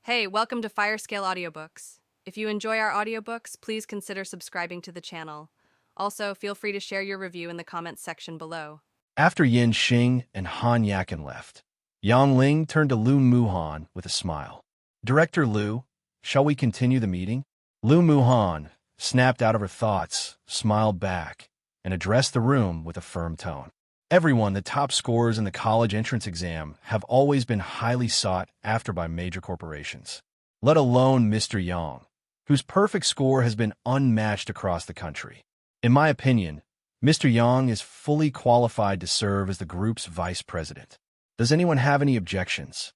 Hey, welcome to Firescale Audiobooks. If you enjoy our audiobooks, please consider subscribing to the channel. Also, feel free to share your review in the comments section below. After Yin Xing and Han Yakin left, Yang Ling turned to Lu Muhan with a smile. Director Lu, shall we continue the meeting? Lu Muhan snapped out of her thoughts, smiled back, and addressed the room with a firm tone. Everyone, the top scorers in the college entrance exam have always been highly sought after by major corporations, let alone Mr. Yang, whose perfect score has been unmatched across the country. In my opinion, Mr. Yang is fully qualified to serve as the group's vice president. Does anyone have any objections?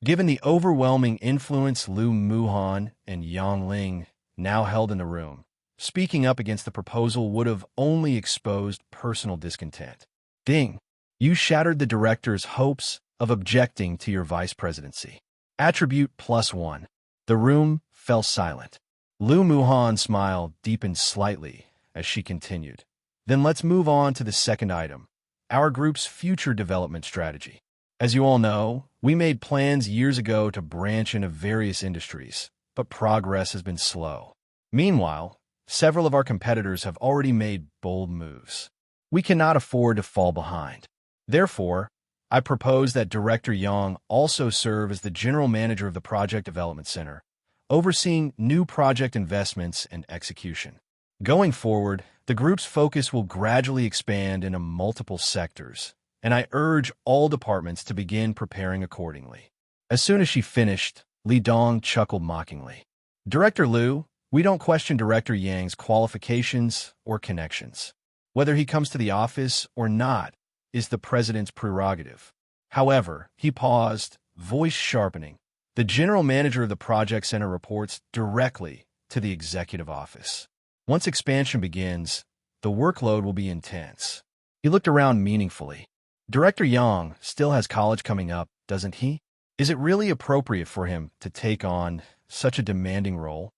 Given the overwhelming influence Lu Muhan and Yang Ling now held in the room, speaking up against the proposal would have only exposed personal discontent. Ding, you shattered the director's hopes of objecting to your vice presidency. Attribute +1. The room fell silent. Lu Muhan's smile deepened slightly as she continued. Then let's move on to the second item, our group's future development strategy. As you all know, we made plans years ago to branch into various industries, but progress has been slow. Meanwhile, several of our competitors have already made bold moves. We cannot afford to fall behind. Therefore, I propose that Director Yang also serve as the general manager of the Project Development Center, overseeing new project investments and execution. Going forward, the group's focus will gradually expand into multiple sectors, and I urge all departments to begin preparing accordingly. As soon as she finished, Li Dong chuckled mockingly. Director Lu, we don't question Director Yang's qualifications or connections. Whether he comes to the office or not is the president's prerogative. However, he paused, voice sharpening. The general manager of the project center reports directly to the executive office. Once expansion begins, the workload will be intense. He looked around meaningfully. Director Yang still has college coming up, doesn't he? Is it really appropriate for him to take on such a demanding role?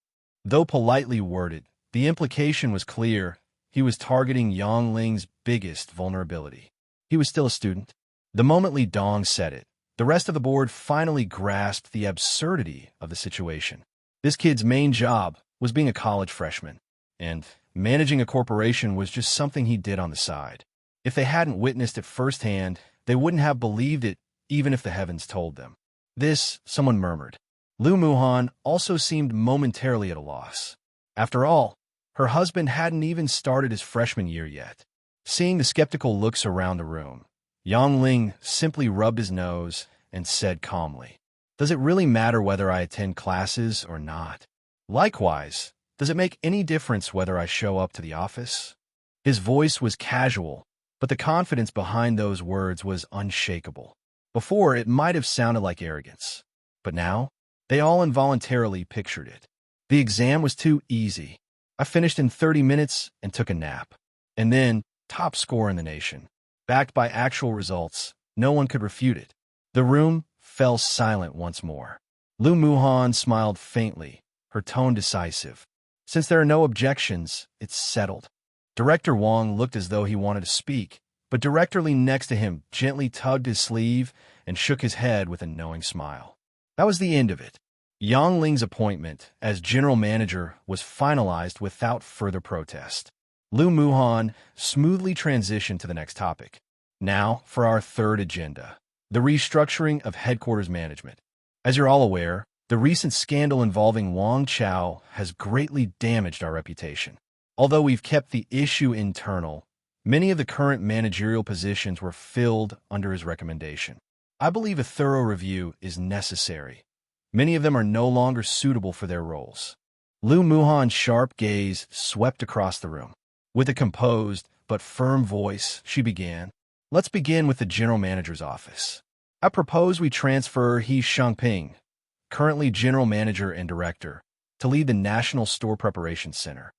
Though politely worded, the implication was clear. He was targeting Yang Ling's biggest vulnerability. He was still a student. The moment Li Dong said it, the rest of the board finally grasped the absurdity of the situation. This kid's main job was being a college freshman, and managing a corporation was just something he did on the side. If they hadn't witnessed it firsthand, they wouldn't have believed it even if the heavens told them. This, someone murmured. Lu Muhan also seemed momentarily at a loss. After all, her husband hadn't even started his freshman year yet. Seeing the skeptical looks around the room, Yang Ling simply rubbed his nose and said calmly, "Does it really matter whether I attend classes or not? Likewise, does it make any difference whether I show up to the office?" His voice was casual, but the confidence behind those words was unshakable. Before, it might have sounded like arrogance, but now, they all involuntarily pictured it. The exam was too easy. I finished in 30 minutes and took a nap. And then, top score in the nation. Backed by actual results, no one could refute it. The room fell silent once more. Lu Muhan smiled faintly, her tone decisive. Since there are no objections, it's settled. Director Wang looked as though he wanted to speak, but Director Lee next to him gently tugged his sleeve and shook his head with a knowing smile. That was the end of it. Yang Ling's appointment as general manager was finalized without further protest. Lu Muhan smoothly transitioned to the next topic. Now, for our third agenda, the restructuring of headquarters management. As you're all aware, the recent scandal involving Wang Chao has greatly damaged our reputation. Although we've kept the issue internal, many of the current managerial positions were filled under his recommendation. I believe a thorough review is necessary. Many of them are no longer suitable for their roles. Lu Muhan's sharp gaze swept across the room. With a composed but firm voice, she began, "Let's begin with the general manager's office. I propose we transfer He Shangping, currently general manager and director, to lead the National Store Preparation Center.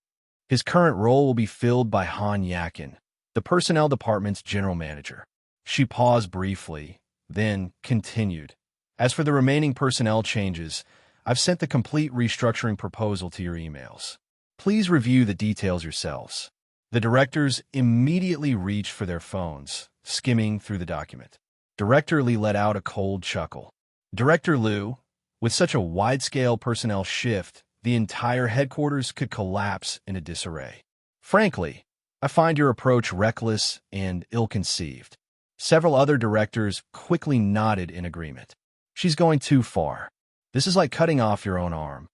His current role will be filled by Han Yakin, the personnel department's general manager." She paused briefly, then continued. "As for the remaining personnel changes, I've sent the complete restructuring proposal to your emails. Please review the details yourselves." The directors immediately reached for their phones, skimming through the document. Director Lee let out a cold chuckle. "Director Liu, With such a wide-scale personnel shift, the entire headquarters could collapse into disarray. Frankly, I find your approach reckless and ill-conceived. Several other directors quickly nodded in agreement. She's going too far. This is like cutting off your own arm.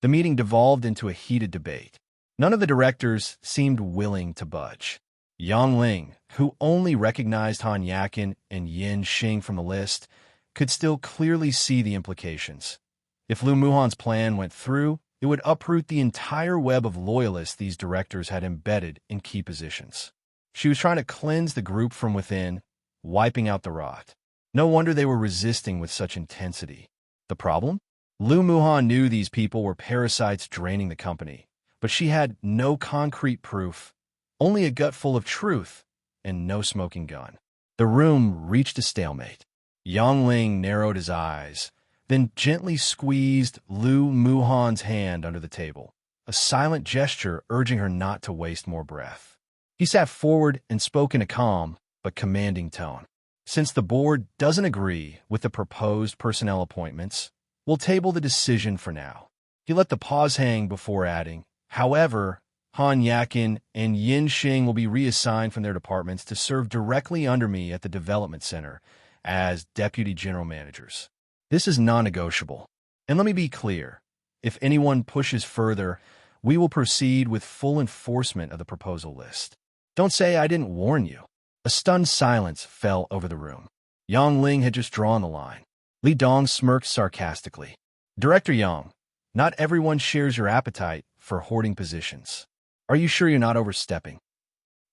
The meeting devolved into a heated debate. None of the directors seemed willing to budge. Yang Ling, who only recognized Han Yakin and Yin Xing from the list, could still clearly see the implications. If Lu Muhan's plan went through, it would uproot the entire web of loyalists these directors had embedded in key positions. She was trying to cleanse the group from within, wiping out the rot. No wonder they were resisting with such intensity. The problem? Lu Muhan knew these people were parasites draining the company, but she had no concrete proof, only a gut full of truth and no smoking gun. The room reached a stalemate. Yang Ling narrowed his eyes, then gently squeezed Lu Muhan's hand under the table, a silent gesture urging her not to waste more breath. He sat forward and spoke in a calm but commanding tone. Since the board doesn't agree with the proposed personnel appointments, we'll table the decision for now. He let the pause hang before adding, however, Han Yakin and Yin Xing will be reassigned from their departments to serve directly under me at the development center as deputy general managers. This is non-negotiable. And let me be clear, if anyone pushes further, we will proceed with full enforcement of the proposal list. Don't say I didn't warn you. A stunned silence fell over the room. Yang Ling had just drawn the line. Li Dong smirked sarcastically. Director Yang, not everyone shares your appetite for hoarding positions. Are you sure you're not overstepping?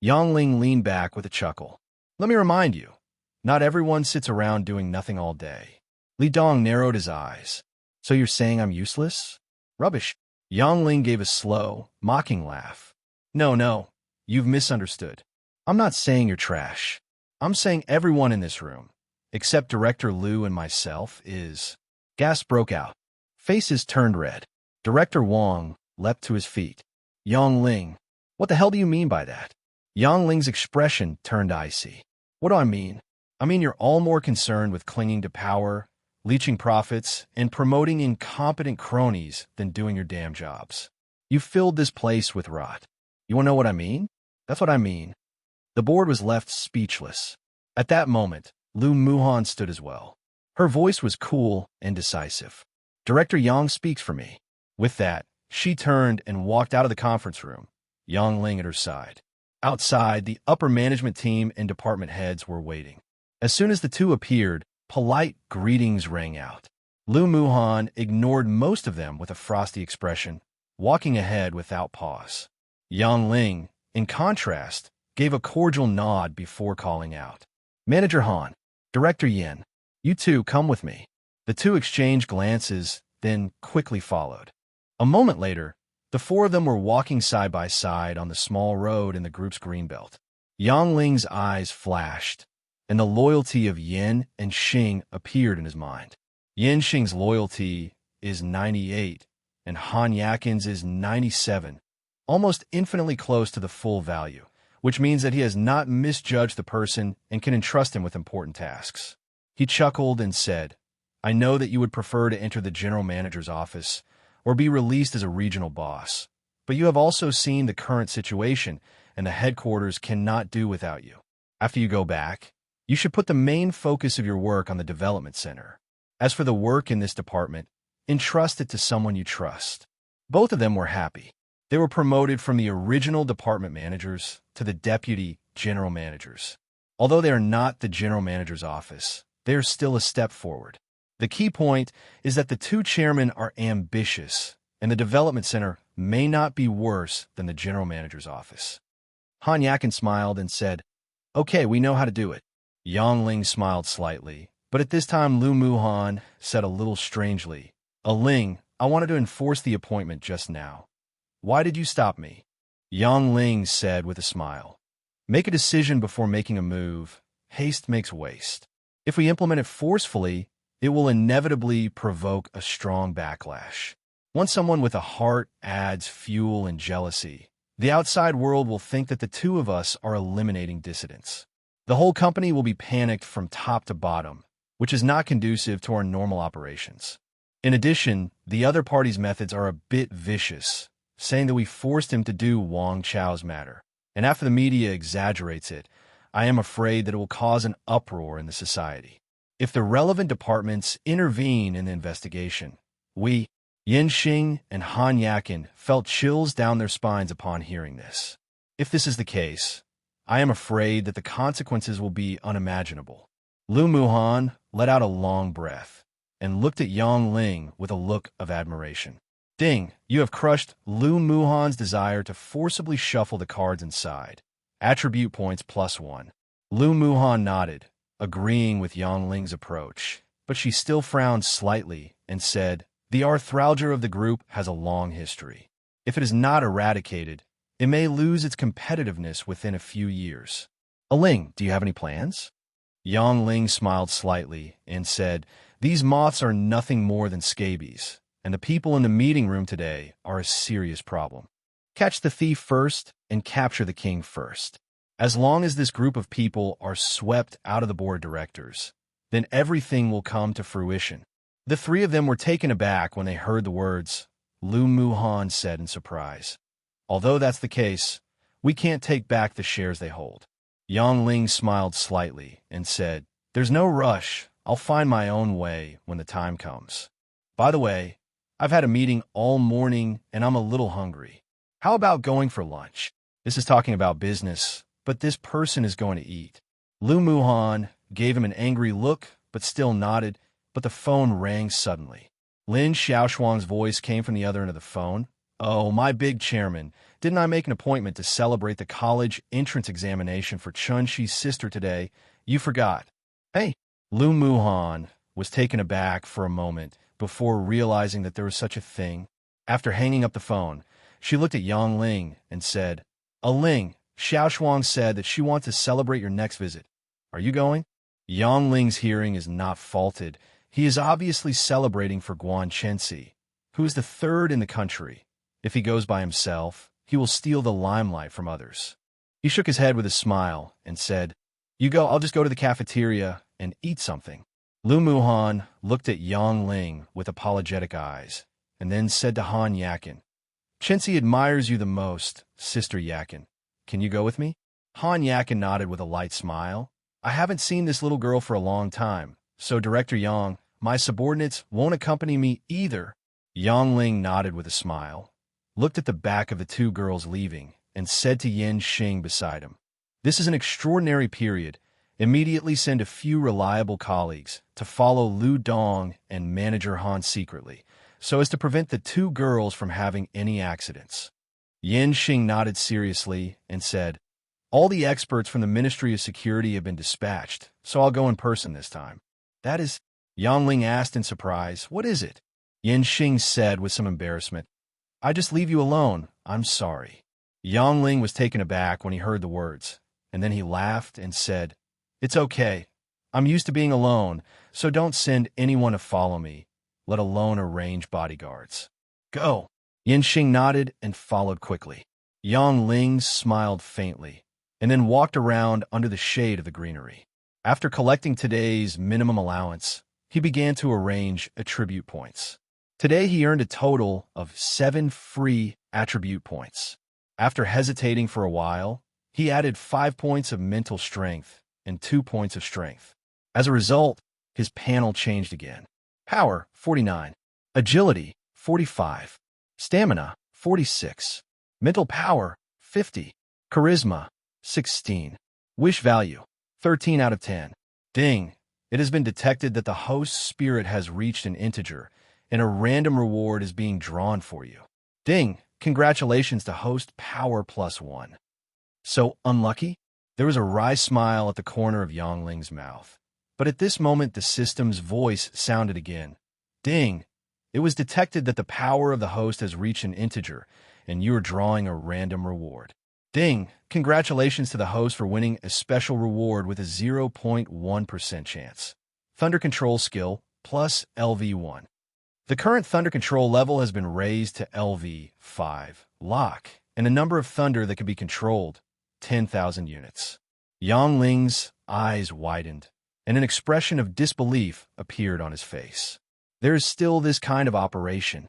Yang Ling leaned back with a chuckle. Let me remind you, not everyone sits around doing nothing all day. Li Dong narrowed his eyes. So you're saying I'm useless? Rubbish. Yang Ling gave a slow, mocking laugh. No, you've misunderstood. I'm not saying you're trash. I'm saying everyone in this room, except Director Liu and myself, is... Gasps broke out. Faces turned red. Director Wang leapt to his feet. Yang Ling, what the hell do you mean by that? Yang Ling's expression turned icy. What do I mean? I mean you're all more concerned with clinging to power, leeching profits, and promoting incompetent cronies than doing your damn jobs. You filled this place with rot. You want to know what I mean? That's what I mean. The board was left speechless. At that moment, Lu Muhan stood as well. Her voice was cool and decisive. Director Yang speaks for me. With that, she turned and walked out of the conference room, Yang Ling at her side. Outside, the upper management team and department heads were waiting. As soon as the two appeared, polite greetings rang out. Lu Muhan ignored most of them with a frosty expression, walking ahead without pause. Yang Ling, in contrast, gave a cordial nod before calling out. Manager Han, Director Yin, you two come with me. The two exchanged glances, then quickly followed. A moment later, the four of them were walking side by side on the small road in the group's greenbelt. Yang Ling's eyes flashed, and the loyalty of Yin and Xing appeared in his mind. Yin Xing's loyalty is 98, and Han Yakin's is 97, almost infinitely close to the full value, which means that he has not misjudged the person and can entrust him with important tasks. He chuckled and said, I know that you would prefer to enter the general manager's office or be released as a regional boss, but you have also seen the current situation, and the headquarters cannot do without you. After you go back, you should put the main focus of your work on the development center. As for the work in this department, entrust it to someone you trust. Both of them were happy. They were promoted from the original department managers to the deputy general managers. Although they are not the general manager's office, they are still a step forward. The key point is that the two chairmen are ambitious, and the development center may not be worse than the general manager's office. Han Yakin smiled and said, Okay, we know how to do it. Yang Ling smiled slightly, but at this time Lu Muhan said a little strangely, Ling, I wanted to enforce the appointment just now. Why did you stop me? Yang Ling said with a smile, Make a decision before making a move. Haste makes waste. If we implement it forcefully, it will inevitably provoke a strong backlash. Once someone with a heart adds fuel and jealousy, the outside world will think that the two of us are eliminating dissidents. The whole company will be panicked from top to bottom, which is not conducive to our normal operations. In addition, the other party's methods are a bit vicious, saying that we forced him to do Wang Chao's matter. And after the media exaggerates it, I am afraid that it will cause an uproar in the society. If the relevant departments intervene in the investigation, we, Yin Xing and Han Yakin, felt chills down their spines upon hearing this. If this is the case, I am afraid that the consequences will be unimaginable. Lu Muhan let out a long breath and looked at Yang Ling with a look of admiration. Ding, you have crushed Lu Muhan's desire to forcibly shuffle the cards inside. Attribute points +1. Lu Muhan nodded, agreeing with Yang Ling's approach, but she still frowned slightly and said, the arthralgia of the group has a long history. If it is not eradicated, it may lose its competitiveness within a few years. Ling, do you have any plans? Yang Ling smiled slightly and said, these moths are nothing more than scabies, and the people in the meeting room today are a serious problem. Catch the thief first and capture the king first. As long as this group of people are swept out of the board of directors, then everything will come to fruition. The three of them were taken aback when they heard the words, Lu Muhan said in surprise. Although that's the case, we can't take back the shares they hold. Yang Ling smiled slightly and said, there's no rush. I'll find my own way when the time comes. By the way, I've had a meeting all morning and I'm a little hungry. How about going for lunch? This is talking about business, but this person is going to eat. Lu Muhan gave him an angry look, but still nodded, but the phone rang suddenly. Lin Xiaoshuang's voice came from the other end of the phone. Oh, my big chairman, didn't I make an appointment to celebrate the college entrance examination for Chun-Chi's sister today? You forgot. Hey, Lu Muhan was taken aback for a moment before realizing that there was such a thing. After hanging up the phone, she looked at Yang Ling and said, Ling, Xiaoshuang said that she wants to celebrate your next visit. Are you going? Yang Ling's hearing is not faulted. He is obviously celebrating for Guan Chenxi, who is the third in the country. If he goes by himself, he will steal the limelight from others. He shook his head with a smile and said, you go, I'll just go to the cafeteria and eat something. Lu Muhan looked at Yang Ling with apologetic eyes and then said to Han Yakin, Chenxi admires you the most, Sister Yakin. Can you go with me? Han Yakin nodded with a light smile. I haven't seen this little girl for a long time, so Director Yang, my subordinates won't accompany me either. Yang Ling nodded with a smile, looked at the back of the two girls leaving, and said to Yin Xing beside him, this is an extraordinary period. Immediately send a few reliable colleagues to follow Lu Dong and Manager Han secretly, so as to prevent the two girls from having any accidents. Yin Xing nodded seriously and said, all the experts from the Ministry of Security have been dispatched, so I'll go in person this time. That is, Yang Ling asked in surprise, what is it? Yin Xing said with some embarrassment, I just leave you alone. I'm sorry. Yang Ling was taken aback when he heard the words, and then he laughed and said, it's okay. I'm used to being alone, so don't send anyone to follow me, let alone arrange bodyguards. Go. Yin Xing nodded and followed quickly. Yang Ling smiled faintly, and then walked around under the shade of the greenery. After collecting today's minimum allowance, he began to arrange attribute points. Today he earned a total of 7 free attribute points. After hesitating for a while, he added 5 points of mental strength and 2 points of strength. As a result, his panel changed again. Power, 49. Agility, 45. Stamina, 46. Mental power, 50. Charisma, 16. Wish value, 13 out of 10. Ding! It has been detected that the host's spirit has reached an integer, and a random reward is being drawn for you. Ding! Congratulations to host power +1. So unlucky? There was a wry smile at the corner of Yang Ling's mouth. But at this moment the system's voice sounded again. Ding! It was detected that the power of the host has reached an integer, and you are drawing a random reward. Ding! Congratulations to the host for winning a special reward with a 0.1% chance. Thunder Control Skill plus LV1. The current Thunder Control level has been raised to LV5, Lock, and the number of thunder that can be controlled, 10,000 units. Yang Ling's eyes widened, and an expression of disbelief appeared on his face. there is still this kind of operation.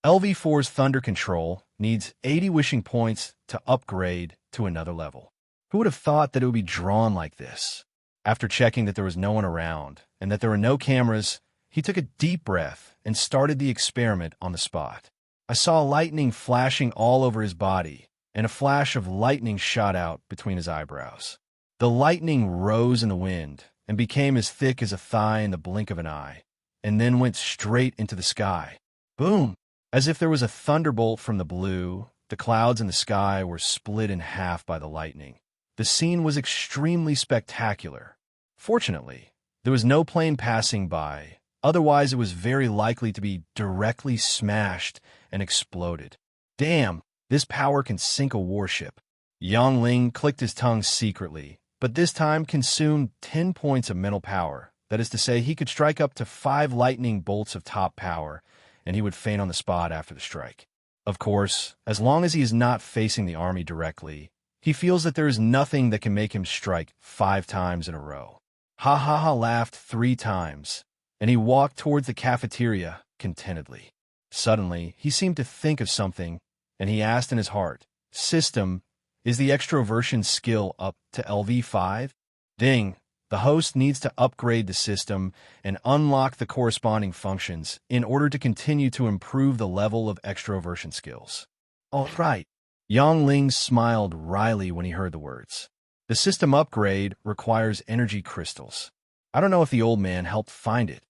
LV4's Thunder Control needs 80 wishing points to upgrade to another level. Who would have thought that it would be drawn like this? After checking that there was no one around and that there were no cameras, he took a deep breath and started the experiment on the spot. I saw lightning flashing all over his body, and a flash of lightning shot out between his eyebrows. The lightning rose in the wind and became as thick as a thigh in the blink of an eye, and then went straight into the sky. Boom! As if there was a thunderbolt from the blue, the clouds in the sky were split in half by the lightning. The scene was extremely spectacular. Fortunately, there was no plane passing by, otherwise it was very likely to be directly smashed and exploded. Damn, this power can sink a warship. Ling clicked his tongue secretly, but this time consumed 10 points of mental power. That is to say, he could strike up to 5 lightning bolts of top power, and he would faint on the spot after the strike. Of course, as long as he is not facing the army directly, he feels that there is nothing that can make him strike 5 times in a row. Ha ha ha laughed 3 times, and he walked towards the cafeteria contentedly. Suddenly, he seemed to think of something, and he asked in his heart, "System, is the extroversion skill up to LV5? Ding! The host needs to upgrade the system and unlock the corresponding functions in order to continue to improve the level of extroversion skills." All right. Ling smiled wryly when he heard the words. The system upgrade requires energy crystals. I don't know if the old man helped find it.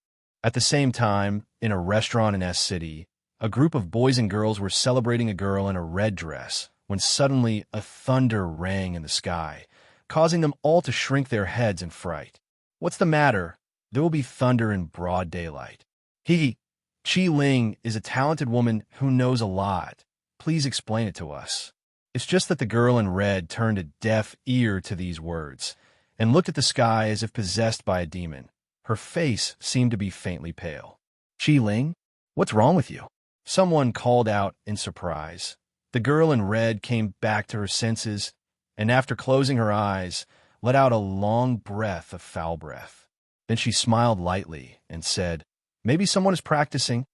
At the same time, in a restaurant in S City, a group of boys and girls were celebrating a girl in a red dress when suddenly a thunder rang in the sky, causing them all to shrink their heads in fright. What's the matter? There will be thunder in broad daylight. Ling is a talented woman who knows a lot. Please explain it to us. It's just that the girl in red turned a deaf ear to these words and looked at the sky as if possessed by a demon. Her face seemed to be faintly pale. Ling, what's wrong with you? Someone called out in surprise. The girl in red came back to her senses and after closing her eyes, let out a long breath of foul breath. Then she smiled lightly and said, "Maybe someone is practicing."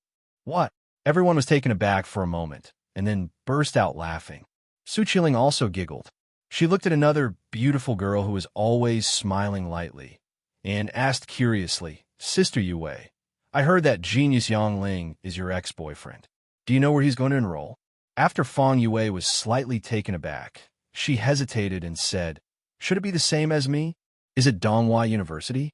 What? Everyone was taken aback for a moment, and then burst out laughing. Ling also giggled. She looked at another beautiful girl who was always smiling lightly, and asked curiously, "Sister Yue, I heard that genius Ling is your ex-boyfriend. Do you know where he's going to enroll?" After Fong Yue was slightly taken aback, she hesitated and said, "Should it be the same as me? Is it Donghua University?"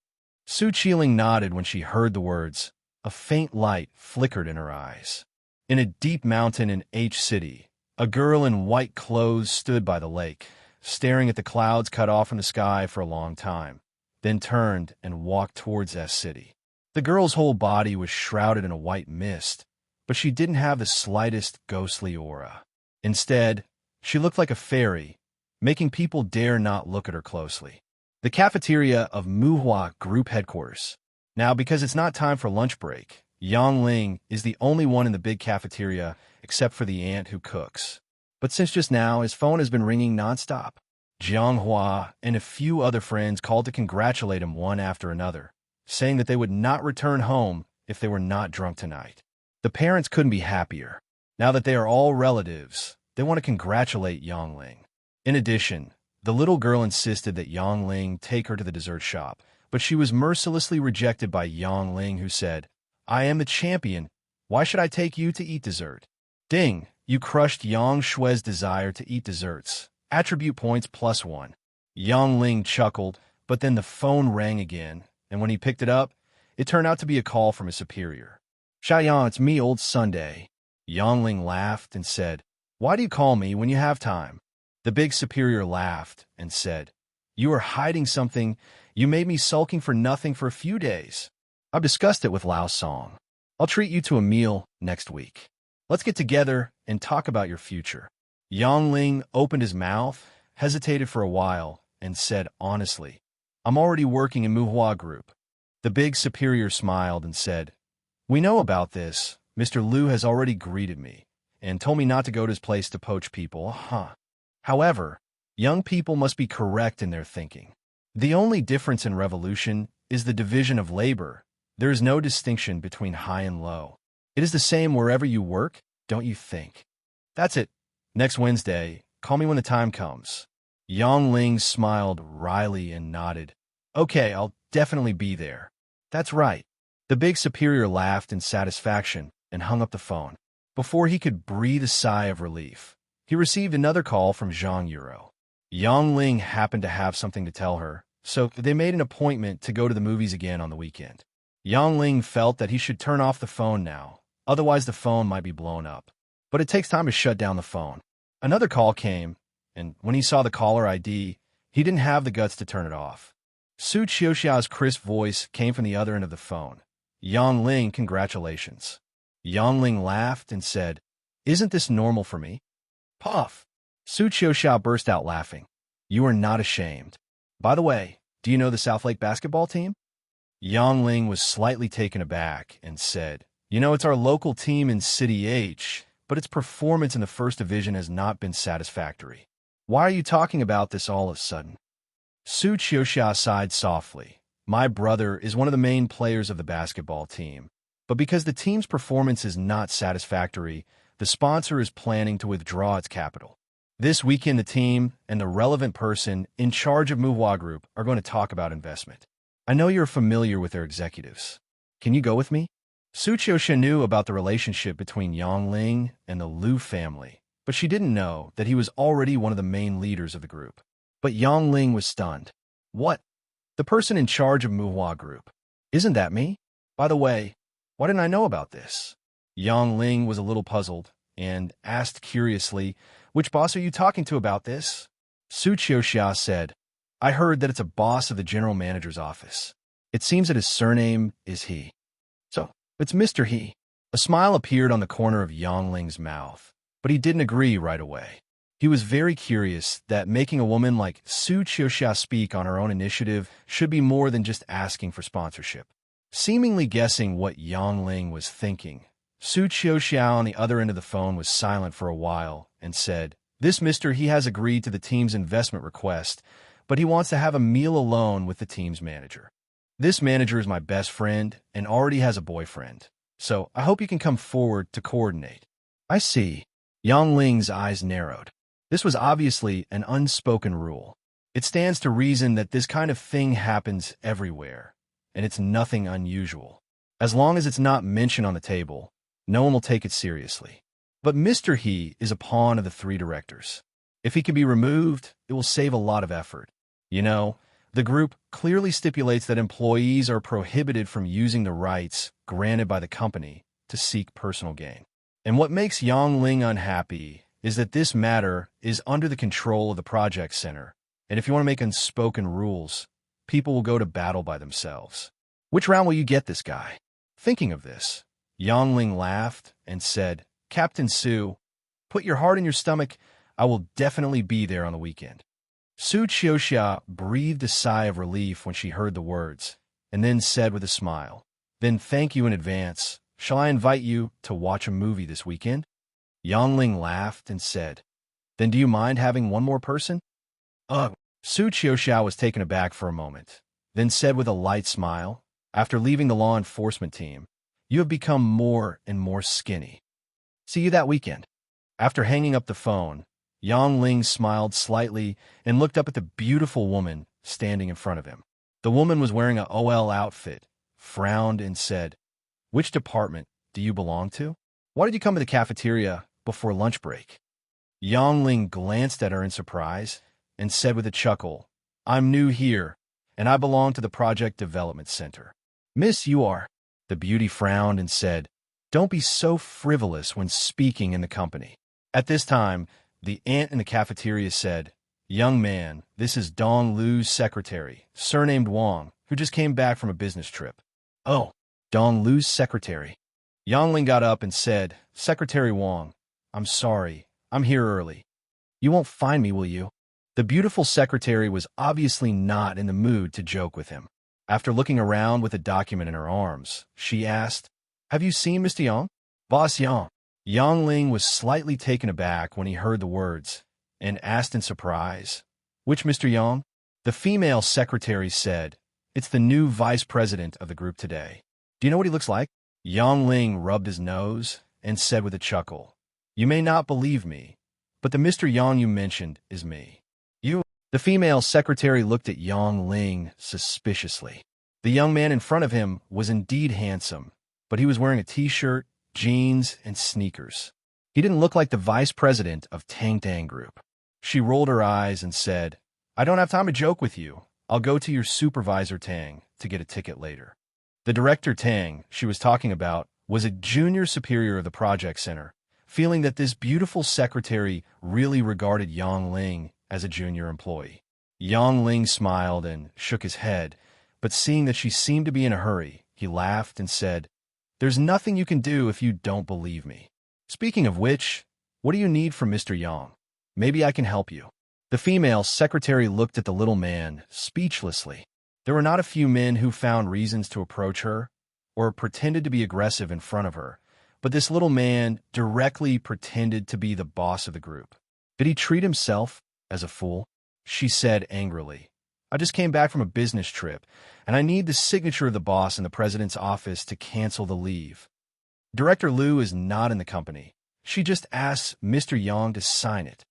Ling nodded when she heard the words. A faint light flickered in her eyes. In a deep mountain in H City, a girl in white clothes stood by the lake, staring at the clouds cut off from the sky for a long time, then turned and walked towards S City. The girl's whole body was shrouded in a white mist, but she didn't have the slightest ghostly aura. Instead, she looked like a fairy, making people dare not look at her closely. The cafeteria of Muhua Group Headquarters. Now, because it's not time for lunch break, Ling is the only one in the big cafeteria except for the aunt who cooks. But since just now, his phone has been ringing nonstop. Jianghua and a few other friends called to congratulate him one after another, saying that they would not return home if they were not drunk tonight. The parents couldn't be happier. Now that they are all relatives, they want to congratulate Ling. In addition, the little girl insisted that Ling take her to the dessert shop, but she was mercilessly rejected by Ling, who said, "I am the champion. Why should I take you to eat dessert?" Ding, you crushed Yang Shui's desire to eat desserts. Attribute points +1. Ling chuckled, but then the phone rang again, and when he picked it up, it turned out to be a call from his superior. "Xiaoyan, it's me, old Sunday." Ling laughed and said, "Why do you call me when you have time?" The big superior laughed and said, "You are hiding something. You made me sulking for nothing for a few days. I've discussed it with Lao Song. I'll treat you to a meal next week. Let's get together and talk about your future." Ling opened his mouth, hesitated for a while, and said honestly, "I'm already working in Muhua Group." The big superior smiled and said, "We know about this. Mr. Liu has already greeted me and told me not to go to his place to poach people. However, young people must be correct in their thinking. The only difference in revolution is the division of labor. There is no distinction between high and low. It is the same wherever you work, don't you think? That's it. Next Wednesday, call me when the time comes. Yang Ling smiled wryly and nodded. Okay, I'll definitely be there. That's right. The big superior laughed in satisfaction and hung up the phone. Before he could breathe a sigh of relief, he received another call from Zhang Yuro. Yang Ling happened to have something to tell her, so they made an appointment to go to the movies again on the weekend. Yang Ling felt that he should turn off the phone now, otherwise the phone might be blown up. But it takes time to shut down the phone. Another call came, and when he saw the caller ID, he didn't have the guts to turn it off. Su Qiuxia's crisp voice came from the other end of the phone. Yang Ling, congratulations. Yang Ling laughed and said, Isn't this normal for me? Puff! Su Qiuxia burst out laughing. You are not ashamed. By the way, do you know the South Lake basketball team? Yang Ling was slightly taken aback and said, It's our local team in City H, but its performance in the first division has not been satisfactory. Why are you talking about this all of a sudden? Su Qiuxia sighed softly. My brother is one of the main players of the basketball team, but because the team's performance is not satisfactory, the sponsor is planning to withdraw its capital. This weekend, the team and the relevant person in charge of Muhua Group are going to talk about investment. I know you're familiar with their executives. Can you go with me? Su Qiuxia knew about the relationship between Yang Ling and the Liu family, but she didn't know that he was already one of the main leaders of the group. But Yang Ling was stunned. What? The person in charge of Muhua Group? Isn't that me? By the way, why didn't I know about this? Yang Ling was a little puzzled and asked curiously, Which boss are you talking to about this? Su Qiuxia said, I heard that it's a boss of the general manager's office. It seems that his surname is He. So, it's Mr. He. A smile appeared on the corner of Yang Ling's mouth, but he didn't agree right away. He was very curious that making a woman like Su Qiuxia speak on her own initiative should be more than just asking for sponsorship. Seemingly guessing what Yang Ling was thinking, Su Qiuxia on the other end of the phone was silent for a while and said, This Mr. He has agreed to the team's investment request, but he wants to have a meal alone with the team's manager. This manager is my best friend and already has a boyfriend, so I hope you can come forward to coordinate. I see. Yang Ling's eyes narrowed. This was obviously an unspoken rule. It stands to reason that this kind of thing happens everywhere, and it's nothing unusual. As long as it's not mentioned on the table, no one will take it seriously. But Mr. He is a pawn of the three directors. If he can be removed, it will save a lot of effort. The group clearly stipulates that employees are prohibited from using the rights granted by the company to seek personal gain. And what makes Yang Ling unhappy is that this matter is under the control of the project center, and if you want to make unspoken rules, people will go to battle by themselves. Which round will you get this guy? Thinking of this, Yang Ling laughed and said, Captain Su, put your heart in your stomach. I will definitely be there on the weekend. Su Qiuxia breathed a sigh of relief when she heard the words, and then said with a smile, Then thank you in advance. Shall I invite you to watch a movie this weekend? Yang Ling laughed and said, Then do you mind having one more person? Ugh. Su Qiuxia was taken aback for a moment, then said with a light smile, After leaving the law enforcement team, you have become more and more skinny. See you that weekend. After hanging up the phone, Yang Ling smiled slightly and looked up at the beautiful woman standing in front of him. The woman was wearing an OL outfit, frowned and said, Which department do you belong to? Why did you come to the cafeteria before lunch break? Yang Ling glanced at her in surprise and said with a chuckle, I'm new here, and I belong to the Project Development Center. Miss, you are. The beauty frowned and said, Don't be so frivolous when speaking in the company. At this time, the aunt in the cafeteria said, Young man, this is Dong Lu's secretary, surnamed Wang, who just came back from a business trip. Oh, Dong Lu's secretary. Yang Ling got up and said, Secretary Wang, I'm sorry, I'm here early. You won't find me, will you? The beautiful secretary was obviously not in the mood to joke with him. After looking around with a document in her arms, she asked, Have you seen Mr. Yang? Boss Yang. Yang Ling was slightly taken aback when he heard the words, and asked in surprise, Which Mr. Yang? The female secretary said, It's the new vice president of the group today. Do you know what he looks like? Yang Ling rubbed his nose and said with a chuckle, "You may not believe me, but the Mr. Yang you mentioned is me." You? The female secretary looked at Yang Ling suspiciously. The young man in front of him was indeed handsome, but he was wearing a t-shirt, jeans, and sneakers. He didn't look like the vice president of Tang Tang Group. She rolled her eyes and said, "I don't have time to joke with you. I'll go to your supervisor Tang to get a ticket later." The director Tang she was talking about was a junior superior of the project center, feeling that this beautiful secretary really regarded Yang Ling as a junior employee. Yang Ling smiled and shook his head, but seeing that she seemed to be in a hurry, he laughed and said, "There's nothing you can do if you don't believe me. Speaking of which, what do you need from Mr. Yang? Maybe I can help you." The female secretary looked at the little man speechlessly. There were not a few men who found reasons to approach her or pretended to be aggressive in front of her, but this little man directly pretended to be the boss of the group. Did he treat himself as a fool? She said angrily, "I just came back from a business trip, and I need the signature of the boss in the president's office to cancel the leave. Director Liu is not in the company. She just asked Mr. Yang to sign it.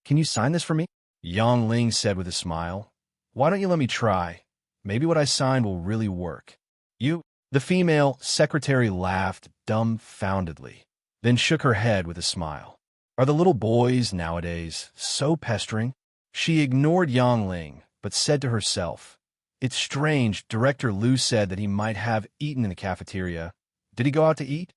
Can you sign this for me?" Yang Ling said with a smile, "Why don't you let me try? Maybe what I signed will really work." "You?" The female secretary laughed dumbfoundedly, then shook her head with a smile. "Are the little boys nowadays so pestering?" She ignored Yang Ling, but said to herself, "It's strange, Director Liu said that he might have eaten in the cafeteria. Did he go out to eat?"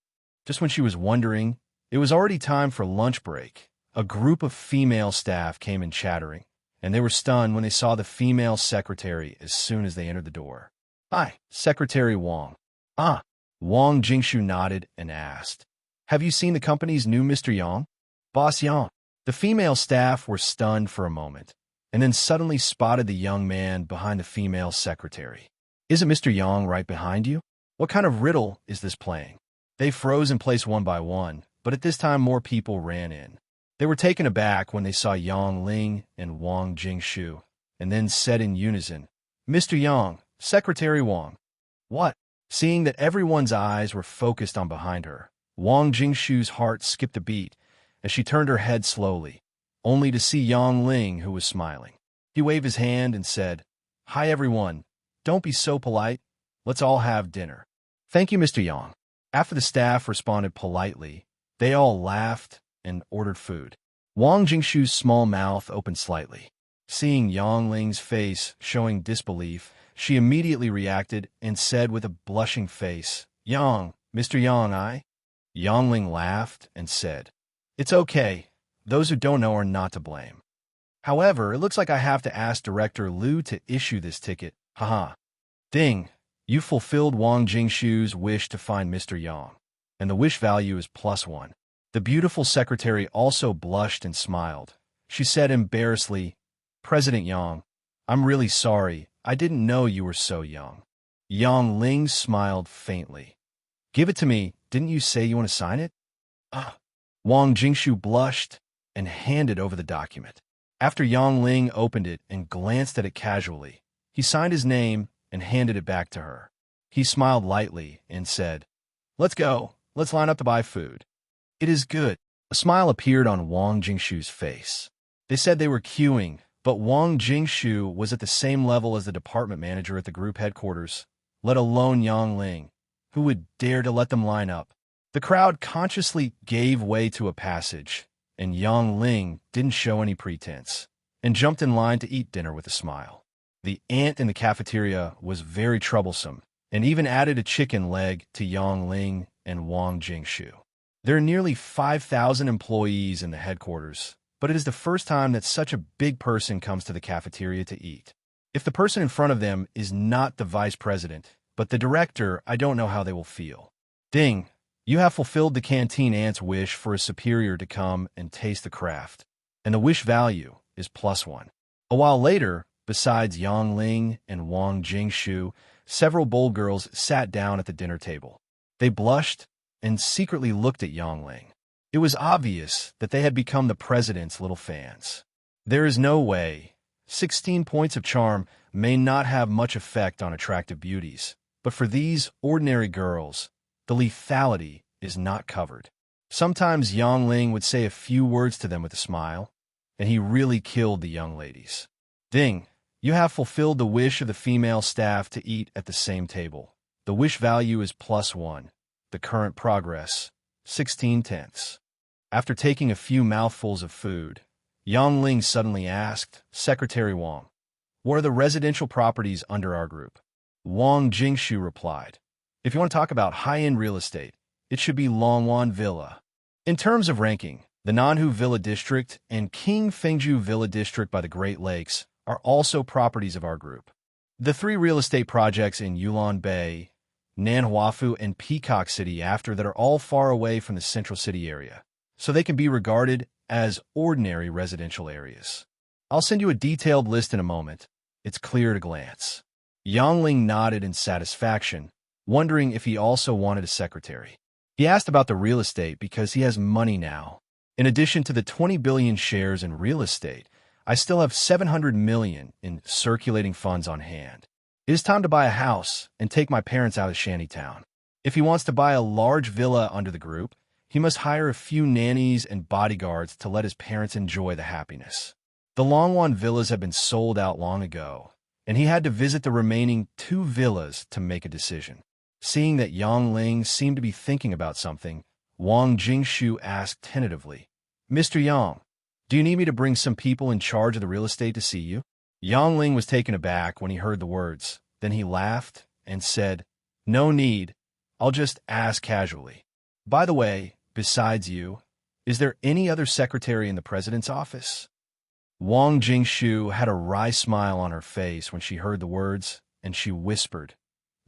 Just when she was wondering, it was already time for lunch break. A group of female staff came in chattering, and they were stunned when they saw the female secretary as soon as they entered the door. "Hi, Secretary Wang." "Ah." Wang Jingshu nodded and asked, "Have you seen the company's new Mr. Yang?" "Boss Yang." The female staff were stunned for a moment, and then suddenly spotted the young man behind the female secretary. "Isn't Mr. Yang right behind you? What kind of riddle is this playing?" They froze in place one by one, but at this time more people ran in. They were taken aback when they saw Yang Ling and Wang Jingshu, and then said in unison, "Mr. Yang, Secretary Wang." "What?" Seeing that everyone's eyes were focused on behind her, Wang Jingshu's heart skipped a beat as she turned her head slowly, only to see Yang Ling, who was smiling. He waved his hand and said, "Hi everyone, don't be so polite. Let's all have dinner." "Thank you, Mr. Yang." After the staff responded politely, they all laughed and ordered food. Wang Jingshu's small mouth opened slightly. Seeing Yang Ling's face showing disbelief, she immediately reacted and said with a blushing face, "Yang, Mr. Yang, I?" Yang Ling laughed and said, "It's okay. Those who don't know are not to blame. However, it looks like I have to ask Director Liu to issue this ticket. Haha." "Ding, you fulfilled Wang Jingshu's wish to find Mr. Yang, and the wish value is +1. The beautiful secretary also blushed and smiled. She said embarrassedly, "President Yang, I'm really sorry. I didn't know you were so young." Yang Ling smiled faintly. "Give it to me. Didn't you say you want to sign it?" "Ah." Wang Jingshu blushed and handed over the document. After Yang Ling opened it and glanced at it casually, he signed his name and handed it back to her. He smiled lightly and said, "Let's go. Let's line up to buy food." "It is good." A smile appeared on Wang Jingshu's face. They said they were queuing, but Wang Jingshu was at the same level as the department manager at the group headquarters, let alone Yang Ling, who would dare to let them line up. The crowd consciously gave way to a passage, and Yang Ling didn't show any pretense, and jumped in line to eat dinner with a smile. The ant in the cafeteria was very troublesome, and even added a chicken leg to Yang Ling and Wang Jingshu. There are nearly 5,000 employees in the headquarters, but it is the first time that such a big person comes to the cafeteria to eat. If the person in front of them is not the vice president, but the director, I don't know how they will feel. Ding, you have fulfilled the canteen ant's wish for a superior to come and taste the craft, and the wish value is +1. A while later, besides Yang Ling and Wang Jingshu, several bold girls sat down at the dinner table. They blushed and secretly looked at Yang Ling. It was obvious that they had become the president's little fans. There is no way 16 points of charm may not have much effect on attractive beauties, But for these ordinary girls, the lethality is not covered. Sometimes Yang Ling would say a few words to them with a smile, and he really killed the young ladies. Ding, you have fulfilled the wish of the female staff to eat at the same table. The wish value is +1. The current progress, 16/10. After taking a few mouthfuls of food, Yang Ling suddenly asked Secretary Wang, "What are the residential properties under our group?" Wang Jingshu replied, "If you want to talk about high-end real estate, it should be Longwan Villa. In terms of ranking, the Nanhu Villa District and King Fengju Villa District by the Great Lakes are also properties of our group. The 3 real estate projects in Yulon Bay, Nanhuafu, and Peacock City after that are all far away from the central city area, so they can be regarded as ordinary residential areas. I'll send you a detailed list in a moment. It's clear at a glance." Yang Ling nodded in satisfaction, wondering if he also wanted a secretary. He asked about the real estate because he has money now. In addition to the 20 billion shares in real estate, I still have 700 million in circulating funds on hand. It is time to buy a house and take my parents out of Shantytown. If he wants to buy a large villa under the group, he must hire a few nannies and bodyguards to let his parents enjoy the happiness. The Longwan villas have been sold out long ago, and he had to visit the remaining 2 villas to make a decision. Seeing that Yang Ling seemed to be thinking about something, Wang Jingshu asked tentatively, "Mr. Yang, do you need me to bring some people in charge of the real estate to see you?" Yang Ling was taken aback when he heard the words. Then he laughed and said, "No need. I'll just ask casually. By the way, besides you, is there any other secretary in the president's office?" Wang Jingshu had a wry smile on her face when she heard the words, and she whispered,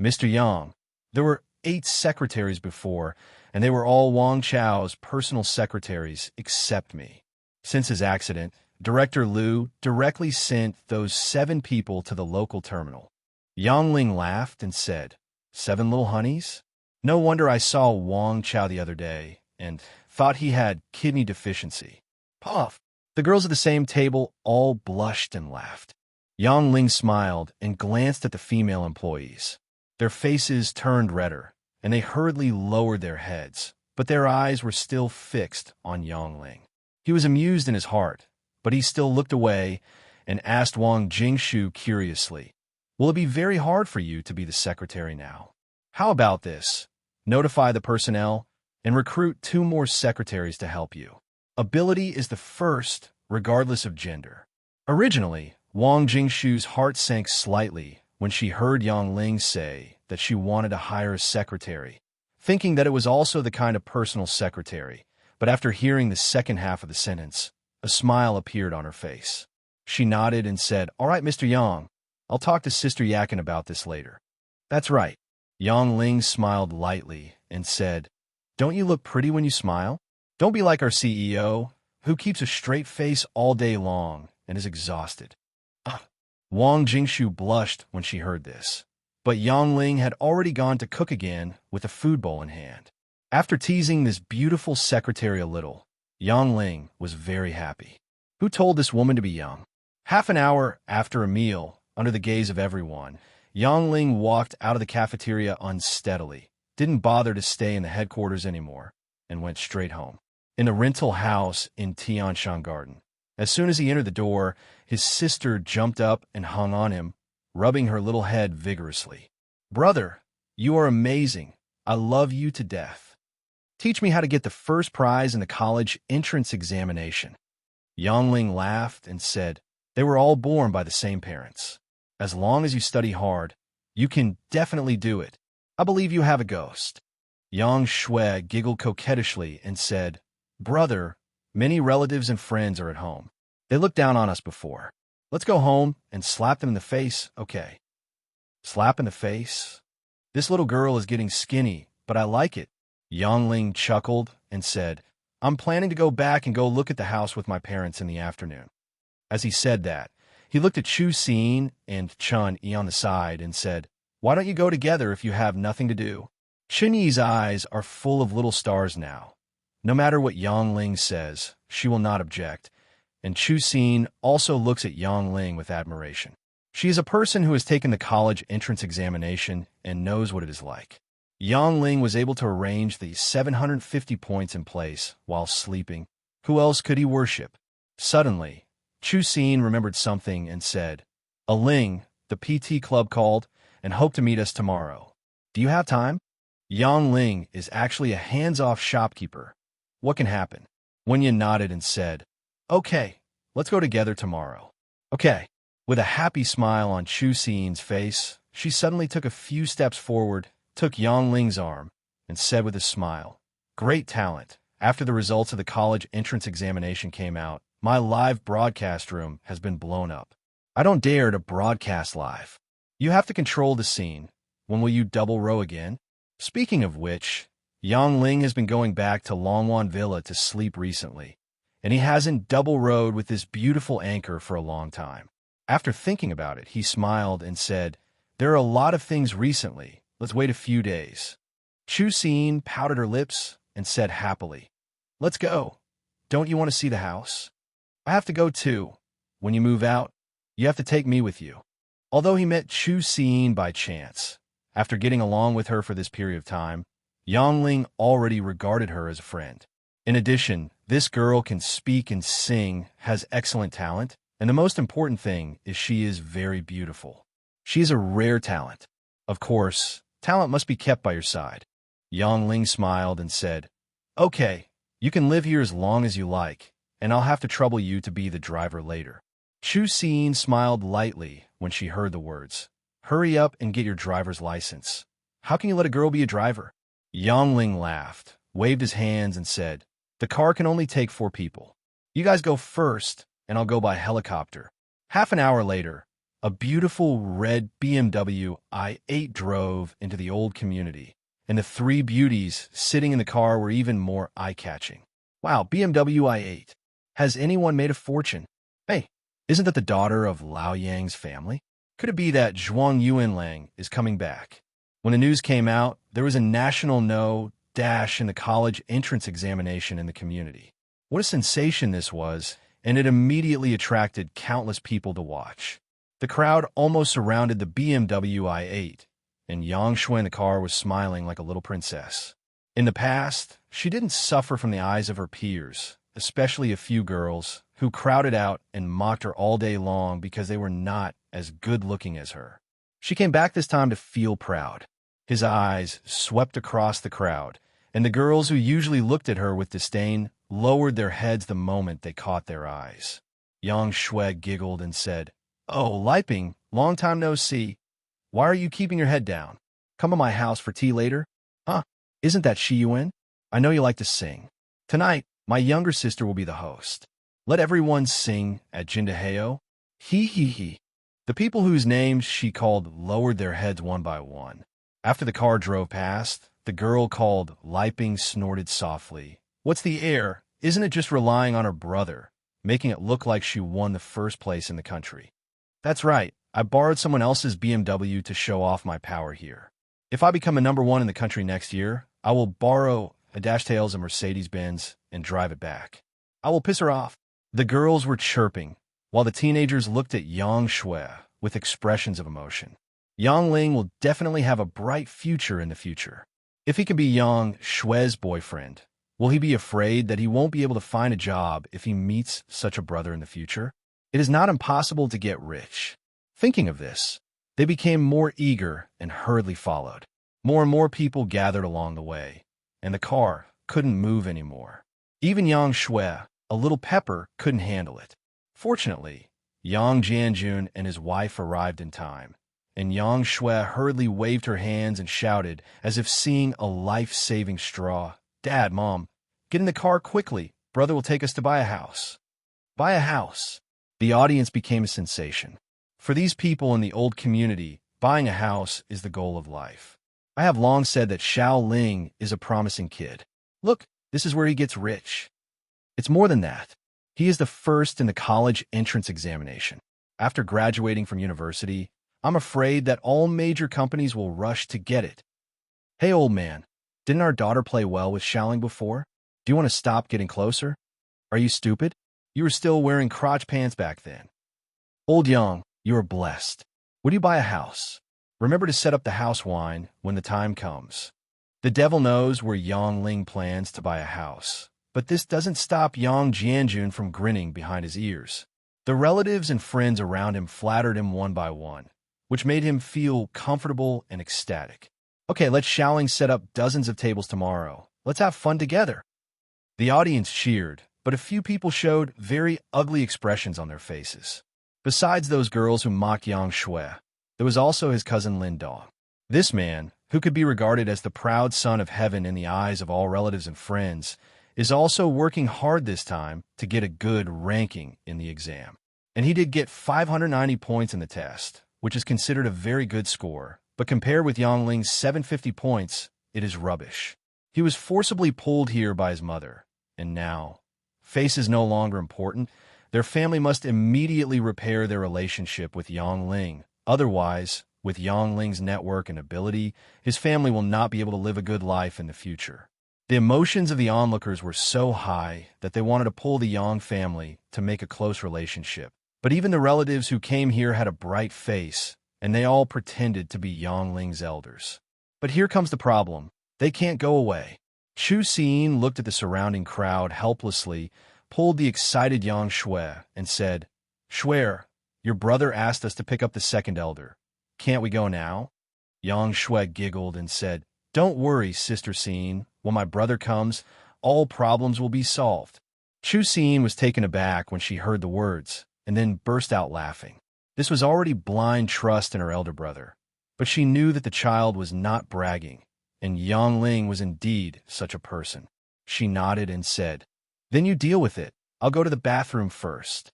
"Mr. Yang, there were 8 secretaries before, and they were all Wang Chao's personal secretaries except me. Since his accident, Director Liu directly sent those 7 people to the local terminal." Yang Ling laughed and said, "7 little honeys? No wonder I saw Wang Chao the other day and thought he had kidney deficiency." Puff! The girls at the same table all blushed and laughed. Yang Ling smiled and glanced at the female employees. Their faces turned redder, and they hurriedly lowered their heads, but their eyes were still fixed on Yang Ling. He was amused in his heart, but he still looked away and asked Wang Jingshu curiously, "Will it be very hard for you to be the secretary now? How about this? Notify the personnel and recruit 2 more secretaries to help you. Ability is the first, regardless of gender." Originally, Wang Jingshu's heart sank slightly when she heard Yang Ling say that she wanted to hire a secretary, thinking that it was also the kind of personal secretary, but after hearing the second half of the sentence, a smile appeared on her face. She nodded and said, "All right, Mr. Yang, I'll talk to Sister Yakin about this later." "That's right." Yang Ling smiled lightly and said, "Don't you look pretty when you smile? Don't be like our CEO, who keeps a straight face all day long and is exhausted." Wang Jingshu blushed when she heard this, but Yang Ling had already gone to cook again with a food bowl in hand. After teasing this beautiful secretary a little, Yang Ling was very happy. Who told this woman to be young? Half an hour after a meal, under the gaze of everyone, Yang Ling walked out of the cafeteria unsteadily, didn't bother to stay in the headquarters anymore, and went straight home. In the rental house in Tianshan Garden, as soon as he entered the door, his sister jumped up and hung on him, rubbing her little head vigorously. "Brother, you are amazing. I love you to death. Teach me how to get the first prize in the college entrance examination." Yang Ling laughed and said, "They were all born by the same parents. As long as you study hard, you can definitely do it. I believe you have a ghost." Yang Shui giggled coquettishly and said, "Brother, many relatives and friends are at home. They looked down on us before. Let's go home and slap them in the face, okay?" "Slap in the face? This little girl is getting skinny, but I like it." Yang Ling chuckled and said, "I'm planning to go back and go look at the house with my parents in the afternoon." As he said that, he looked at Chu Xin and Chun Yi on the side and said, "Why don't you go together if you have nothing to do?" Chun Yi's eyes are full of little stars now. No matter what Yang Ling says, she will not object, and Chu Xin also looks at Yang Ling with admiration. She is a person who has taken the college entrance examination and knows what it is like. Yang Ling was able to arrange the 750 points in place while sleeping. Who else could he worship? Suddenly, Chu Xin remembered something and said, Ling, the PT club called and hope to meet us tomorrow. Do you have time? Yang Ling is actually a hands-off shopkeeper. What can happen? Wenyan nodded and said, Okay, let's go together tomorrow. Okay. With a happy smile on Chu Xin's face, she suddenly took a few steps forward, took Yang Ling's arm, and said with a smile, Great talent. After the results of the college entrance examination came out, my live broadcast room has been blown up. I don't dare to broadcast live. You have to control the scene. When will you double row again? Speaking of which, Yang Ling has been going back to Longwan Villa to sleep recently, and he hasn't double rowed with this beautiful anchor for a long time. After thinking about it, he smiled and said, There are a lot of things recently. Let's wait a few days. Chu Xin pouted her lips and said happily, Let's go. Don't you want to see the house? I have to go too. When you move out, you have to take me with you. Although he met Chu Xin by chance, after getting along with her for this period of time, Yang Ling already regarded her as a friend. In addition, this girl can speak and sing, has excellent talent, and the most important thing is she is very beautiful. She is a rare talent. Of course, talent must be kept by your side. Yang Ling smiled and said, Okay, you can live here as long as you like, and I'll have to trouble you to be the driver later. Chu Xin smiled lightly when she heard the words. Hurry up and get your driver's license. How can you let a girl be a driver? Yang Ling laughed, waved his hands, and said, The car can only take 4 people. You guys go first, and I'll go by helicopter. Half an hour later, a beautiful red BMW i8 drove into the old community, and the 3 beauties sitting in the car were even more eye-catching. Wow, BMW i8. Has anyone made a fortune? Hey, isn't that the daughter of Lao Yang's family? Could it be that Zhuang Yuanlang is coming back? When the news came out, there was a national no dash in the college entrance examination in the community. What a sensation this was, and it immediately attracted countless people to watch. The crowd almost surrounded the BMW i8, and Yang Shui in the car was smiling like a little princess. In the past, she didn't suffer from the eyes of her peers, especially a few girls who crowded out and mocked her all day long because they were not as good-looking as her. She came back this time to feel proud. His eyes swept across the crowd, and the girls who usually looked at her with disdain lowered their heads the moment they caught their eyes. Yang Shui giggled and said, Oh, Liping, long time no see. Why are you keeping your head down? Come to my house for tea later? Huh? Isn't that Shi Yuan? I know you like to sing. Tonight, my younger sister will be the host. Let everyone sing at Jindaheo. Hee hee hee. The people whose names she called lowered their heads one by one. After the car drove past, the girl called Liping snorted softly. What's the air? Isn't it just relying on her brother, making it look like she won the first place in the country? That's right. I borrowed someone else's BMW to show off my power here. If I become a #1 in the country next year, I will borrow a Dashtails and Mercedes-Benz and drive it back. I will piss her off. The girls were chirping, while the teenagers looked at Yang Shui with expressions of emotion. Yang Ling will definitely have a bright future in the future. If he can be Yang Shui's boyfriend, will he be afraid that he won't be able to find a job if he meets such a brother in the future? It is not impossible to get rich. Thinking of this, they became more eager and hurriedly followed. More and more people gathered along the way, and the car couldn't move anymore. Even Yang Shui, a little pepper, couldn't handle it. Fortunately, Yang Jianjun and his wife arrived in time, and Yang Shui hurriedly waved her hands and shouted as if seeing a life-saving straw, Dad, Mom, get in the car quickly. Brother will take us to buy a house. Buy a house. The audience became a sensation. For these people in the old community, buying a house is the goal of life. I have long said that Xiao Ling is a promising kid. Look, this is where he gets rich. It's more than that. He is the first in the college entrance examination. After graduating from university, I'm afraid that all major companies will rush to get it. Hey, old man, didn't our daughter play well with Xiaoling before? Do you want to stop getting closer? Are you stupid? You were still wearing crotch pants back then. Old Yang, You are blessed. Would you buy a house? Remember to set up the house wine when the time comes. The devil knows where Yang Ling plans to buy a house, but this doesn't stop Yang Jianjun from grinning behind his ears. The relatives and friends around him flattered him one by one, which made him feel comfortable and ecstatic. Okay, let Xiaoling set up dozens of tables tomorrow. Let's have fun together. The audience cheered, but a few people showed very ugly expressions on their faces. Besides those girls who mocked Yang Shui, there was also his cousin Lin Dong. This man, who could be regarded as the proud son of heaven in the eyes of all relatives and friends, is also working hard this time to get a good ranking in the exam. And he did get 590 points in the test, which is considered a very good score, but compared with Yang Ling's 750 points, it is rubbish. He was forcibly pulled here by his mother, and now, face is no longer important. Their family must immediately repair their relationship with Yang Ling. Otherwise, with Yang Ling's network and ability, his family will not be able to live a good life in the future. The emotions of the onlookers were so high that they wanted to pull the Yang family to make a close relationship. But even the relatives who came here had a bright face, and they all pretended to be Yang Ling's elders. But here comes the problem. They can't go away. Chu Xin looked at the surrounding crowd helplessly, pulled the excited Yang Shui, and said, "Shui, your brother asked us to pick up the second elder. Can't we go now?" Yang Shui giggled and said, "Don't worry, Sister Xin. When my brother comes, all problems will be solved." Chu Xin was taken aback when she heard the words, and then burst out laughing. This was already blind trust in her elder brother, but she knew that the child was not bragging, and Yang Ling was indeed such a person. She nodded and said, "Then you deal with it. I'll go to the bathroom first."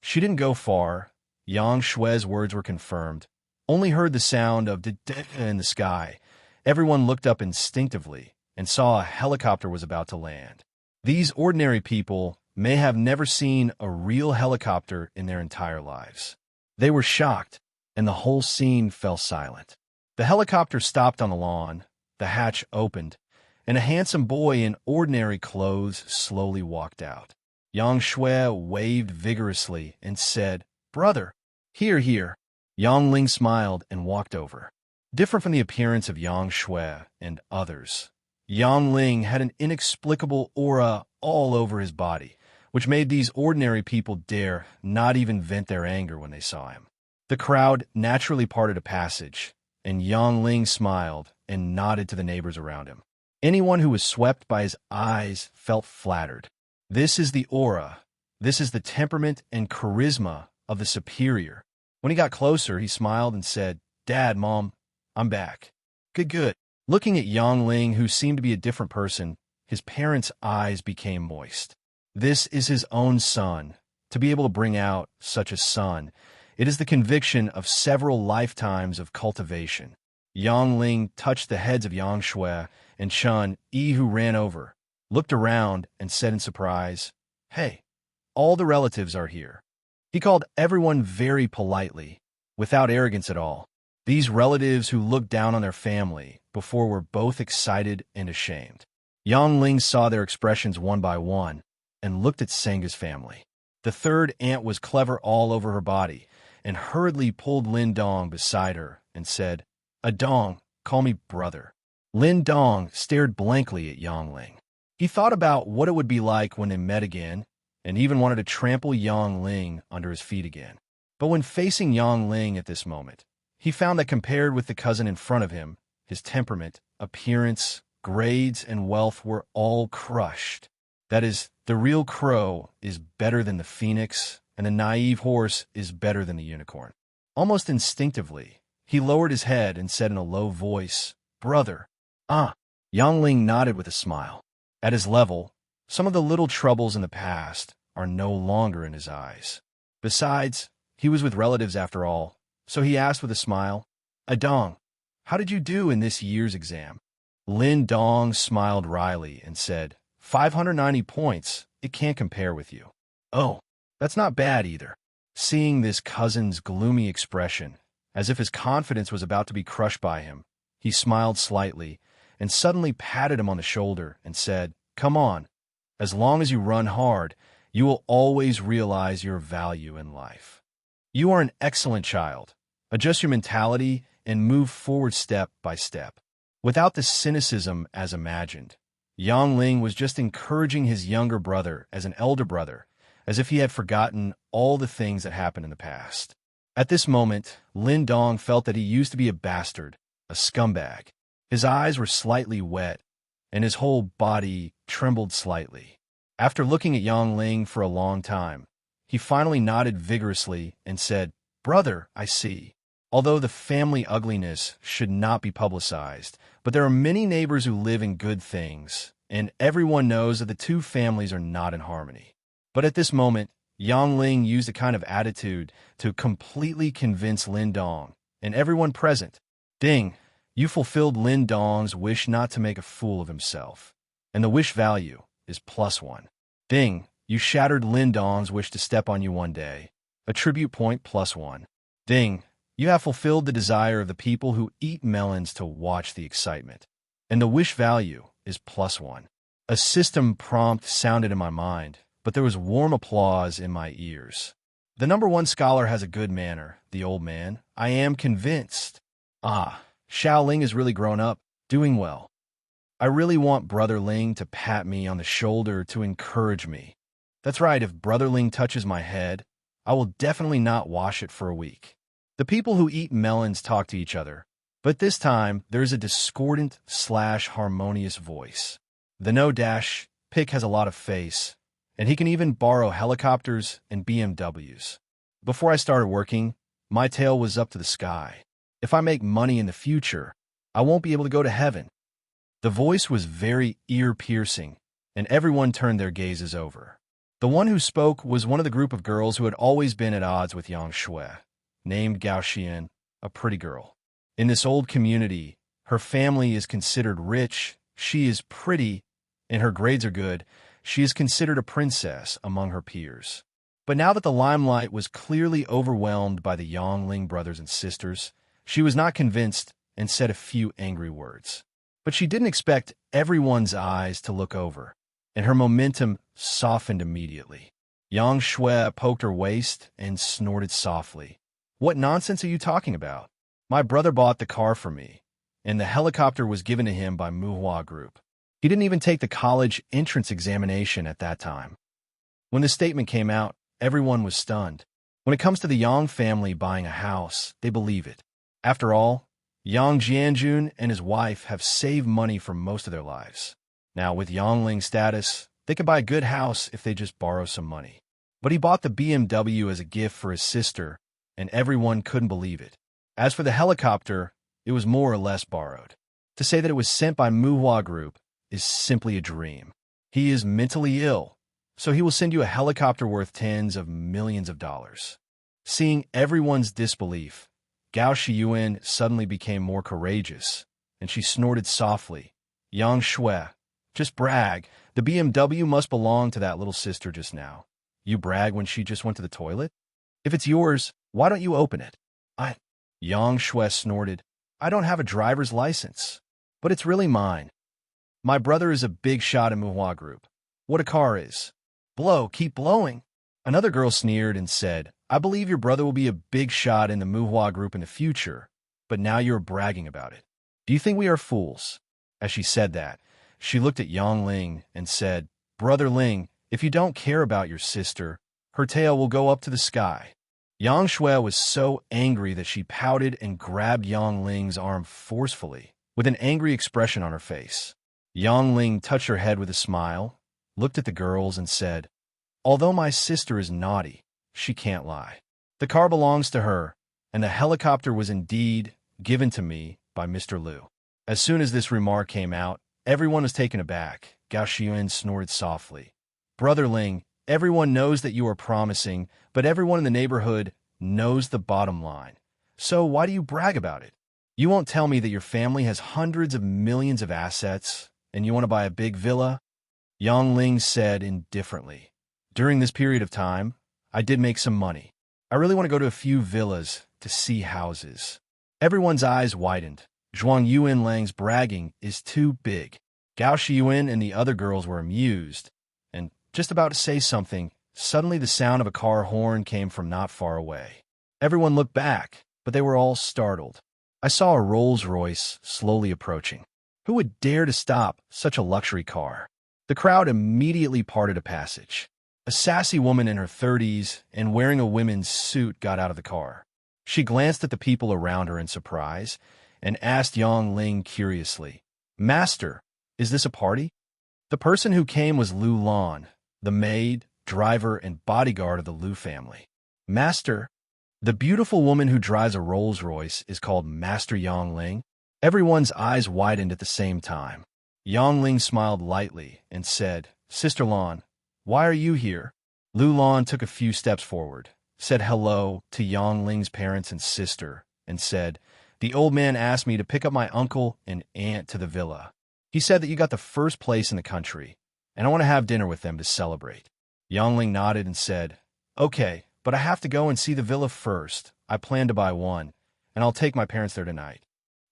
She didn't go far. Yang Shui's words were confirmed. Only heard the sound of in the sky. Everyone looked up instinctively and saw a helicopter was about to land. These ordinary people may have never seen a real helicopter in their entire lives. They were shocked, and the whole scene fell silent. The helicopter stopped on the lawn, the hatch opened, and a handsome boy in ordinary clothes slowly walked out. Yang Shui waved vigorously and said, "Brother, here, here." Yang Ling smiled and walked over. Different from the appearance of Yang Shui and others, Yang Ling had an inexplicable aura all over his body, which made these ordinary people dare not even vent their anger when they saw him. The crowd naturally parted a passage, and Yang Ling smiled and nodded to the neighbors around him. Anyone who was swept by his eyes felt flattered. This is the aura, this is the temperament and charisma of the superior. When he got closer, he smiled and said, "Dad, Mom, I'm back." Good, good. Looking at Yang Ling, who seemed to be a different person, his parents' eyes became moist. This is his own son. To be able to bring out such a son, it is the conviction of several lifetimes of cultivation. Yang Ling touched the heads of Yang Shui and Chun Yi, who ran over, looked around, and said in surprise, "Hey, all the relatives are here." He called everyone very politely, without arrogance at all. These relatives who looked down on their family before were both excited and ashamed. Yang Ling saw their expressions one by one and looked at Senga's family. The third aunt was clever all over her body and hurriedly pulled Lin Dong beside her and said, "Adong, call me brother." Lin Dong stared blankly at Yang Ling. He thought about what it would be like when they met again, and even wanted to trample Yang Ling under his feet again. But when facing Yang Ling at this moment, he found that compared with the cousin in front of him, his temperament, appearance, grades, and wealth were all crushed. That is, the real crow is better than the phoenix, and the naive horse is better than the unicorn. Almost instinctively, he lowered his head and said in a low voice, "Brother." "Ah." Yang Ling nodded with a smile. At his level, some of the little troubles in the past are no longer in his eyes. Besides, he was with relatives after all, so he asked with a smile, "Adong, how did you do in this year's exam?" Lin Dong smiled wryly and said, 590 points, it can't compare with you." "Oh, that's not bad either." Seeing this cousin's gloomy expression, as if his confidence was about to be crushed by him, he smiled slightly and suddenly patted him on the shoulder and said, "Come on. As long as you run hard, you will always realize your value in life." You are an excellent child. Adjust your mentality and move forward step by step. Without the cynicism as imagined, Yang Ling was just encouraging his younger brother as an elder brother, as if he had forgotten all the things that happened in the past. At this moment, Lin Dong felt that he used to be a bastard, a scumbag. His eyes were slightly wet, and his whole body trembled slightly. After looking at Yang Ling for a long time, he finally nodded vigorously and said, "Brother, I see. Although the family ugliness should not be publicized, but there are many neighbors who live in good things, and everyone knows that the two families are not in harmony." But at this moment, Yang Ling used a kind of attitude to completely convince Lin Dong and everyone present. Ding, you fulfilled Lin Dong's wish not to make a fool of himself, and the wish value is +1. Ding, you shattered Lin Dong's wish to step on you one day. Attribute point +1. Ding, you have fulfilled the desire of the people who eat melons to watch the excitement, and the wish value is +1. A system prompt sounded in my mind, but there was warm applause in my ears. The #1 scholar has a good manner, the old man. I am convinced. Ah, Xiao Ling is really grown up, doing well. I really want Brother Ling to pat me on the shoulder to encourage me. That's right, if Brother Ling touches my head, I will definitely not wash it for a week. The people who eat melons talk to each other, but this time there is a discordant/harmonious voice. The no-pick has a lot of face, and he can even borrow helicopters and BMWs. Before I started working, my tail was up to the sky. If I make money in the future, I won't be able to go to heaven. The voice was very ear-piercing, and everyone turned their gazes over. The one who spoke was one of the group of girls who had always been at odds with Yang Shui, named Gao Xian, a pretty girl. In this old community, her family is considered rich, she is pretty, and her grades are good. She is considered a princess among her peers. But now that the limelight was clearly overwhelmed by the Yang Ling brothers and sisters, she was not convinced and said a few angry words. But she didn't expect everyone's eyes to look over, and her momentum softened immediately. Yang Shui poked her waist and snorted softly. "What nonsense are you talking about? My brother bought the car for me, and the helicopter was given to him by Muhua Group. He didn't even take the college entrance examination at that time." When the statement came out, everyone was stunned. When it comes to the Yang family buying a house, they believe it. After all, Yang Jianjun and his wife have saved money for most of their lives. Now, with Yang Ling's status, they could buy a good house if they just borrow some money. But he bought the BMW as a gift for his sister, and everyone couldn't believe it. As for the helicopter, it was more or less borrowed. To say that it was sent by Muhua Group is simply a dream. He is mentally ill, so he will send you a helicopter worth tens of millions of dollars. Seeing everyone's disbelief, Gao Shiyuan suddenly became more courageous, and she snorted softly. "Yang Shui, just brag. The BMW must belong to that little sister just now. You brag when she just went to the toilet? If it's yours, why don't you open it?" Yang Shui snorted. "I don't have a driver's license, but it's really mine. My brother is a big shot in Muhua Group. What a car is. Blow, keep blowing." Another girl sneered and said, "I believe your brother will be a big shot in the Muhua Group in the future, but now you're bragging about it. Do you think we are fools?" As she said that, she looked at Yang Ling and said, "Brother Ling, if you don't care about your sister, her tail will go up to the sky." Yang Shui was so angry that she pouted and grabbed Yang Ling's arm forcefully, with an angry expression on her face. Yang Ling touched her head with a smile, looked at the girls, and said, "Although my sister is naughty, she can't lie. The car belongs to her, and the helicopter was indeed given to me by Mr. Liu." As soon as this remark came out, everyone was taken aback. Gao Xian snorted softly. "Brother Ling, everyone knows that you are promising, but everyone in the neighborhood knows the bottom line. So why do you brag about it? You won't tell me that your family has hundreds of millions of assets, and you want to buy a big villa?" Yang Ling said indifferently. "During this period of time, I did make some money. I really want to go to a few villas to see houses." Everyone's eyes widened. Zhuang Yuanlang's bragging is too big. Gao Shiyuan and the other girls were amused, and just about to say something, suddenly the sound of a car horn came from not far away. Everyone looked back, but they were all startled. I saw a Rolls-Royce slowly approaching. Who would dare to stop such a luxury car? The crowd immediately parted a passage. A sassy woman in her 30s and wearing a women's suit got out of the car. She glanced at the people around her in surprise and asked young Ling curiously, "Master, is this a party?" The person who came was Lu Lan, the maid, driver, and bodyguard of the Lu family. "Master, the beautiful woman who drives a Rolls-Royce is called Master Yang Ling." Everyone's eyes widened at the same time. Yang Ling smiled lightly and said, "Sister Lan, why are you here?" Lu Lan took a few steps forward, said hello to Yang Ling's parents and sister, and said, "The old man asked me to pick up my uncle and aunt to the villa. He said that you got the first place in the country, and I want to have dinner with them to celebrate." Yang Ling nodded and said, "Okay, but I have to go and see the villa first. I plan to buy one, and I'll take my parents there tonight."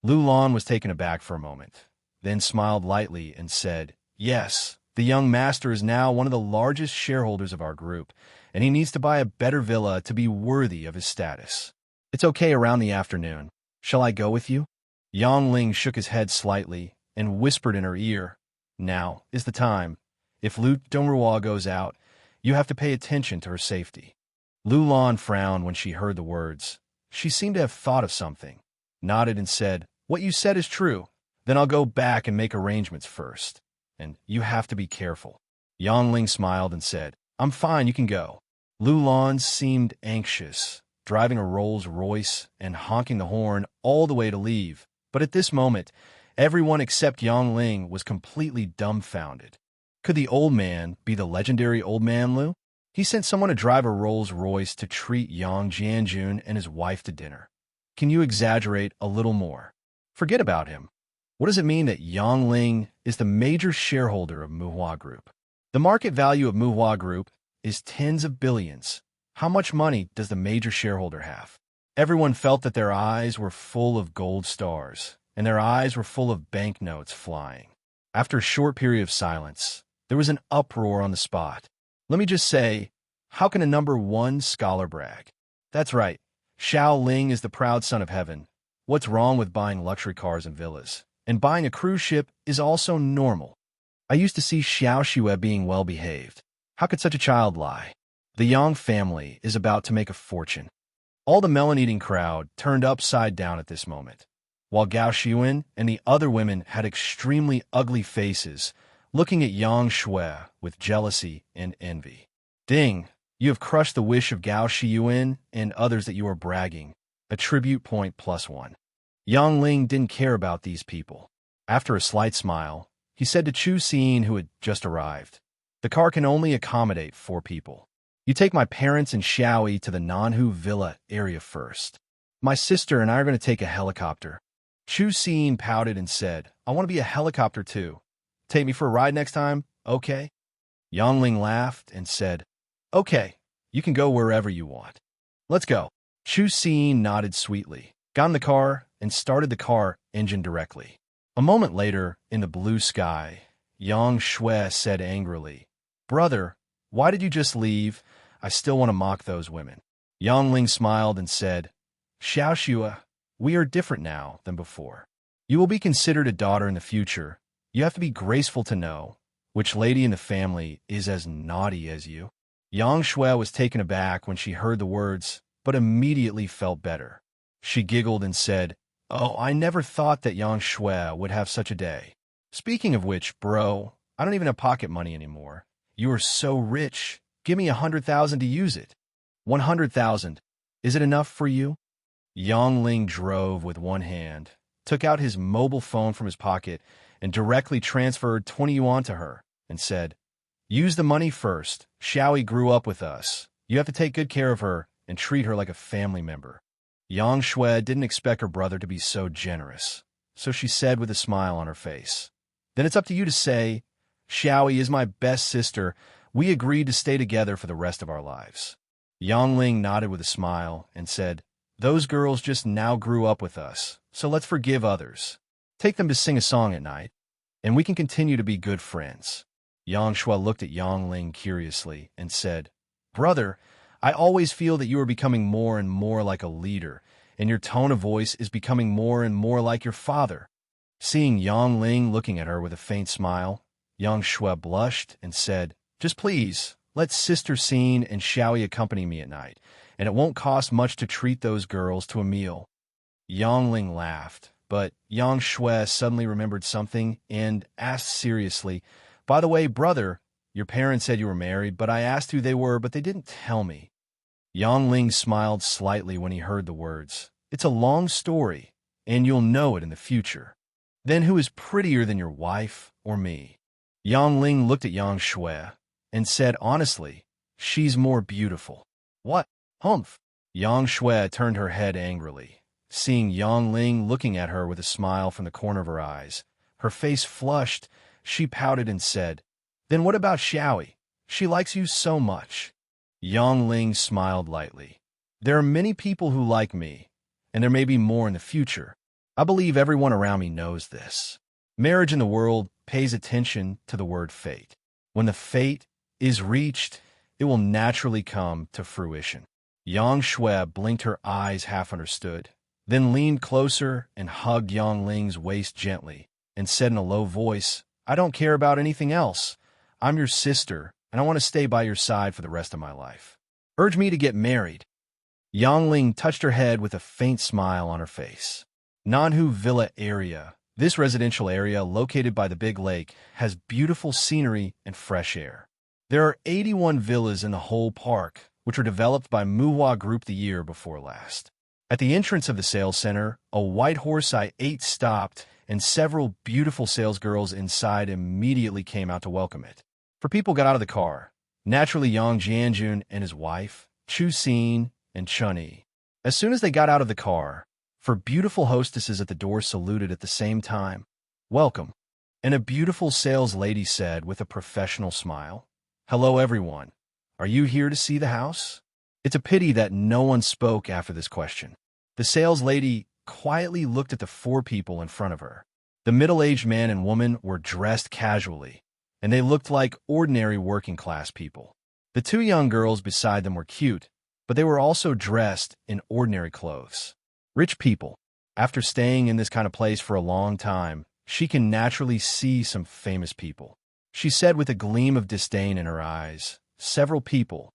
Lu Lan was taken aback for a moment, then smiled lightly and said, "Yes, the young master is now one of the largest shareholders of our group, and he needs to buy a better villa to be worthy of his status. It's okay around the afternoon. Shall I go with you?" Yang Ling shook his head slightly and whispered in her ear, "Now is the time. If Lu Donghua goes out, you have to pay attention to her safety." Lu Lan frowned when she heard the words. She seemed to have thought of something, nodded and said, "What you said is true. Then I'll go back and make arrangements first. And you have to be careful." Yang Ling smiled and said, "I'm fine, you can go." Lu Lan seemed anxious, driving a Rolls-Royce and honking the horn all the way to leave. But at this moment, everyone except Yang Ling was completely dumbfounded. Could the old man be the legendary Old Man Lu? He sent someone to drive a Rolls-Royce to treat Yang Jianjun and his wife to dinner. Can you exaggerate a little more? Forget about him. What does it mean that Yang Ling is the major shareholder of Muhua Group? The market value of Muhua Group is tens of billions. How much money does the major shareholder have? Everyone felt that their eyes were full of gold stars, and their eyes were full of banknotes flying. After a short period of silence, there was an uproar on the spot. Let me just say, how can a number one scholar brag? That's right, Xiao Ling is the proud son of heaven. What's wrong with buying luxury cars and villas? And buying a cruise ship is also normal. I used to see Xiao Xue being well-behaved. How could such a child lie? The Yang family is about to make a fortune. All the melon-eating crowd turned upside down at this moment, while Gao Xiwen and the other women had extremely ugly faces, looking at Yang Xue with jealousy and envy. Ding, you have crushed the wish of Gao Xiwen and others that you are bragging. Attribute point +1. Yang Ling didn't care about these people. After a slight smile, he said to Chu Xin, who had just arrived, "The car can only accommodate 4 people. You take my parents and Xiaoyi to the Nanhu Villa area first. My sister and I are going to take a helicopter." Chu Xin pouted and said, "I want to be a helicopter too. Take me for a ride next time, okay?" Yang Ling laughed and said, "Okay, you can go wherever you want. Let's go." Chu Xin nodded sweetly, got in the car, and started the car engine directly. A moment later, in the blue sky, Yang Xue said angrily, "Brother, why did you just leave? I still want to mock those women." Yang Ling smiled and said, "Xiao Xue, we are different now than before. You will be considered a daughter in the future. You have to be graceful to know which lady in the family is as naughty as you." Yang Xue was taken aback when she heard the words, but immediately felt better. She giggled and said, "Oh, I never thought that Yang Xue would have such a day. Speaking of which, bro, I don't even have pocket money anymore. You are so rich. Give me 100,000 to use it." 100,000. Is it enough for you? Yang Ling drove with one hand, took out his mobile phone from his pocket, and directly transferred 20 yuan to her, and said, "Use the money first. Xiaoyi grew up with us. You have to take good care of her and treat her like a family member." Yang Xue didn't expect her brother to be so generous, so she said with a smile on her face, "Then it's up to you to say, Xiaoyi is my best sister. We agreed to stay together for the rest of our lives." Yang Ling nodded with a smile and said, "Those girls just now grew up with us, so let's forgive others. Take them to sing a song at night, and we can continue to be good friends." Yang Xue looked at Yang Ling curiously and said, "Brother, I always feel that you are becoming more and more like a leader, and your tone of voice is becoming more and more like your father. Seeing Yang Ling looking at her with a faint smile, Yang Shui blushed and said, "Just please, let Sister Xin and Xiaoyi accompany me at night, and it won't cost much to treat those girls to a meal." Yang Ling laughed, but Yang Shui suddenly remembered something and asked seriously, "By the way, brother, your parents said you were married, but I asked who they were, but they didn't tell me." Yang Ling smiled slightly when he heard the words. "It's a long story, and you'll know it in the future." "Then who is prettier than your wife or me?" Yang Ling looked at Yang Shui and said honestly, "She's more beautiful." "What? Humph." Yang Shui turned her head angrily. Seeing Yang Ling looking at her with a smile from the corner of her eyes, her face flushed, she pouted and said, "Then what about Xiaoyi? She likes you so much." Yang Ling smiled lightly. "There are many people who like me, and there may be more in the future. I believe everyone around me knows this. Marriage in the world pays attention to the word fate. When the fate is reached, it will naturally come to fruition." Yang Shui blinked her eyes half understood, then leaned closer and hugged Yang Ling's waist gently and said in a low voice, "I don't care about anything else. I'm your sister, and I want to stay by your side for the rest of my life. Urge me to get married." Yang Ling touched her head with a faint smile on her face. Nanhu Villa area. This residential area, located by the big lake, has beautiful scenery and fresh air. There are 81 villas in the whole park, which were developed by Muhua Group the year before last. At the entrance of the sales center, a white horse I-8 stopped, and several beautiful salesgirls inside immediately came out to welcome it. For people got out of the car, naturally Yang Jianjun and his wife, Chu Xin and Chun Yi. As soon as they got out of the car, four beautiful hostesses at the door saluted at the same time. "Welcome." And a beautiful sales lady said with a professional smile, "Hello everyone. Are you here to see the house?" It's a pity that no one spoke after this question. The sales lady quietly looked at the four people in front of her. The middle-aged man and woman were dressed casually, and they looked like ordinary working-class people. The two young girls beside them were cute, but they were also dressed in ordinary clothes. Rich people. After staying in this kind of place for a long time, she can naturally see some famous people. She said with a gleam of disdain in her eyes, "Several people.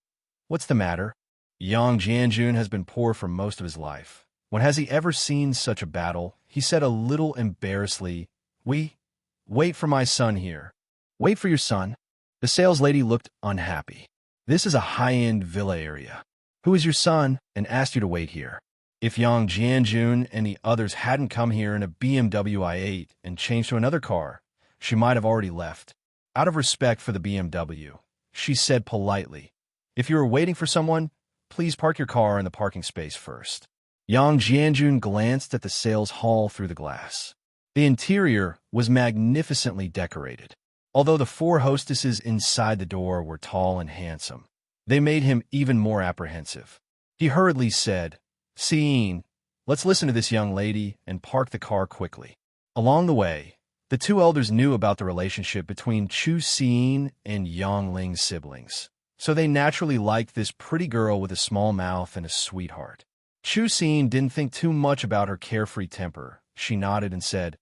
What's the matter? Yang Jianjun has been poor for most of his life. When has he ever seen such a battle?" He said a little embarrassedly, Wait for my son here." "Wait for your son?" The sales lady looked unhappy. "This is a high-end villa area. Who is your son and asked you to wait here?" If Yang Jianjun and the others hadn't come here in a BMW i8 and changed to another car, she might have already left. Out of respect for the BMW, she said politely, "If you are waiting for someone, please park your car in the parking space first." Yang Jianjun glanced at the sales hall through the glass. The interior was magnificently decorated. Although the four hostesses inside the door were tall and handsome, they made him even more apprehensive. He hurriedly said, "Xin, let's listen to this young lady and park the car quickly." Along the way, the two elders knew about the relationship between Chu Xin and Yang Ling's siblings, so they naturally liked this pretty girl with a small mouth and a sweetheart. Chu Xin didn't think too much about her carefree temper. She nodded and said,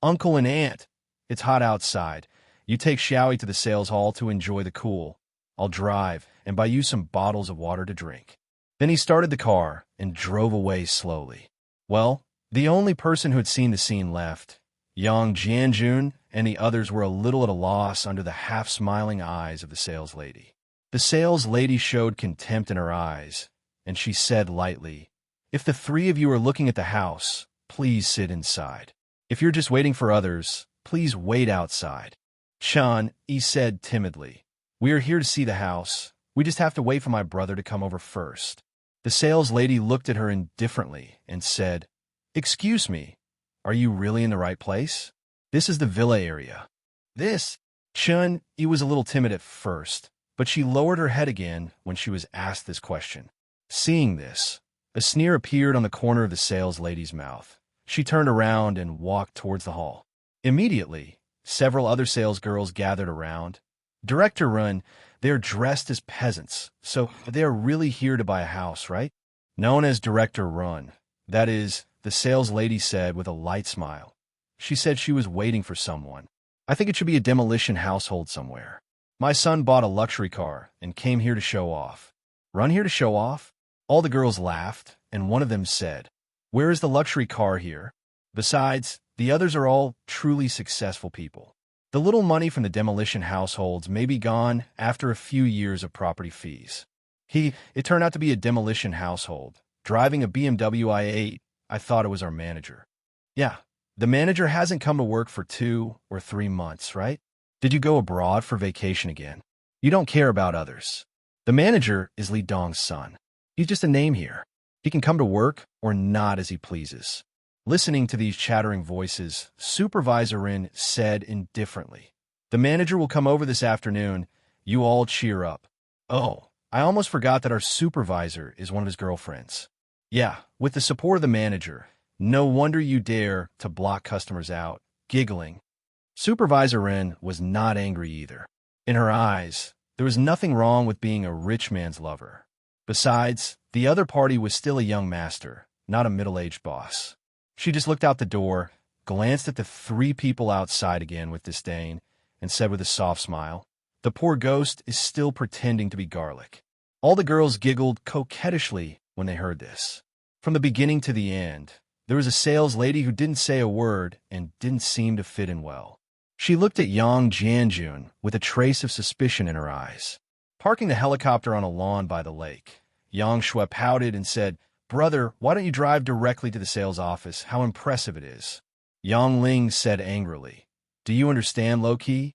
"Uncle and Aunt, it's hot outside. You take Xiaoyi to the sales hall to enjoy the cool. I'll drive and buy you some bottles of water to drink." Then he started the car and drove away slowly. Well, the only person who had seen the scene left, Yang Jianjun and the others were a little at a loss under the half-smiling eyes of the sales lady. The sales lady showed contempt in her eyes, and she said lightly, "If the three of you are looking at the house, please sit inside. If you're just waiting for others, please wait outside." "Chun," he said timidly, "we are here to see the house. We just have to wait for my brother to come over first." The sales lady looked at her indifferently and said, "Excuse me, are you really in the right place? This is the villa area." "This?" Chun, he was a little timid at first, but she lowered her head again when she was asked this question. Seeing this, a sneer appeared on the corner of the sales lady's mouth. She turned around and walked towards the hall. Immediately, several other salesgirls gathered around, Director Run, they're dressed as peasants, so they're really here to buy a house, right? Known as Director Run. That is, the sales lady said with a light smile. She said she was waiting for someone. I think it should be a demolition household somewhere. My son bought a luxury car and came here to show off. Run here to show off? All the girls laughed, and one of them said, "Where is the luxury car here?" Besides, the others are all truly successful people. The little money from the demolition households may be gone after a few years of property fees. It turned out to be a demolition household, driving a BMW i8. I thought it was our manager. Yeah, the manager hasn't come to work for 2 or 3 months, right? Did you go abroad for vacation again? You don't care about others. The manager is Li Dong's son. He's just a name here. He can come to work or not as he pleases. Listening to these chattering voices, Supervisor Rin said indifferently, "The manager will come over this afternoon. You all cheer up." Oh, I almost forgot that our supervisor is one of his girlfriends. Yeah, with the support of the manager, no wonder you dare to block customers out, giggling. Supervisor Rin was not angry either. In her eyes, there was nothing wrong with being a rich man's lover. Besides, the other party was still a young master, not a middle-aged boss. She just looked out the door, glanced at the 3 people outside again with disdain, and said with a soft smile, "The poor ghost is still pretending to be garlic." All the girls giggled coquettishly when they heard this. From the beginning to the end, there was a sales lady who didn't say a word and didn't seem to fit in well. She looked at Yang Jianjun with a trace of suspicion in her eyes. Parking the helicopter on a lawn by the lake, Yang Shui pouted and said, "Brother, why don't you drive directly to the sales office? How impressive it is." Yang Ling said angrily, "Do you understand, low-key?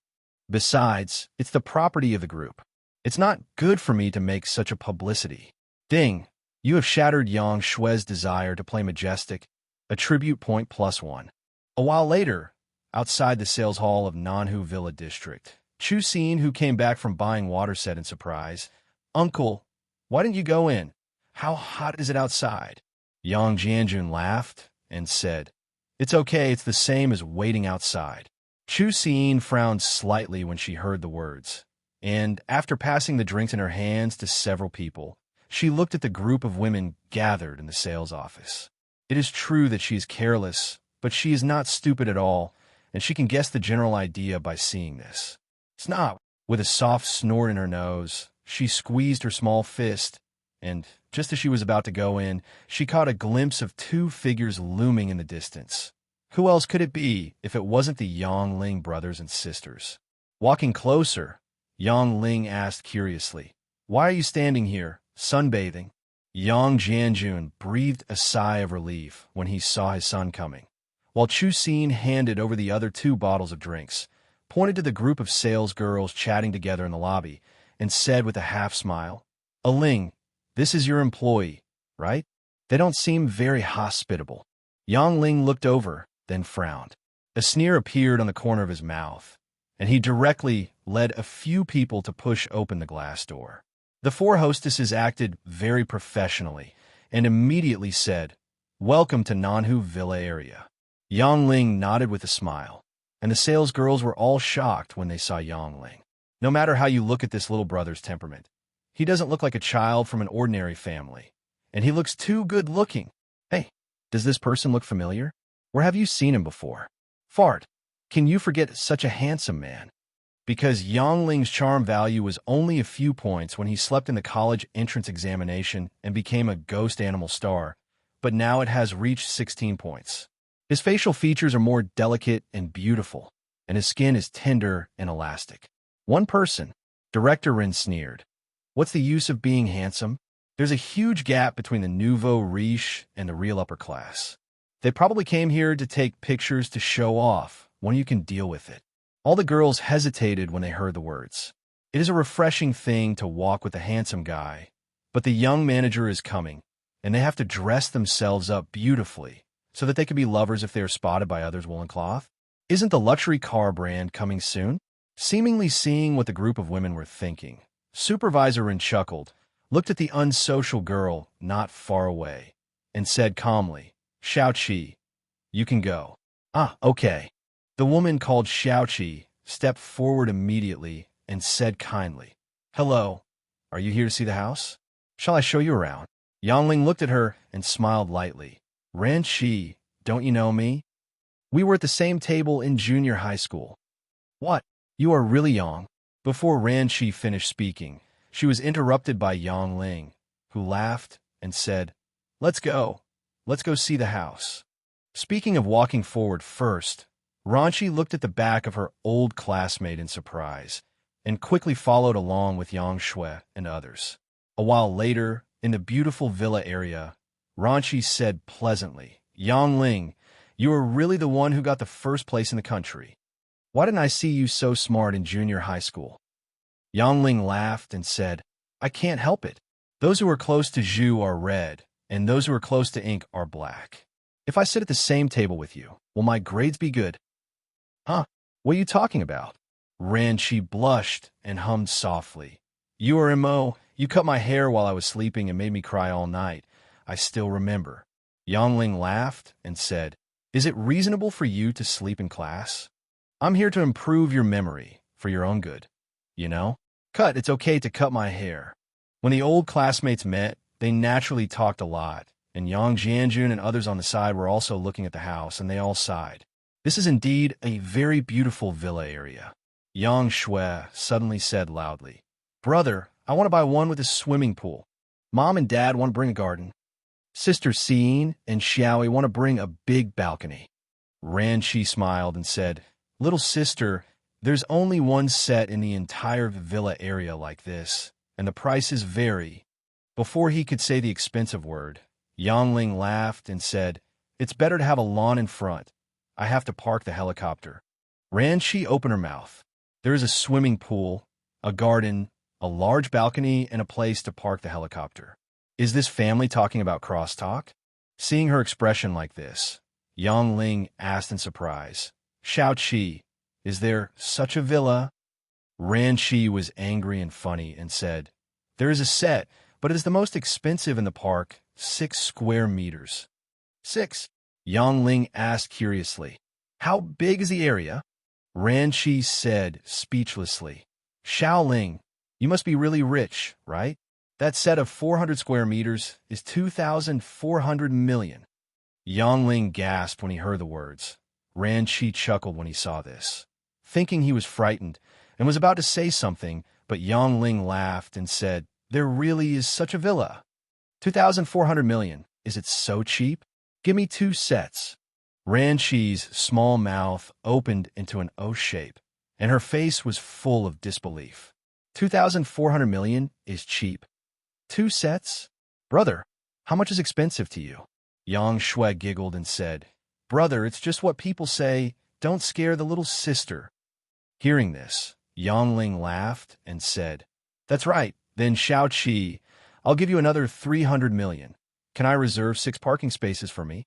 Besides, it's the property of the group. It's not good for me to make such a publicity." Ding, you have shattered Yang Shui's desire to play majestic. Attribute point +1. A while later, outside the sales hall of Nanhu Villa District, Chu Xin, who came back from buying water, said in surprise, "Uncle, why didn't you go in? How hot is it outside?" Yang Jianjun laughed and said, "It's okay, it's the same as waiting outside." Chu Xin frowned slightly when she heard the words, and after passing the drinks in her hands to several people, she looked at the group of women gathered in the sales office. It is true that she is careless, but she is not stupid at all, and she can guess the general idea by seeing this. Snot, with a soft snort in her nose, she squeezed her small fist, and just as she was about to go in, she caught a glimpse of 2 figures looming in the distance. Who else could it be if it wasn't the Yang Ling brothers and sisters? Walking closer, Yang Ling asked curiously, "Why are you standing here, sunbathing?" Yang Jianjun breathed a sigh of relief when he saw his son coming, while Chu Xin handed over the other 2 bottles of drinks, pointed to the group of sales girls chatting together in the lobby, and said with a half-smile, "Ling, this is your employee, right? They don't seem very hospitable." Yang Ling looked over, then frowned. A sneer appeared on the corner of his mouth, and he directly led a few people to push open the glass door. The 4 hostesses acted very professionally and immediately said, "Welcome to Nanhu Villa area." Yang Ling nodded with a smile, and the sales girls were all shocked when they saw Yang Ling. No matter how you look at this little brother's temperament, he doesn't look like a child from an ordinary family, and he looks too good-looking. Hey, does this person look familiar? Where have you seen him before? Fart, can you forget such a handsome man? Because Yang Ling's charm value was only a few points when he slept in the college entrance examination and became a ghost animal star, but now it has reached 16 points. His facial features are more delicate and beautiful, and his skin is tender and elastic. One person, Director Rin sneered. What's the use of being handsome? There's a huge gap between the nouveau riche and the real upper class. They probably came here to take pictures to show off when you can deal with it. All the girls hesitated when they heard the words. It is a refreshing thing to walk with a handsome guy, but the young manager is coming, and they have to dress themselves up beautifully so that they can be lovers if they are spotted by others' woolen cloth. Isn't the luxury car brand coming soon? Seemingly seeing what the group of women were thinking, Supervisor Rin chuckled, looked at the unsocial girl not far away, and said calmly, "Xiaoqi, you can go." "Ah, okay." The woman called Xiaoqi stepped forward immediately and said kindly, "Hello, are you here to see the house? Shall I show you around?" Yang Ling looked at her and smiled lightly. "Ran Shi, don't you know me? We were at the same table in junior high school." "What? You are really young?" Before Ran Shi finished speaking, she was interrupted by Yang Ling, who laughed and said, "Let's go. Let's go see the house." Speaking of walking forward first, Ranchi looked at the back of her old classmate in surprise and quickly followed along with Yang Shui and others. A while later, in the beautiful villa area, Ranchi said pleasantly, "Yang Ling, you are really the one who got the first place in the country. Why didn't I see you so smart in junior high school?" Yang Ling laughed and said, "I can't help it. Those who are close to Zhu are red, and those who are close to ink are black. If I sit at the same table with you, will my grades be good?" "Huh? What are you talking about?" Ranchi blushed and hummed softly. "You are Mo. You cut my hair while I was sleeping and made me cry all night. I still remember." Yang Ling laughed and said, "Is it reasonable for you to sleep in class? I'm here to improve your memory, for your own good. You know? Cut, it's okay to cut my hair." When the old classmates met, they naturally talked a lot, and Yang Jianjun and others on the side were also looking at the house, and they all sighed. "This is indeed a very beautiful villa area." Yang Shui suddenly said loudly, "Brother, I want to buy one with a swimming pool. Mom and Dad want to bring a garden. Sister Xin and Xiaoi want to bring a big balcony." Ran Shi smiled and said, "Little sister, there's only one set in the entire villa area like this, and the prices vary." Before he could say the expensive word, Yang Ling laughed and said, "It's better to have a lawn in front. I have to park the helicopter." Ran Shi opened her mouth. There is a swimming pool, a garden, a large balcony, and a place to park the helicopter. Is this family talking about crosstalk? Seeing her expression like this, Yang Ling asked in surprise, "Xiao Qi, is there such a villa?" Ran Shi was angry and funny and said, "There is a set, but it is the most expensive in the park, 6 square meters." "6?" Yang Ling asked curiously. "How big is the area?" Ran Shi said speechlessly, "Xiao Ling, you must be really rich, right? That set of 400 square meters is 2,400 million. Yang Ling gasped when he heard the words. Ran Shi chuckled when he saw this, thinking he was frightened, and was about to say something, but Yang Ling laughed and said, "There really is such a villa. 2,400 million. Is it so cheap? Give me 2 sets. Ran Shi's small mouth opened into an O shape, and her face was full of disbelief. 2,400 million is cheap. 2 sets? Brother, how much is expensive to you?" Yang Shui giggled and said, "Brother, it's just what people say. Don't scare the little sister." Hearing this, Yang Ling laughed and said, "That's right. Then Xiao Qi, I'll give you another 300 million. Can I reserve 6 parking spaces for me?"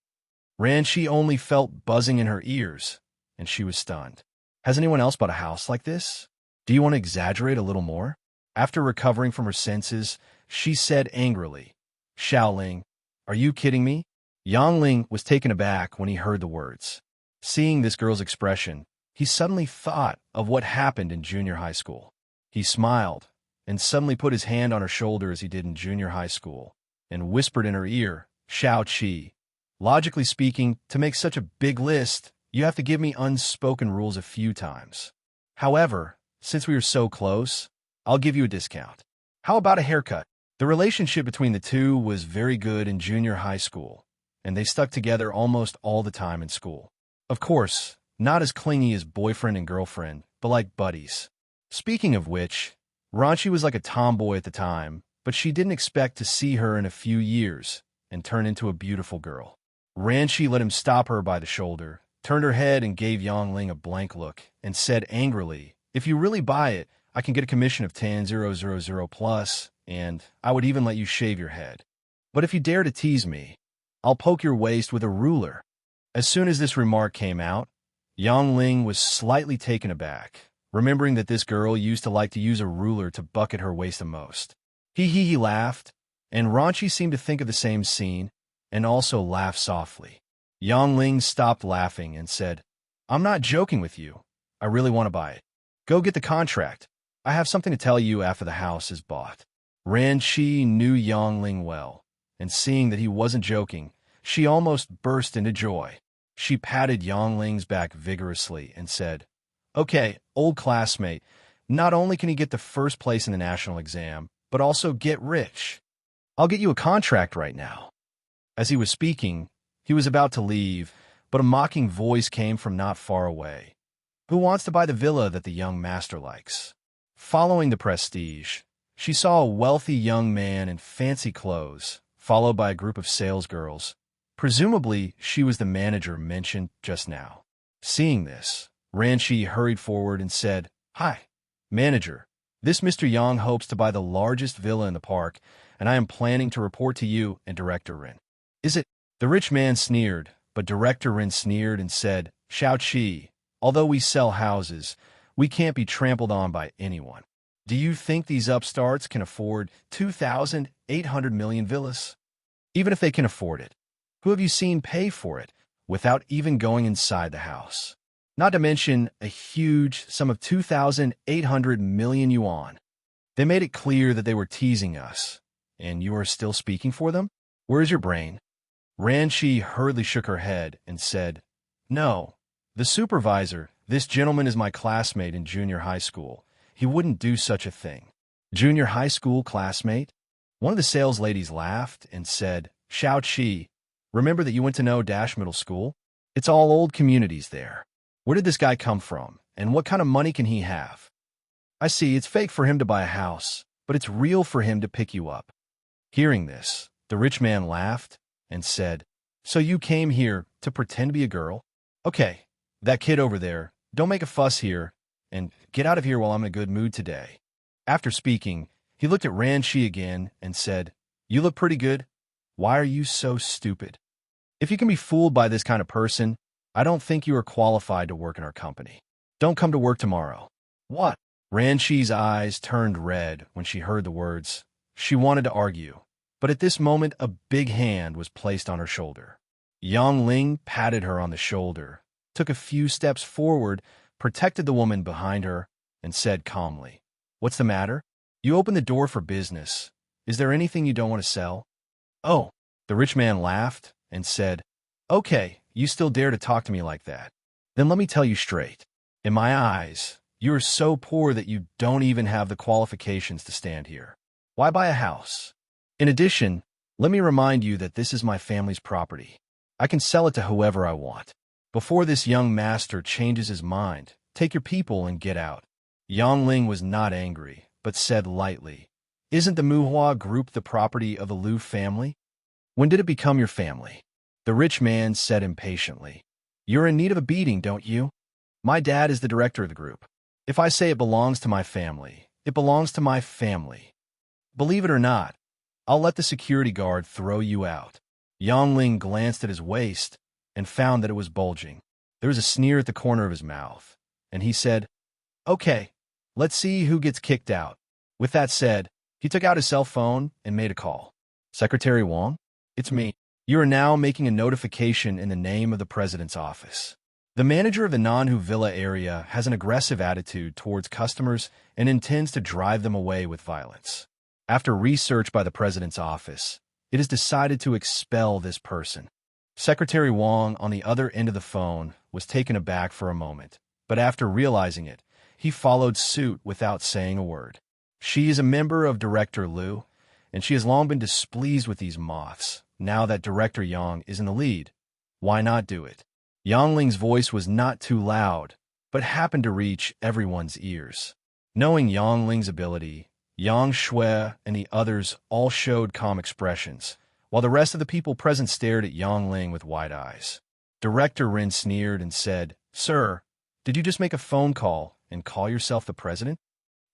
Ran Shi only felt buzzing in her ears, and she was stunned. "Has anyone else bought a house like this? Do you want to exaggerate a little more?" After recovering from her senses, she said angrily, "Xiao Ling, are you kidding me?" Yang Ling was taken aback when he heard the words. Seeing this girl's expression, he suddenly thought of what happened in junior high school. He smiled and suddenly put his hand on her shoulder as he did in junior high school and whispered in her ear, "Xiao Qi, logically speaking, to make such a big list, you have to give me unspoken rules a few times. However, since we are so close, I'll give you a discount. How about a haircut?" The relationship between the two was very good in junior high school, and they stuck together almost all the time in school. Of course, not as clingy as boyfriend and girlfriend, but like buddies. Speaking of which, Ranchi was like a tomboy at the time, but she didn't expect to see her in a few years and turn into a beautiful girl. Ranchi let him stop her by the shoulder, turned her head and gave Yang Ling a blank look, and said angrily, "If you really buy it, I can get a commission of 10,000 plus, and I would even let you shave your head. But if you dare to tease me, I'll poke your waist with a ruler." As soon as this remark came out, Yang Ling was slightly taken aback, remembering that this girl used to like to use a ruler to bucket her waist the most. He laughed, and Ranchi seemed to think of the same scene, and also laughed softly. Yang Ling stopped laughing and said, "I'm not joking with you. I really want to buy it. Go get the contract. I have something to tell you after the house is bought. Ran Shi knew Yang Ling well, and seeing that he wasn't joking, she almost burst into joy. She patted Yang Ling's back vigorously and said, "Okay, old classmate, not only can you get the first place in the national exam, but also get rich. I'll get you a contract right now." As he was speaking, he was about to leave, but a mocking voice came from not far away. "Who wants to buy the villa that the young master likes?" Following the prestige, she saw a wealthy young man in fancy clothes, followed by a group of salesgirls. Presumably, she was the manager mentioned just now. Seeing this, Ranchi hurried forward and said, "Hi, manager. This Mr. Yang hopes to buy the largest villa in the park, and I am planning to report to you and Director Rin." "Is it?" The rich man sneered, but Director Rin sneered and said, "Shao Chi, although we sell houses, we can't be trampled on by anyone. Do you think these upstarts can afford 2,800 million villas? Even if they can afford it, who have you seen pay for it without even going inside the house? Not to mention a huge sum of 2,800 million yuan. They made it clear that they were teasing us, and you are still speaking for them? Where is your brain?" Ranchi hurriedly shook her head and said, "No, the supervisor, this gentleman is my classmate in junior high school. He wouldn't do such a thing." "Junior high school classmate?" One of the sales ladies laughed and said, "Shao Chi, remember that you went to Middle School? It's all old communities there. Where did this guy come from, and what kind of money can he have? I see it's fake for him to buy a house, but it's real for him to pick you up." Hearing this, the rich man laughed and said, "So you came here to pretend to be a girl? Okay, that kid over there, don't make a fuss here, and get out of here while I'm in a good mood today." After speaking, he looked at Ranchi again and said, "You look pretty good. Why are you so stupid? If you can be fooled by this kind of person, I don't think you are qualified to work in our company. Don't come to work tomorrow." "What?" Ranchi's eyes turned red when she heard the words. She wanted to argue, but at this moment a big hand was placed on her shoulder. Yang Ling patted her on the shoulder, took a few steps forward, protected the woman behind her, and said calmly, "What's the matter? You opened the door for business. Is there anything you don't want to sell?" "Oh." The rich man laughed and said, "Okay, you still dare to talk to me like that? Then let me tell you straight. In my eyes, you are so poor that you don't even have the qualifications to stand here. Why buy a house? In addition, let me remind you that this is my family's property. I can sell it to whoever I want. Before this young master changes his mind, take your people and get out." Yang Ling was not angry, but said lightly, "Isn't the Muhua group the property of the Liu family? When did it become your family?" The rich man said impatiently, "You're in need of a beating, don't you? My dad is the director of the group. If I say it belongs to my family, it belongs to my family. Believe it or not, I'll let the security guard throw you out." Yang Ling glanced at his waist and found that it was bulging. There was a sneer at the corner of his mouth, and he said, "Okay, let's see who gets kicked out." With that said, he took out his cell phone and made a call. "Secretary Wang? It's me. You are now making a notification in the name of the president's office. The manager of the Nanhu Villa area has an aggressive attitude towards customers and intends to drive them away with violence. After research by the president's office, it is decided to expel this person." Secretary Wang, on the other end of the phone, was taken aback for a moment, but after realizing it, he followed suit without saying a word. She is a member of Director Liu, and she has long been displeased with these moths. Now that Director Yang is in the lead, why not do it? Yang Ling's voice was not too loud, but happened to reach everyone's ears. Knowing Yang Ling's ability, Yang Shui and the others all showed calm expressions, while the rest of the people present stared at Yang Ling with wide eyes. Director Rin sneered and said, "Sir, did you just make a phone call and call yourself the president?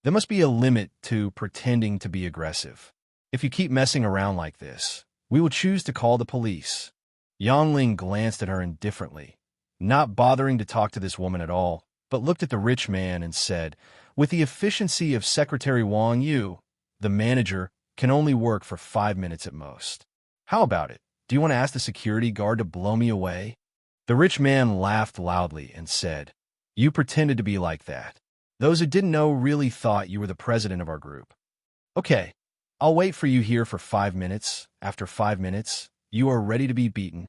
There must be a limit to pretending to be aggressive. If you keep messing around like this, we will choose to call the police." Yang Ling glanced at her indifferently, not bothering to talk to this woman at all, but looked at the rich man and said, "With the efficiency of Secretary Wang Yu, the manager can only work for 5 minutes at most. How about it? Do you want to ask the security guard to blow me away?" The rich man laughed loudly and said, "You pretended to be like that. Those who didn't know really thought you were the president of our group. Okay, I'll wait for you here for 5 minutes. After 5 minutes, you are ready to be beaten.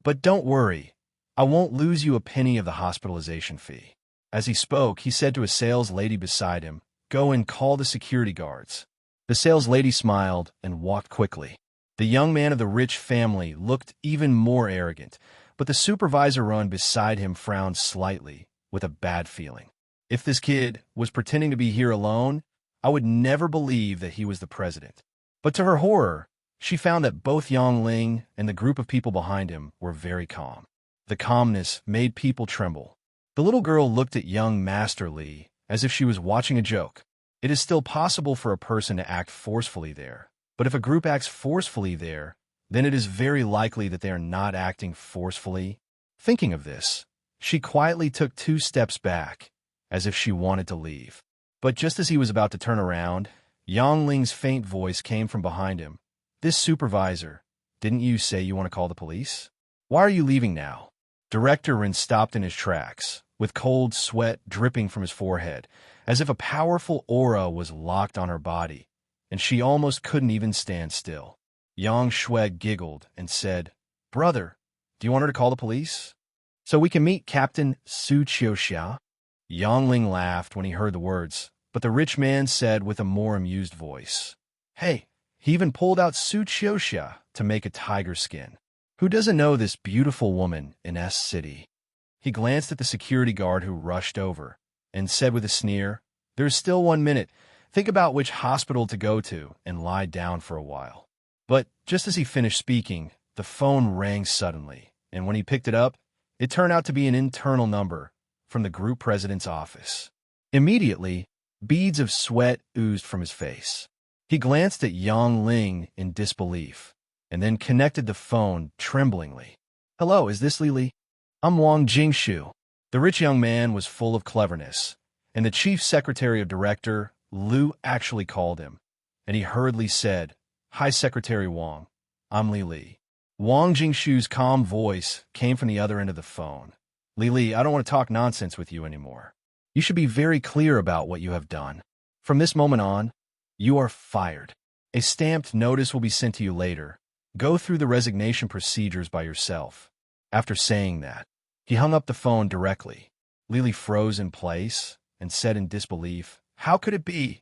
But don't worry, I won't lose you a penny of the hospitalization fee. As he spoke, he said to a sales lady beside him, "Go and call the security guards." The sales lady smiled and walked quickly. The young man of the rich family looked even more arrogant, but the supervisor run beside him frowned slightly with a bad feeling. If this kid was pretending to be here alone, I would never believe that he was the president. But to her horror, she found that both Yang Ling and the group of people behind him were very calm. The calmness made people tremble. The little girl looked at young Master Li as if she was watching a joke. It is still possible for a person to act forcefully there, but if a group acts forcefully there, then it is very likely that they are not acting forcefully. Thinking of this, she quietly took 2 steps back, as if she wanted to leave. But just as he was about to turn around, Yang Ling's faint voice came from behind him. "This supervisor, didn't you say you want to call the police? Why are you leaving now?" Director Rin stopped in his tracks, with cold sweat dripping from his forehead, as if a powerful aura was locked on her body, and she almost couldn't even stand still. Yang Shui giggled and said, "Brother, do you want her to call the police? So we can meet Captain Su Qiuxia?" Yang Ling laughed when he heard the words, but the rich man said with a more amused voice, "Hey, he even pulled out Su Qiuxia to make a tiger skin. Who doesn't know this beautiful woman in S City?" He glanced at the security guard who rushed over and said with a sneer, "There's still 1 minute. Think about which hospital to go to and lie down for a while." But just as he finished speaking, the phone rang suddenly, and when he picked it up, it turned out to be an internal number from the group president's office. Immediately, beads of sweat oozed from his face. He glanced at Yang Ling in disbelief, and then connected the phone tremblingly. "Hello, is this Li? I'm Wang Jingshu." The rich young man was full of cleverness, and the chief secretary of director, Lu, actually called him, and he hurriedly said, "Hi, Secretary Wang. I'm Li." Wang Jingshu's calm voice came from the other end of the phone. "Li, I don't want to talk nonsense with you anymore. You should be very clear about what you have done. From this moment on, you are fired. A stamped notice will be sent to you later. Go through the resignation procedures by yourself." After saying that, he hung up the phone directly. Li froze in place and said in disbelief, "How could it be?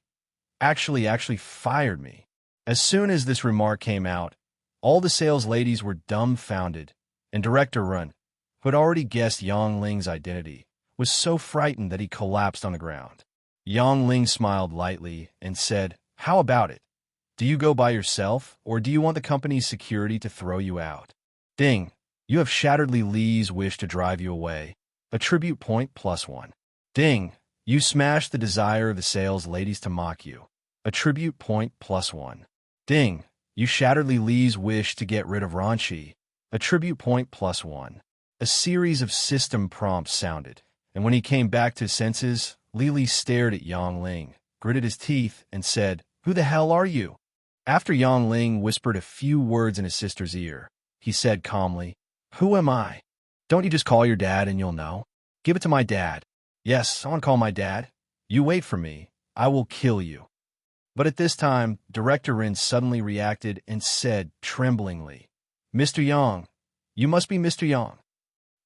Actually fired me." As soon as this remark came out, all the sales ladies were dumbfounded, and Director Run, who had already guessed Yang Ling's identity, was so frightened that he collapsed on the ground. Yang Ling smiled lightly and said, "How about it? Do you go by yourself, or do you want the company's security to throw you out? Ding, you have shattered Li Li's wish to drive you away. Attribute point +1. Ding, you smashed the desire of the sales ladies to mock you. Attribute point +1. Ding, you shattered Li Li's wish to get rid of Ranchi. Attribute point +1. A series of system prompts sounded, and when he came back to his senses, Li stared at Yang Ling, gritted his teeth, and said, "Who the hell are you?" After Yang Ling whispered a few words in his sister's ear, he said calmly, "Who am I? Don't you just call your dad and you'll know? Give it to my dad." "Yes, I want to call my dad. You wait for me. I will kill you." But at this time, Director Rin suddenly reacted and said tremblingly, "Mr. Yang, you must be Mr. Yang.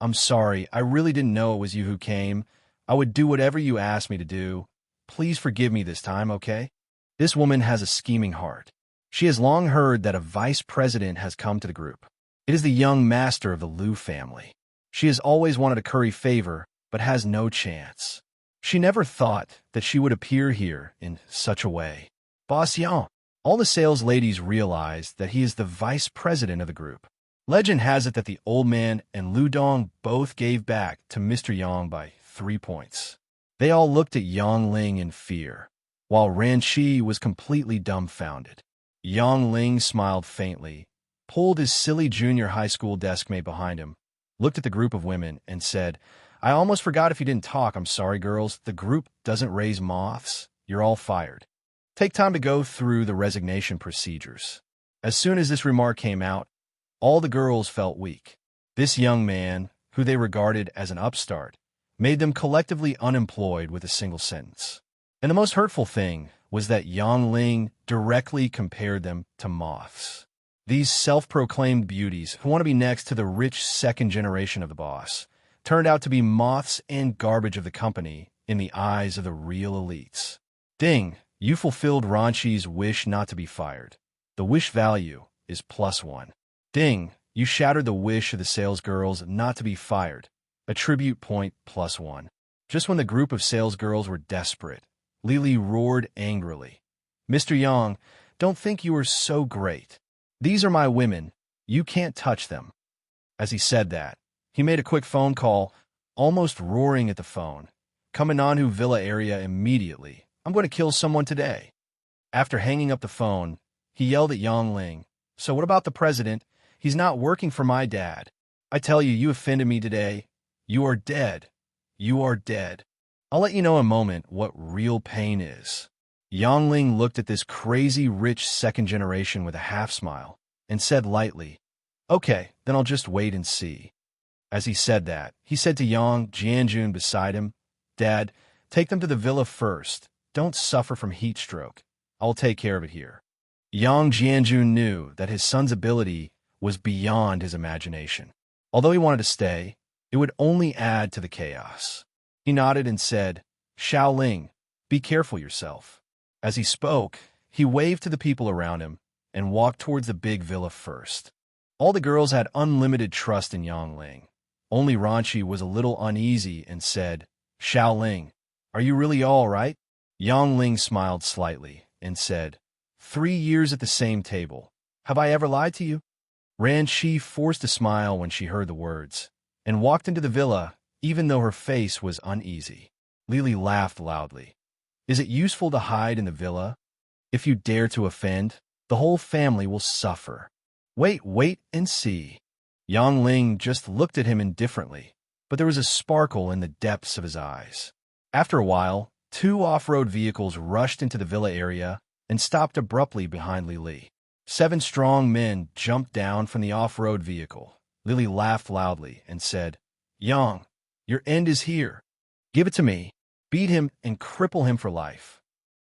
I'm sorry, I really didn't know it was you who came. I would do whatever you asked me to do. Please forgive me this time, okay? This woman has a scheming heart. She has long heard that a vice president has come to the group. It is the young master of the Liu family. She has always wanted to curry favor, but has no chance. She never thought that she would appear here in such a way. Boss Yang." All the sales ladies realized that he is the vice president of the group. Legend has it that the old man and Lu Dong both gave back to Mr. Yang by 3 points. They all looked at Yang Ling in fear, while Ran Chi was completely dumbfounded. Yang Ling smiled faintly, pulled his silly junior high school deskmate behind him, looked at the group of women, and said, "I almost forgot if you didn't talk. I'm sorry, girls. The group doesn't raise moths. You're all fired. Take time to go through the resignation procedures." As soon as this remark came out, all the girls felt weak. This young man, who they regarded as an upstart, made them collectively unemployed with a single sentence. And the most hurtful thing was that Ling directly compared them to moths. These self-proclaimed beauties who want to be next to the rich second generation of the boss turned out to be moths and garbage of the company in the eyes of the real elites. Ding, you fulfilled Ranchi's wish not to be fired. The wish value is +1. Ding, you shattered the wish of the salesgirls not to be fired. Attribute point +1. Just when the group of salesgirls were desperate, Lily roared angrily. Mr. Yang, don't think you are so great. These are my women. You can't touch them. As he said that, he made a quick phone call, almost roaring at the phone. Kaminanhu Villa area immediately. I'm going to kill someone today. After hanging up the phone, he yelled at Ling. So what about the president? He's not working for my dad. I tell you, you offended me today. You are dead. You are dead. I'll let you know in a moment what real pain is. Ling looked at this crazy rich second generation with a half smile and said lightly, Okay, then I'll just wait and see. As he said that, he said to Yang Jianjun beside him, Dad, take them to the villa first. Don't suffer from heat stroke. I'll take care of it here. Yang Jianjun knew that his son's ability was beyond his imagination. Although he wanted to stay, it would only add to the chaos. He nodded and said, Ling, be careful yourself. As he spoke, he waved to the people around him and walked towards the big villa first. All the girls had unlimited trust in Ling. Only Ranchi was a little uneasy and said, Ling, are you really all right? Ling smiled slightly and said, 3 years at the same table. Have I ever lied to you? Ranchi forced a smile when she heard the words and walked into the villa, even though her face was uneasy. Lily laughed loudly. Is it useful to hide in the villa? If you dare to offend, the whole family will suffer. Wait and see. Ling just looked at him indifferently, but there was a sparkle in the depths of his eyes. After a while, 2 off-road vehicles rushed into the villa area and stopped abruptly behind Lily. 7 strong men jumped down from the off-road vehicle. Lily laughed loudly and said, Yang, your end is here. Give it to me. Beat him and cripple him for life.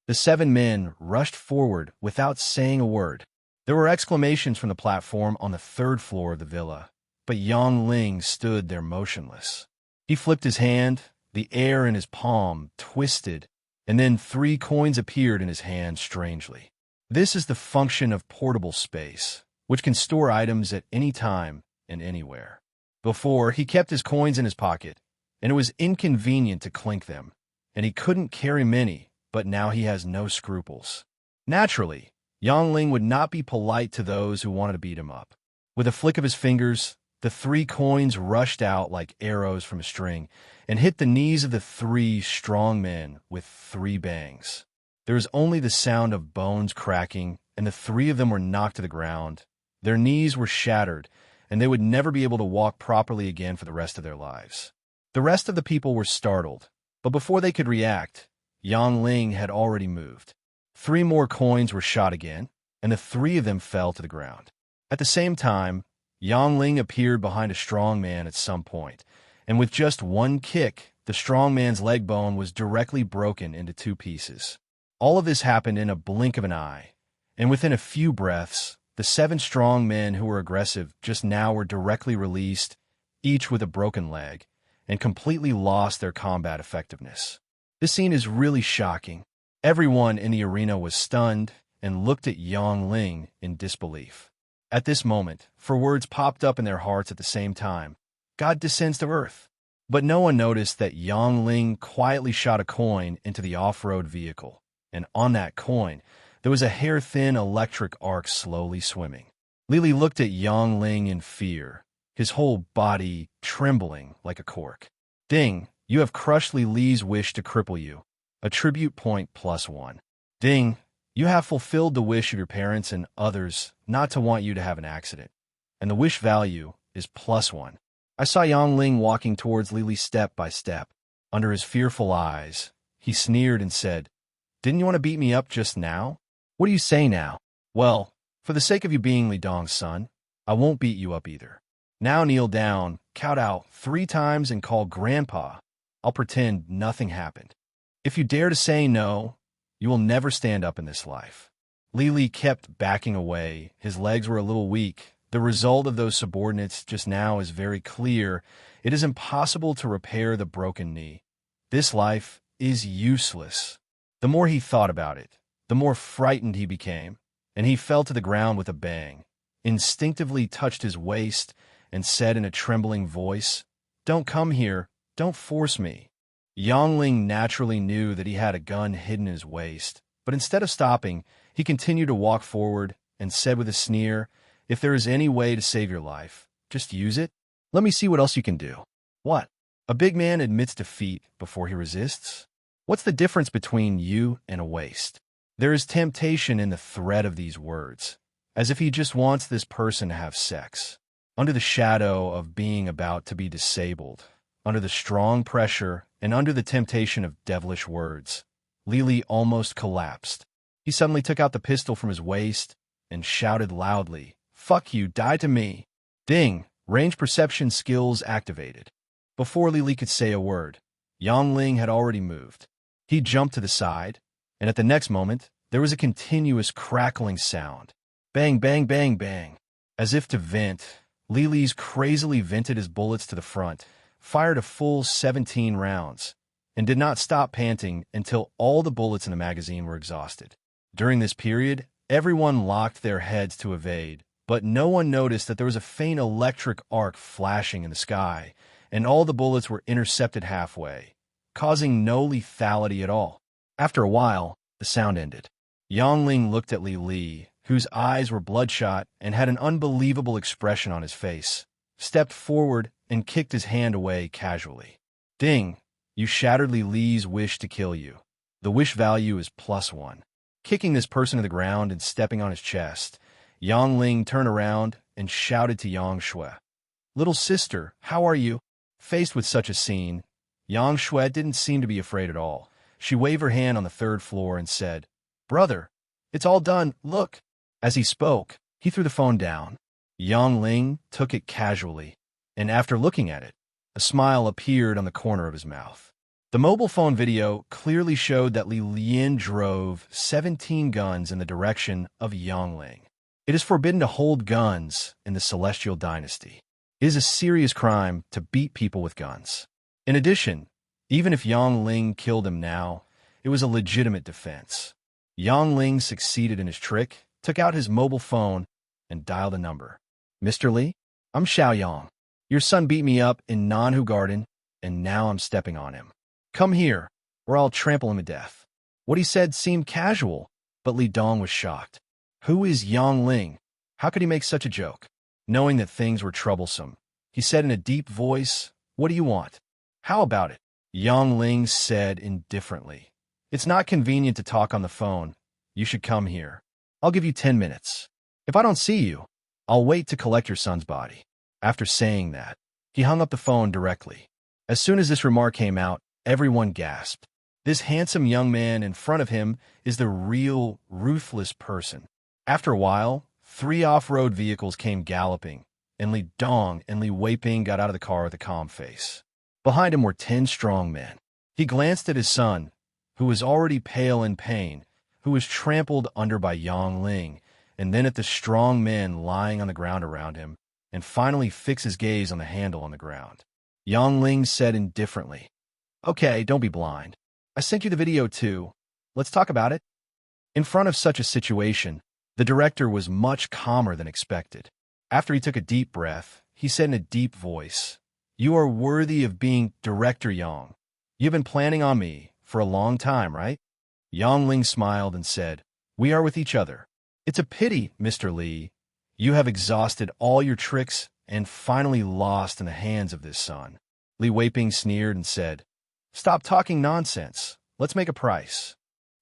The 7 men rushed forward without saying a word. There were exclamations from the platform on the 3rd floor of the villa, but Ling stood there motionless. He flipped his hand, the air in his palm twisted, and then 3 coins appeared in his hand strangely. This is the function of portable space, which can store items at any time and anywhere. Before, he kept his coins in his pocket, and it was inconvenient to clink them, and he couldn't carry many, but now he has no scruples. Naturally, Ling would not be polite to those who wanted to beat him up. With a flick of his fingers, the 3 coins rushed out like arrows from a string and hit the knees of the 3 strong men with 3 bangs. There was only the sound of bones cracking, and the 3 of them were knocked to the ground. Their knees were shattered, and they would never be able to walk properly again for the rest of their lives. The rest of the people were startled, but before they could react, Ling had already moved. 3 more coins were shot again, and the 3 of them fell to the ground. At the same time, Ling appeared behind a strong man at some point, and with just 1 kick, the strong man's leg bone was directly broken into 2 pieces. All of this happened in a blink of an eye, and within a few breaths, the 7 strong men who were aggressive just now were directly released, each with a broken leg, and completely lost their combat effectiveness. This scene is really shocking. Everyone in the arena was stunned and looked at Ling in disbelief. At this moment, 4 words popped up in their hearts at the same time. God descends to earth. But no one noticed that Ling quietly shot a coin into the off-road vehicle, and on that coin, there was a hair-thin electric arc slowly swimming. Lily looked at Ling in fear, his whole body trembling like a cork. Ding, you have crushed Li's wish to cripple you. Attribute point +1. Ding, you have fulfilled the wish of your parents and others not to want you to have an accident. And the wish value is +1. I saw Ling walking towards Lily step by step. Under his fearful eyes, he sneered and said, Didn't you want to beat me up just now? What do you say now? Well, for the sake of you being Li Dong's son, I won't beat you up either. Now kneel down, count out 3 times and call Grandpa. I'll pretend nothing happened. If you dare to say no, you will never stand up in this life. Li kept backing away. His legs were a little weak. The result of those subordinates just now is very clear. It is impossible to repair the broken knee. This life is useless. The more he thought about it, the more frightened he became, and he fell to the ground with a bang, instinctively touched his waist, and said in a trembling voice, "Don't come here. Don't force me." Ling naturally knew that he had a gun hidden in his waist, but instead of stopping, he continued to walk forward and said with a sneer, "If there is any way to save your life, just use it. Let me see what else you can do." What? A big man admits defeat before he resists? What's the difference between you and a waste? There is temptation in the thread of these words, as if he just wants this person to have sex. Under the shadow of being about to be disabled, under the strong pressure, and under the temptation of devilish words, Li almost collapsed. He suddenly took out the pistol from his waist and shouted loudly, "Fuck you, die to me." Ding! Range perception skills activated. Before Li could say a word, Ling had already moved. He jumped to the side, and at the next moment, there was a continuous crackling sound. Bang, bang, bang, bang. As if to vent, Li's crazily vented his bullets to the front, fired a full 17 rounds, and did not stop panting until all the bullets in the magazine were exhausted. During this period, everyone locked their heads to evade, but no one noticed that there was a faint electric arc flashing in the sky, and all the bullets were intercepted halfway, causing no lethality at all. After a while, the sound ended. Ling looked at Li, whose eyes were bloodshot and had an unbelievable expression on his face, stepped forward and kicked his hand away casually. Ding! You shattered Li's wish to kill you. The wish value is +1. Kicking this person to the ground and stepping on his chest, Ling turned around and shouted to Yang Shui, "Little sister, how are you?" Faced with such a scene, Yang Shui didn't seem to be afraid at all. She waved her hand on the third floor and said, "Brother, it's all done, look." As he spoke, he threw the phone down. Ling took it casually, and after looking at it, a smile appeared on the corner of his mouth. The mobile phone video clearly showed that Li Lian drove 17 guns in the direction of Ling. It is forbidden to hold guns in the Celestial Dynasty. It is a serious crime to beat people with guns. In addition, even if Ling killed him now, it was a legitimate defense. Ling succeeded in his trick, took out his mobile phone, and dialed a number. "Mr. Li, I'm Xiaoyang. Your son beat me up in Nanhu Garden, and now I'm stepping on him. Come here, or I'll trample him to death." What he said seemed casual, but Li Dong was shocked. Who is Ling? How could he make such a joke? Knowing that things were troublesome, he said in a deep voice, "What do you want?" "How about it?" Ling said indifferently. "It's not convenient to talk on the phone. You should come here. I'll give you 10 minutes. If I don't see you, I'll wait to collect your son's body." After saying that, he hung up the phone directly. As soon as this remark came out, everyone gasped. This handsome young man in front of him is the real, ruthless person. After a while, 3 off-road vehicles came galloping, and Li Dong and Li Weiping got out of the car with a calm face. Behind him were 10 strong men. He glanced at his son, who was already pale in pain, who was trampled under by Ling, and then at the strong men lying on the ground around him, and finally fixed his gaze on the handle on the ground. Ling said indifferently, "Okay, don't be blind. I sent you the video too. Let's talk about it." In front of such a situation, the director was much calmer than expected. After he took a deep breath, he said in a deep voice, "You are worthy of being Director Yang. You've been planning on me for a long time, right?" Ling smiled and said, "We are with each other. It's a pity, Mr. Li. You have exhausted all your tricks and finally lost in the hands of this son." Li Weiping sneered and said, "Stop talking nonsense. Let's make a price."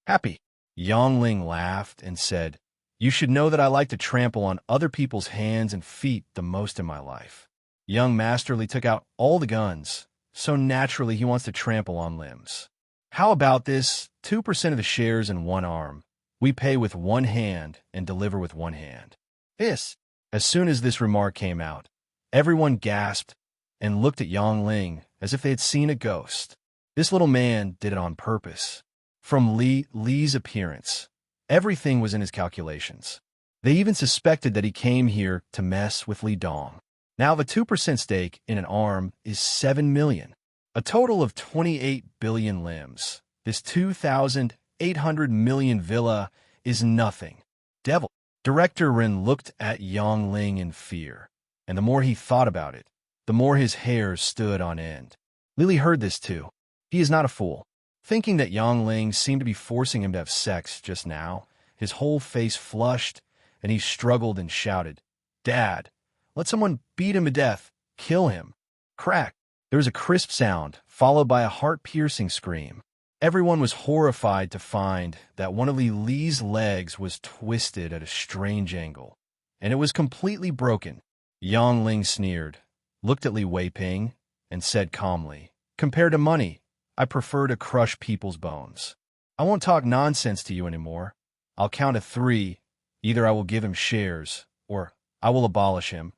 "Happy." Ling laughed and said, "You should know that I like to trample on other people's hands and feet the most in my life. Young Master Li took out all the guns, so naturally he wants to trample on limbs. How about this 2% of the shares in one arm? We pay with one hand and deliver with one hand." This. As soon as this remark came out, everyone gasped and looked at Ling as if they had seen a ghost. This little man did it on purpose. From Li's appearance, everything was in his calculations. They even suspected that he came here to mess with Li Dong. Now the 2% stake in an arm is 7 million. A total of 28 billion limbs. This 2,800 million villa is nothing. Devil. Director Ren looked at Yang Ling in fear, and the more he thought about it, the more his hairs stood on end. Lily heard this too. He is not a fool. Thinking that Yang Ling seemed to be forcing him to have sex just now, his whole face flushed, and he struggled and shouted, "Dad, let someone beat him to death. Kill him." Crack. There was a crisp sound, followed by a heart-piercing scream. Everyone was horrified to find that one of Li's legs was twisted at a strange angle, and it was completely broken. Yang Ling sneered, looked at Li Weiping, and said calmly, "Compared to money, I prefer to crush people's bones. I won't talk nonsense to you anymore. I'll count to 3. Either I will give him shares, or I will abolish him,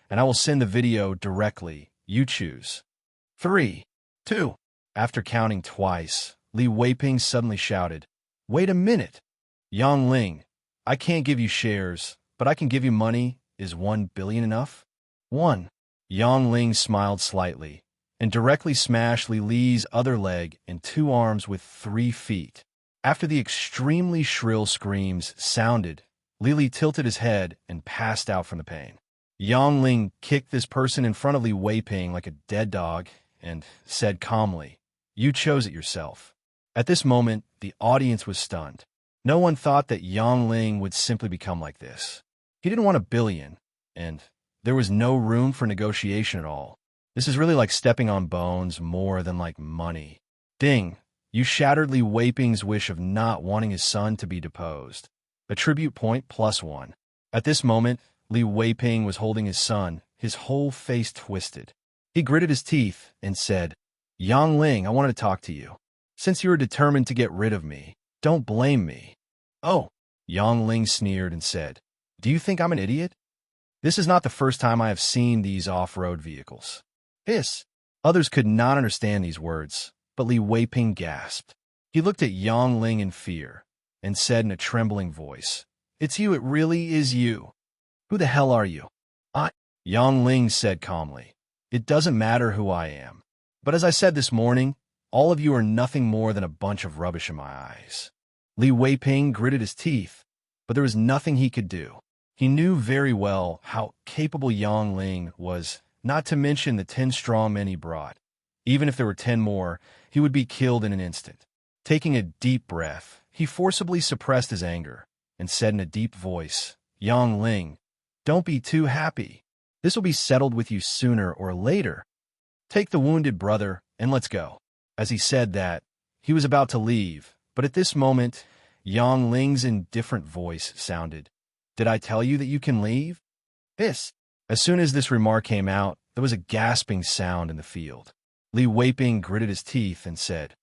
and I will send the video directly. You choose." 3, 2. After counting twice, Li Weiping suddenly shouted, "Wait a minute! Yang Ling, I can't give you shares, but I can give you money. Is 1 billion enough?" 1. Yang Ling smiled slightly, and directly smashed Li's other leg and 2 arms with 3 feet. After the extremely shrill screams sounded, Li tilted his head and passed out from the pain. Yang Ling kicked this person in front of Li Weiping like a dead dog and said calmly, "You chose it yourself." At this moment, the audience was stunned. No one thought that Yang Ling would simply become like this. He didn't want 1 billion, and there was no room for negotiation at all. This is really like stepping on bones more than like money. Ding, you shattered Li Weiping's wish of not wanting his son to be deposed. Attribute point +1. At this moment, Li Weiping was holding his son, his whole face twisted. He gritted his teeth and said, "Yang Ling, I wanted to talk to you. Since you are determined to get rid of me, don't blame me." "Oh," Yang Ling sneered and said, "Do you think I'm an idiot? This is not the first time I have seen these off-road vehicles." Hiss. Others could not understand these words, but Li Weiping gasped. He looked at Yang Ling in fear and said in a trembling voice, "It's you, it really is you. Who the hell are you?" Yang Ling said calmly, "It doesn't matter who I am. But as I said this morning, all of you are nothing more than a bunch of rubbish in my eyes." Li Weiping gritted his teeth, but there was nothing he could do. He knew very well how capable Yang Ling was, not to mention the 10 strong men he brought. Even if there were 10 more, he would be killed in an instant. Taking a deep breath, he forcibly suppressed his anger and said in a deep voice, "Yang Ling, don't be too happy. This will be settled with you sooner or later. Take the wounded brother and let's go." As he said that, he was about to leave, but at this moment, Yang Ling's indifferent voice sounded, "Did I tell you that you can leave?" This. As soon as this remark came out, there was a gasping sound in the field. Li Weiping gritted his teeth and said,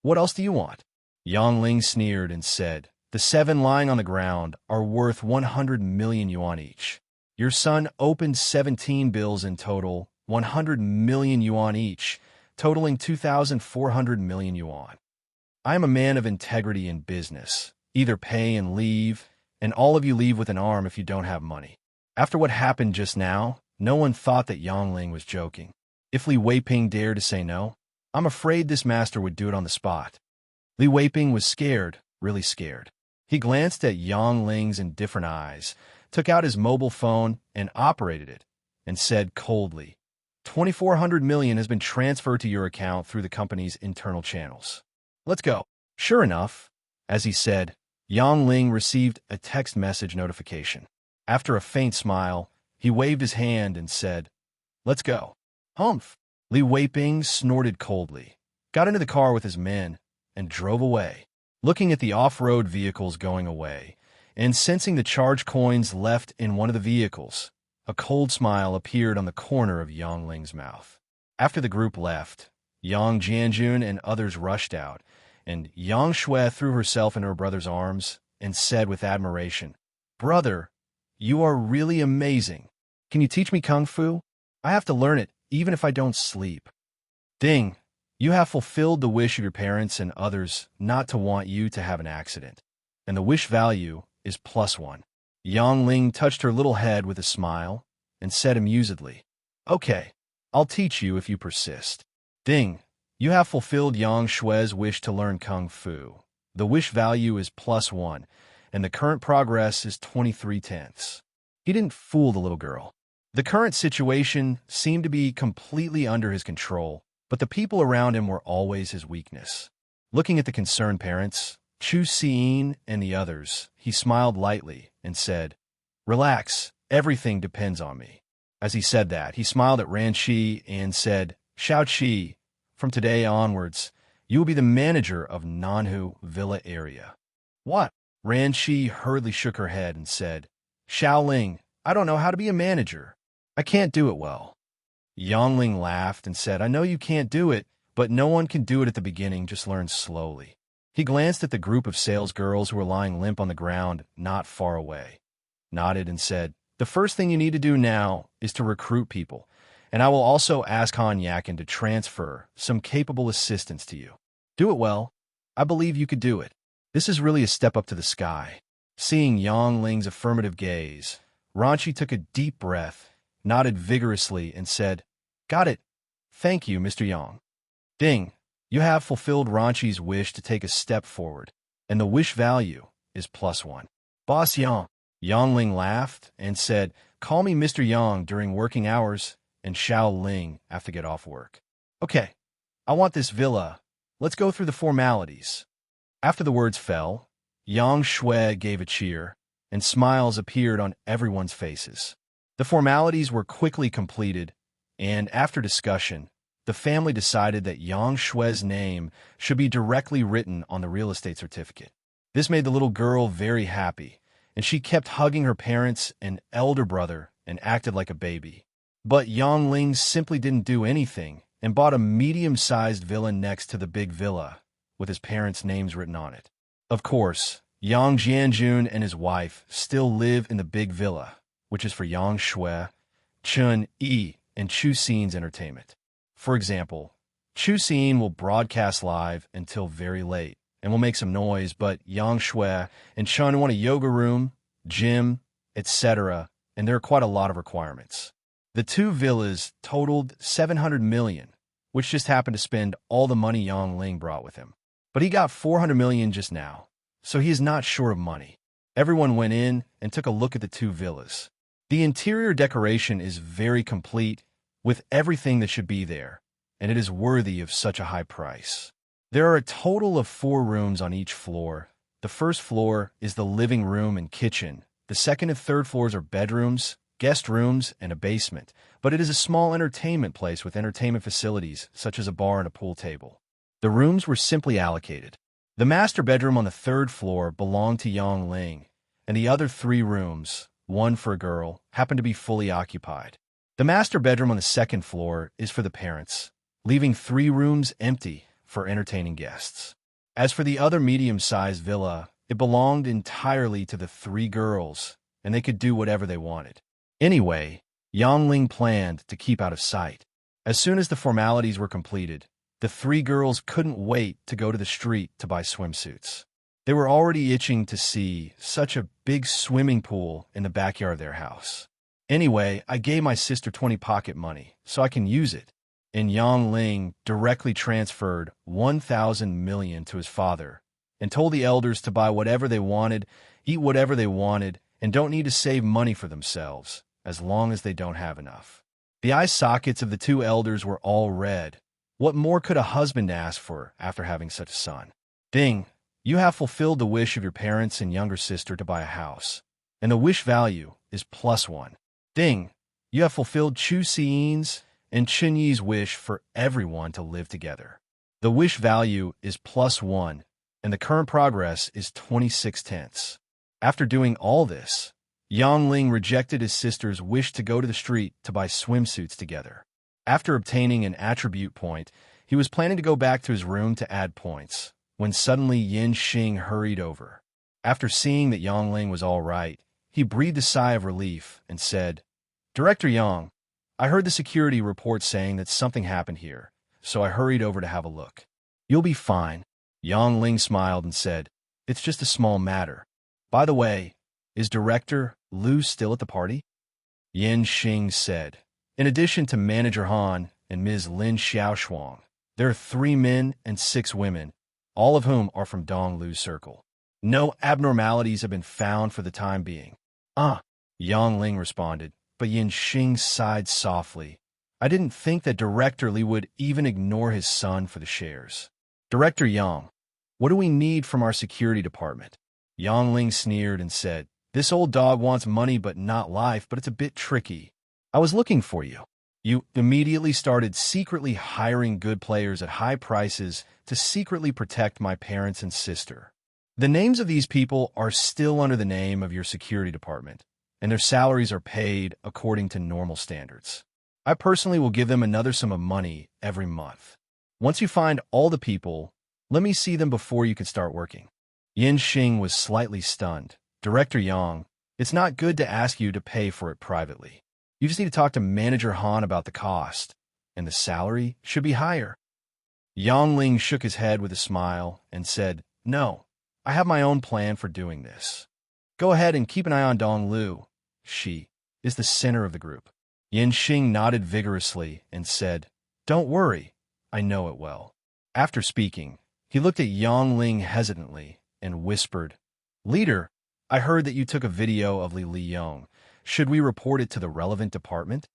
"What else do you want?" Yang Ling sneered and said, "The 7 lying on the ground are worth 100 million yuan each. Your son opened 17 bills in total, 100 million yuan each, totaling 2,400 million yuan. I am a man of integrity in business. Either pay and leave, and all of you leave with an arm if you don't have money." After what happened just now, no one thought that Yang Ling was joking. If Li Weiping dared to say no, I'm afraid this master would do it on the spot. Li Weiping was scared, really scared. He glanced at Yang Ling's indifferent eyes, took out his mobile phone and operated it, and said coldly, 2,400 million has been transferred to your account through the company's internal channels. Let's go. Sure enough, as he said, Yang Ling received a text message notification. After a faint smile, he waved his hand and said, "Let's go." Humph. Li Weiping snorted coldly, got into the car with his men, and drove away. Looking at the off-road vehicles going away, and sensing the charge coins left in one of the vehicles, a cold smile appeared on the corner of Yang Ling's mouth. After the group left, Yang Jianjun and others rushed out, and Yang Shui threw herself in her brother's arms and said with admiration, "Brother, you are really amazing. Can you teach me Kung Fu? I have to learn it, even if I don't sleep." Ding! you have fulfilled the wish of your parents and others not to want you to have an accident, and the wish value is +1. Yang Ling touched her little head with a smile and said amusedly, "Okay, I'll teach you if you persist." Ding, you have fulfilled Yang Shui's wish to learn Kung Fu. The wish value is +1, and the current progress is 23/10. He didn't fool the little girl. The current situation seemed to be completely under his control, but the people around him were always his weakness. Looking at the concerned parents, Chu Xin and the others, he smiled lightly and said, "Relax, everything depends on me." As he said that, he smiled at Ran Shi and said, "Xiao Qi, from today onwards, you will be the manager of Nanhu Villa area." "What?" Ran Shi hurriedly shook her head and said, "Xiao Ling, I don't know how to be a manager. I can't do it well." Yang Ling laughed and said, "I know you can't do it, but no one can do it at the beginning, just learn slowly." He glanced at the group of sales girls who were lying limp on the ground not far away, nodded and said, "The first thing you need to do now is to recruit people, and I will also ask Han Yakin to transfer some capable assistants to you. Do it well. I believe you could do it. This is really a step up to the sky." Seeing Yang Ling's affirmative gaze, Ranchi took a deep breath, nodded vigorously, and said, "Got it. Thank you, Mr. Yang." Ding, you have fulfilled Ranchi's wish to take a step forward, and the wish value is +1. Boss Yang. Yang Ling laughed and said, "Call me Mr. Yang during working hours and Xiao Ling after get off work." "Okay, I want this villa. Let's go through the formalities." After the words fell, Yang Shui gave a cheer, and smiles appeared on everyone's faces. The formalities were quickly completed, and after discussion, the family decided that Yang Shui's name should be directly written on the real estate certificate. This made the little girl very happy, and she kept hugging her parents and elder brother and acted like a baby. But Yang Ling simply didn't do anything and bought a medium-sized villa next to the big villa, with his parents' names written on it. Of course, Yang Jianjun and his wife still live in the big villa, which is for Yang Shui, Chun Yi, and Chu Xin's entertainment. For example, Chu Xin will broadcast live until very late and will make some noise, but Yang Shui and Chun want a yoga room, gym, etc., and there are quite a lot of requirements. The two villas totaled 700 million, which just happened to spend all the money Yang Ling brought with him. But he got 400 million just now, so he is not short of money. Everyone went in and took a look at the two villas. The interior decoration is very complete, with everything that should be there, and it is worthy of such a high price. There are a total of 4 rooms on each floor. The first floor is the living room and kitchen. The second and third floors are bedrooms, guest rooms, and a basement, but it is a small entertainment place with entertainment facilities, such as a bar and a pool table. The rooms were simply allocated. The master bedroom on the 3rd floor belonged to Yang Ling, and the other 3 rooms, one for a girl, happened to be fully occupied. The master bedroom on the 2nd floor is for the parents, leaving 3 rooms empty for entertaining guests. As for the other medium-sized villa, it belonged entirely to the 3 girls, and they could do whatever they wanted. Anyway, Yang Ling planned to keep out of sight. As soon as the formalities were completed, the 3 girls couldn't wait to go to the street to buy swimsuits. They were already itching to see such a big swimming pool in the backyard of their house. "Anyway, I gave my sister 20 pocket money, so I can use it." And Yang Ling directly transferred 1,000 million to his father and told the elders to buy whatever they wanted, eat whatever they wanted, and don't need to save money for themselves, as long as they don't have enough. The eye sockets of the 2 elders were all red. What more could a husband ask for after having such a son? Ding, you have fulfilled the wish of your parents and younger sister to buy a house, and the wish value is +1. Ding, you have fulfilled Chu Xi's and Chun Yi's wish for everyone to live together. The wish value is +1, and the current progress is 26/10. After doing all this, Yang Ling rejected his sister's wish to go to the street to buy swimsuits together. After obtaining an attribute point, he was planning to go back to his room to add points, when suddenly Yin Xing hurried over. After seeing that Yang Ling was all right, he breathed a sigh of relief and said, "Director Yang, I heard the security report saying that something happened here, so I hurried over to have a look. You'll be fine. Yang Ling smiled and said, it's just a small matter. By the way, is Director Lu still at the party? Yin Xing said. In addition to Manager Han and Ms. Lin Xiaoshuang, there are 3 men and 6 women, all of whom are from Dong Lu's circle. No abnormalities have been found for the time being. Yang Ling responded, but Yin Xing sighed softly. I didn't think that Director Li would even ignore his son for the shares. Director Yang, what do we need from our security department? Yang Ling sneered and said, this old dog wants money but not life, but it's a bit tricky. I was looking for you. You immediately started secretly hiring good players at high prices to secretly protect my parents and sister. The names of these people are still under the name of your security department, and their salaries are paid according to normal standards. I personally will give them another sum of money every month. Once you find all the people, let me see them before you can start working. Yin Xing was slightly stunned. Director Yang, it's not good to ask you to pay for it privately. You just need to talk to Manager Han about the cost, and the salary should be higher. Yang Ling shook his head with a smile and said, no, I have my own plan for doing this. Go ahead and keep an eye on Dong Lu. She is the center of the group. Yin Xing nodded vigorously and said, don't worry, I know it well. After speaking, he looked at Yang Ling hesitantly and whispered, Leader, I heard that you took a video of Li Yong. Should we report it to the relevant department?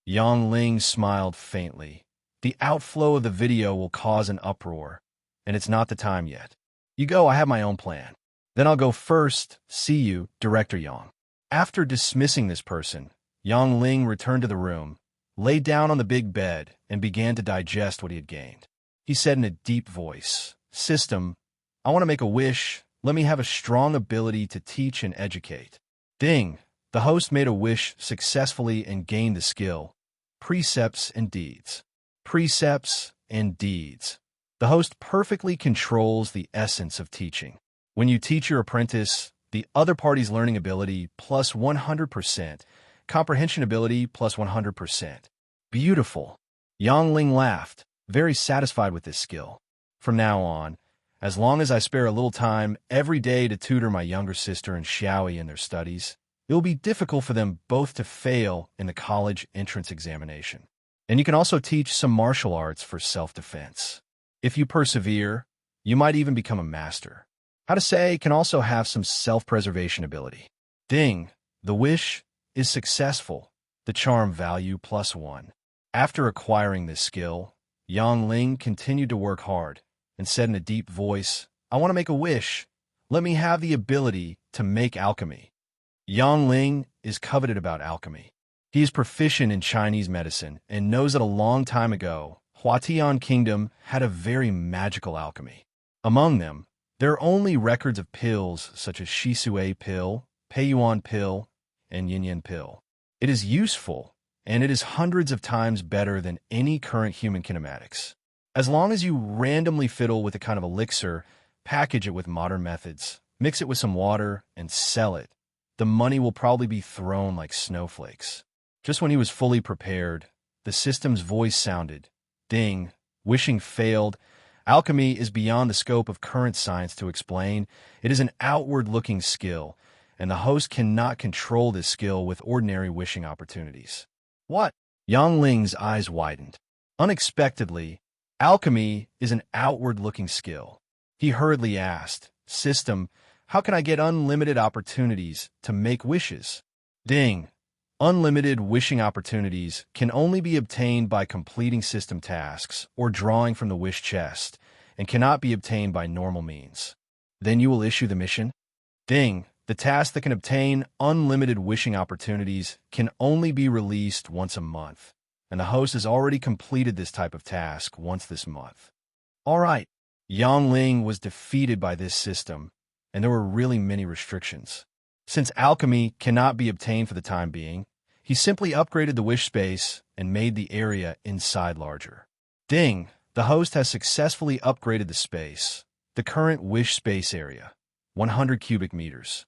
Yang Ling smiled faintly. The outflow of the video will cause an uproar, and it's not the time yet. You go, I have my own plan. Then I'll go first. See you, Director Yang. After dismissing this person, Yang Ling returned to the room, lay down on the big bed, and began to digest what he had gained. He said in a deep voice, System, I want to make a wish. Let me have a strong ability to teach and educate. Ding! The host made a wish successfully and gained the skill. Precepts and deeds. Precepts and deeds. The host perfectly controls the essence of teaching. When you teach your apprentice, the other party's learning ability plus 100%, comprehension ability plus 100%. Beautiful. Yang Ling laughed, very satisfied with this skill. From now on, as long as I spare a little time every day to tutor my younger sister and Xiaoi in their studies, it will be difficult for them both to fail in the college entrance examination. And you can also teach some martial arts for self-defense. If you persevere, you might even become a master. How to say can also have some self-preservation ability. Ding! The wish is successful. The charm value +1. After acquiring this skill, Yang Ling continued to work hard and said in a deep voice, I want to make a wish. Let me have the ability to make alchemy. Yang Ling is coveted about alchemy. He is proficient in Chinese medicine and knows that a long time ago, Huatian Kingdom had a very magical alchemy. Among them, there are only records of pills such as Shisui pill, Peiyuan pill, and Yin pill. It is useful, and it is hundreds of times better than any current human kinematics. As long as you randomly fiddle with a kind of elixir, package it with modern methods, mix it with some water, and sell it, the money will probably be thrown like snowflakes. Just when he was fully prepared, the system's voice sounded. Ding! Wishing failed. Alchemy is beyond the scope of current science to explain. It is an outward-looking skill, and the host cannot control this skill with ordinary wishing opportunities. What? Yang Ling's eyes widened. Unexpectedly, alchemy is an outward-looking skill. He hurriedly asked, System, how can I get unlimited opportunities to make wishes? Ding! Unlimited wishing opportunities can only be obtained by completing system tasks or drawing from the wish chest, and cannot be obtained by normal means. Then you will issue the mission? Ding! The task that can obtain unlimited wishing opportunities can only be released once a month, and the host has already completed this type of task once this month. All right. Yang Ling was defeated by this system, and there were really many restrictions. Since alchemy cannot be obtained for the time being, he simply upgraded the wish space and made the area inside larger. Ding! The host has successfully upgraded the space. The current wish space area, 100 cubic meters.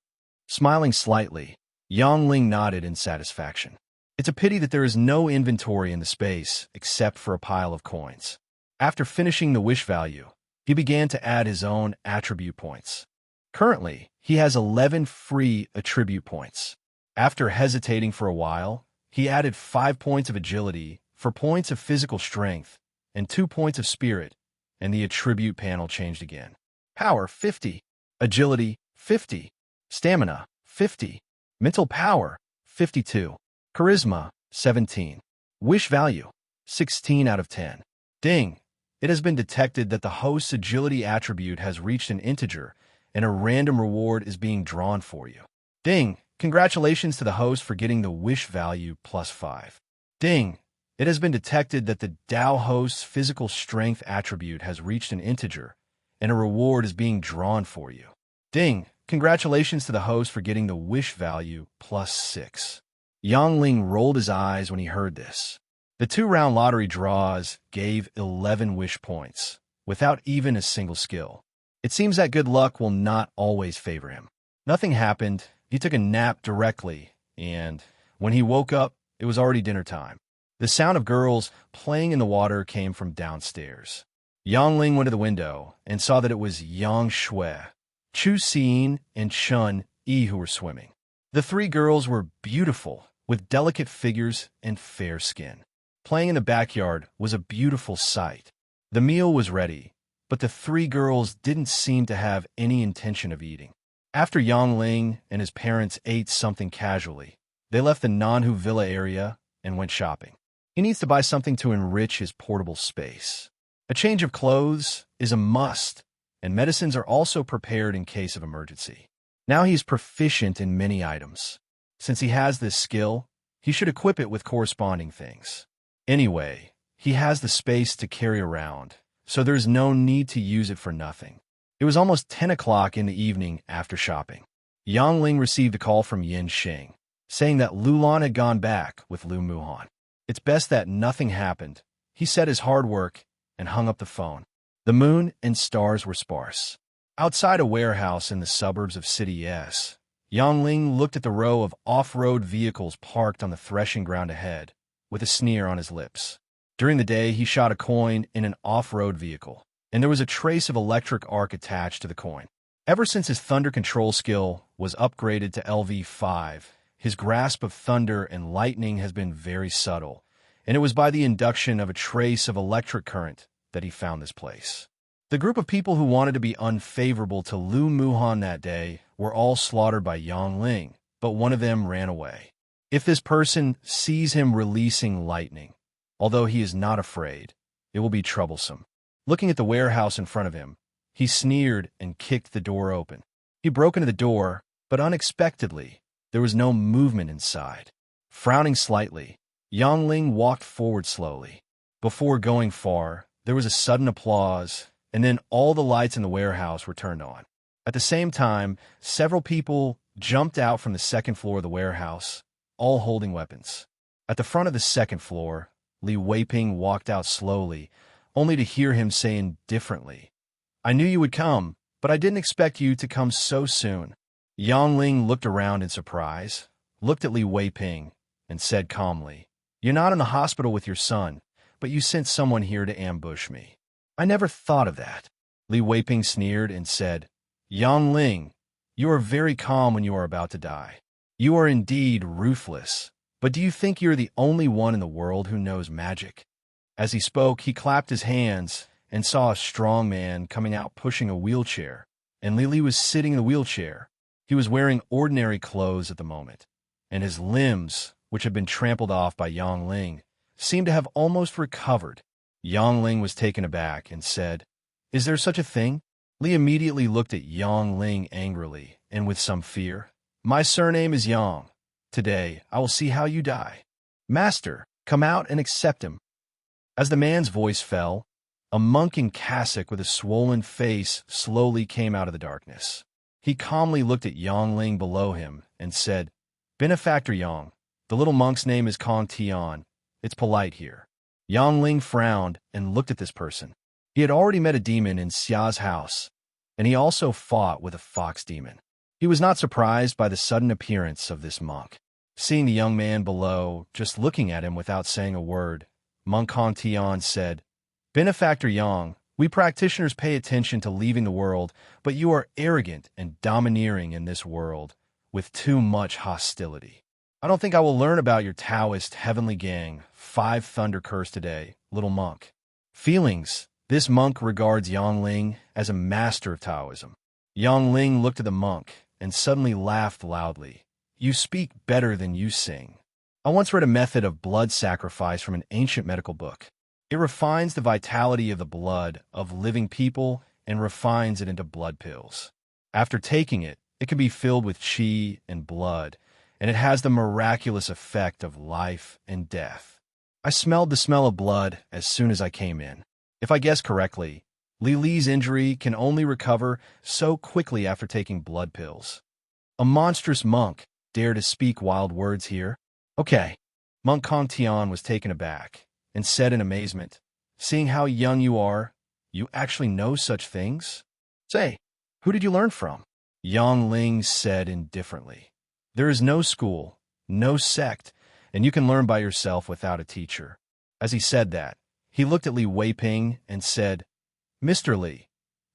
Smiling slightly, Yang Ling nodded in satisfaction. It's a pity that there is no inventory in the space except for a pile of coins. After finishing the wish value, he began to add his own attribute points. Currently, he has 11 free attribute points. After hesitating for a while, he added 5 points of agility, 4 points of physical strength, and 2 points of spirit, and the attribute panel changed again. Power, 50. Agility, 50. Stamina, 50. Mental power, 52. Charisma, 17. Wish value, 16 out of 10. Ding! It has been detected that the host's agility attribute has reached an integer, and a random reward is being drawn for you. Ding! Congratulations to the host for getting the wish value +5. Ding! It has been detected that the Tao host's physical strength attribute has reached an integer, and a reward is being drawn for you. Ding! Congratulations to the host for getting the wish value +6. Ling rolled his eyes when he heard this. The 2-round lottery draws gave 11 wish points, without even a single skill. It seems that good luck will not always favor him. Nothing happened. He took a nap directly, and when he woke up, it was already dinner time. The sound of girls playing in the water came from downstairs. Ling went to the window and saw that it was Yang Shui, Chu Xin, and Chun Yi who were swimming. The 3 girls were beautiful, with delicate figures and fair skin. Playing in the backyard was a beautiful sight. The meal was ready, but the 3 girls didn't seem to have any intention of eating. After Ling and his parents ate something casually, they left the Nanhu Villa area and went shopping. He needs to buy something to enrich his portable space. A change of clothes is a must, and medicines are also prepared in case of emergency. Now he is proficient in many items. Since he has this skill, he should equip it with corresponding things. Anyway, he has the space to carry around, so there's no need to use it for nothing. It was almost 10 o'clock in the evening after shopping. Ling received a call from Yin Xing, saying that Lulan had gone back with Lu Muhan. It's best that nothing happened. He said his hard work and hung up the phone. The moon and stars were sparse. Outside a warehouse in the suburbs of City S, Ling looked at the row of off-road vehicles parked on the threshing ground ahead, with a sneer on his lips. During the day, he shot a coin in an off-road vehicle, and there was a trace of electric arc attached to the coin. Ever since his thunder control skill was upgraded to LV5, his grasp of thunder and lightning has been very subtle, and it was by the induction of a trace of electric current that he found this place. The group of people who wanted to be unfavorable to Lu Muhan that day were all slaughtered by Ling, but one of them ran away. If this person sees him releasing lightning, although he is not afraid, it will be troublesome. Looking at the warehouse in front of him, he sneered and kicked the door open. He broke into the door, but unexpectedly, there was no movement inside. Frowning slightly, Ling walked forward slowly. Before going far, there was a sudden applause, and then all the lights in the warehouse were turned on. At the same time, several people jumped out from the second floor of the warehouse, all holding weapons. At the front of the second floor, Li Weiping walked out slowly, only to hear him say indifferently, "I knew you would come, but I didn't expect you to come so soon." Ling looked around in surprise, looked at Li Weiping, and said calmly, "You're not in the hospital with your son, but you sent someone here to ambush me." "I never thought of that." Li Weiping sneered and said, "Ling, you are very calm when you are about to die. You are indeed ruthless, but do you think you're the only one in the world who knows magic?" As he spoke, he clapped his hands and saw a strong man coming out pushing a wheelchair, and Li was sitting in the wheelchair. He was wearing ordinary clothes at the moment, and his limbs, which had been trampled off by Ling, seemed to have almost recovered. Ling was taken aback and said, "Is there such a thing?" Li immediately looked at Ling angrily and with some fear. "My surname is Yang. Today, I will see how you die. Master, come out and accept him." As the man's voice fell, a monk in cassock with a swollen face slowly came out of the darkness. He calmly looked at Ling below him and said, "Benefactor Yang, the little monk's name is Kong Tian. It's polite here." Ling frowned and looked at this person. He had already met a demon in Xia's house, and he also fought with a fox demon. He was not surprised by the sudden appearance of this monk. Seeing the young man below, just looking at him without saying a word, Monk Kong Tian said, Benefactor Yang, we practitioners pay attention to leaving the world, but you are arrogant and domineering in this world, with too much hostility. I don't think I will learn about your Taoist heavenly gang, 5 thunder curse today, little monk. Feelings. This monk regards Yang Ling as a master of Taoism. Yang Ling looked at the monk and suddenly laughed loudly. You speak better than you sing. I once read a method of blood sacrifice from an ancient medical book. It refines the vitality of the blood of living people and refines it into blood pills. After taking it, it can be filled with qi and blood, and it has the miraculous effect of life and death. I smelled the smell of blood as soon as I came in. If I guess correctly, Li Li's injury can only recover so quickly after taking blood pills. A monstrous monk dare to speak wild words here? Okay. Monk Kong Tian was taken aback and said in amazement, seeing how young you are, you actually know such things? Say, who did you learn from? Yang Ling said indifferently. There is no school, no sect, and you can learn by yourself without a teacher. As he said that, he looked at Li Weiping and said, Mr. Li,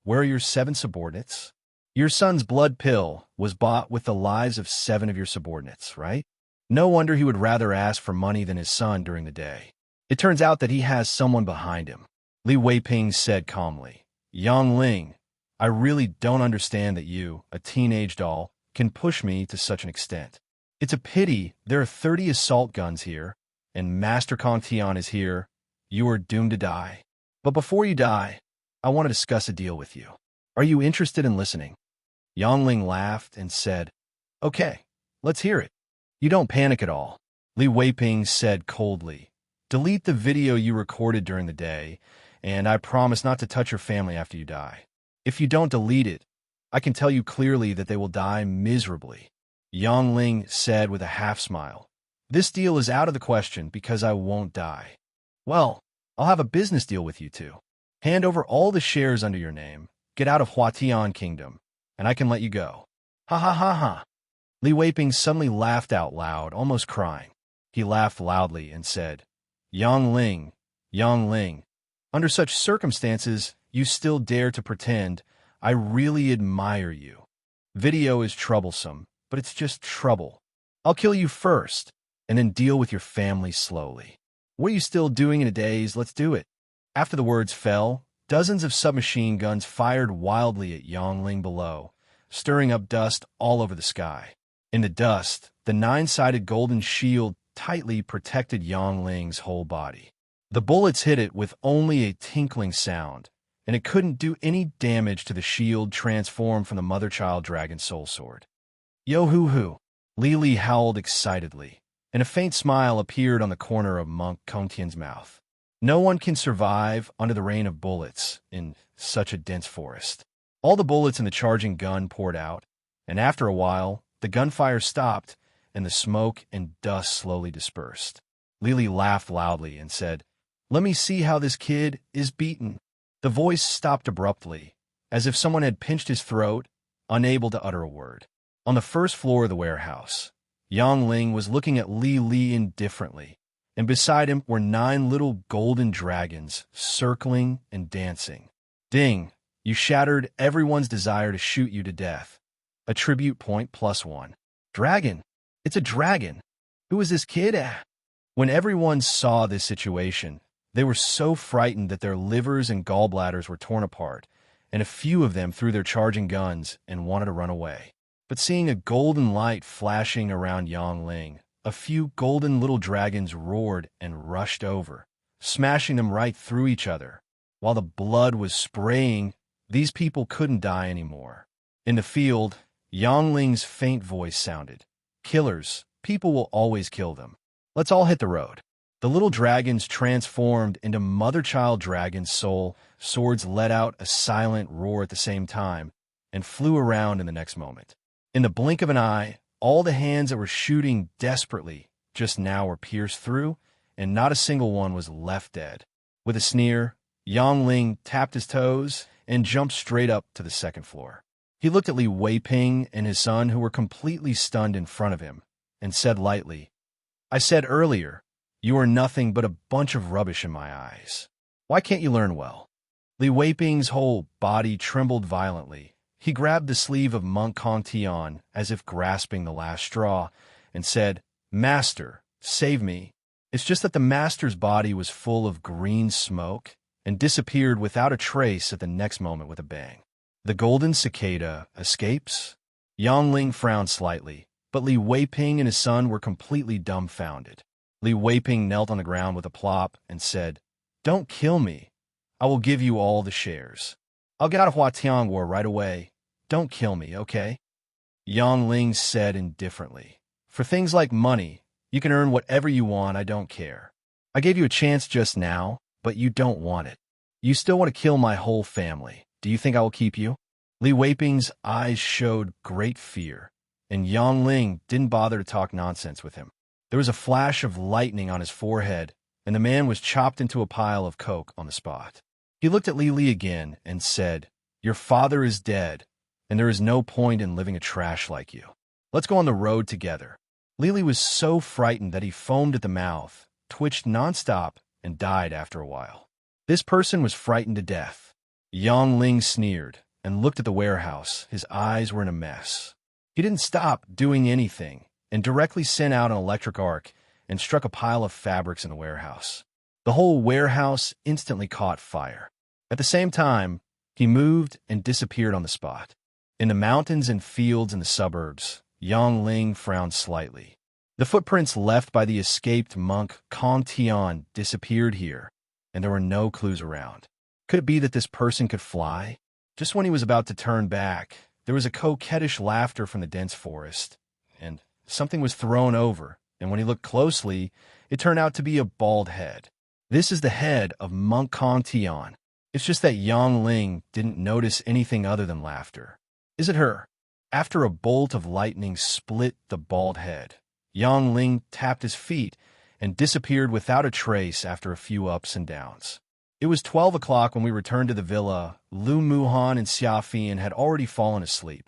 where are your 7 subordinates? Your son's blood pill was bought with the lives of 7 of your subordinates, right? No wonder he would rather ask for money than his son during the day. It turns out that he has someone behind him. Li Weiping said calmly, Yang Ling, I really don't understand that you, a teenage doll, can push me to such an extent. It's a pity there are 30 assault guns here, and Master Kong Tian is here. You are doomed to die. But before you die, I want to discuss a deal with you. Are you interested in listening? Yang Ling laughed and said, Okay, let's hear it. You don't panic at all. Li Weiping said coldly, Delete the video you recorded during the day, and I promise not to touch your family after you die. If you don't delete it, I can tell you clearly that they will die miserably. Yang Ling said with a half-smile, This deal is out of the question because I won't die. Well, I'll have a business deal with you two. Hand over all the shares under your name, get out of Huatian Kingdom, and I can let you go. Ha ha ha ha. Li Weiping suddenly laughed out loud, almost crying. He laughed loudly and said, Yang Ling, under such circumstances, you still dare to pretend. I really admire you. Video is troublesome, but it's just trouble. I'll kill you first, and then deal with your family slowly. What are you still doing in a daze? Let's do it. After the words fell, dozens of submachine guns fired wildly at Yang Ling below, stirring up dust all over the sky. In the dust, the 9-sided golden shield tightly protected Yang Ling's whole body. The bullets hit it with only a tinkling sound, and it couldn't do any damage to the shield transformed from the mother-child dragon soul sword. Yo-hoo-hoo! Li Li howled excitedly, and a faint smile appeared on the corner of Monk Kongtian's mouth. No one can survive under the rain of bullets in such a dense forest. All the bullets in the charging gun poured out, and after a while, the gunfire stopped, and the smoke and dust slowly dispersed. Li Li laughed loudly and said, Let me see how this kid is beaten. The voice stopped abruptly, as if someone had pinched his throat, unable to utter a word. On the first floor of the warehouse, Yang Ling was looking at Li Li indifferently, and beside him were 9 little golden dragons circling and dancing. Ding! You shattered everyone's desire to shoot you to death. Attribute point +1. Dragon! It's a dragon! Who is this kid? When everyone saw this situation, they were so frightened that their livers and gallbladders were torn apart, and a few of them threw their charging guns and wanted to run away. But seeing a golden light flashing around Yang Ling, a few golden little dragons roared and rushed over, smashing them right through each other. While the blood was spraying, these people couldn't die anymore. In the field, Yang Ling's faint voice sounded. Killers, people will always kill them. Let's all hit the road. The little dragons transformed into mother-child dragon soul swords let out a silent roar at the same time and flew around in the next moment. In the blink of an eye, all the hands that were shooting desperately just now were pierced through, and not a single one was left dead. With a sneer, Yang Ling tapped his toes and jumped straight up to the second floor. He looked at Li Weiping and his son, who were completely stunned in front of him, and said lightly, I said earlier, you are nothing but a bunch of rubbish in my eyes. Why can't you learn well? Li Weiping's whole body trembled violently. He grabbed the sleeve of Monk Kong Tian as if grasping the last straw and said, "Master, save me." It's just that the master's body was full of green smoke and disappeared without a trace at the next moment with a bang. The golden cicada escapes? Yang Ling frowned slightly, but Li Weiping and his son were completely dumbfounded. Li Weiping knelt on the ground with a plop and said, "Don't kill me. I will give you all the shares. I'll get out of Huatiang War right away. Don't kill me, okay?" Yang Ling said indifferently, "For things like money, you can earn whatever you want, I don't care. I gave you a chance just now, but you don't want it. You still want to kill my whole family. Do you think I will keep you?" Li Weiping's eyes showed great fear, and Yang Ling didn't bother to talk nonsense with him. There was a flash of lightning on his forehead, and the man was chopped into a pile of coke on the spot. He looked at Li Li again and said, "Your father is dead, and there is no point in living a trash like you. Let's go on the road together." Li Li was so frightened that he foamed at the mouth, twitched nonstop, and died after a while. This person was frightened to death. Yang Ling sneered and looked at the warehouse. His eyes were in a mess. He didn't stop doing anything and directly sent out an electric arc and struck a pile of fabrics in the warehouse. The whole warehouse instantly caught fire. At the same time, he moved and disappeared on the spot. In the mountains and fields in the suburbs, Yang Ling frowned slightly. The footprints left by the escaped monk Kong Tian disappeared here, and there were no clues around. Could it be that this person could fly? Just when he was about to turn back, there was a coquettish laughter from the dense forest, and something was thrown over, and when he looked closely, it turned out to be a bald head. This is the head of Monk Kong Tian. It's just that Yang Ling didn't notice anything other than laughter. Is it her? After a bolt of lightning split the bald head, Yang Ling tapped his feet and disappeared without a trace after a few ups and downs. It was 12 o'clock when we returned to the villa. Lu Muhan and Xia Fian had already fallen asleep.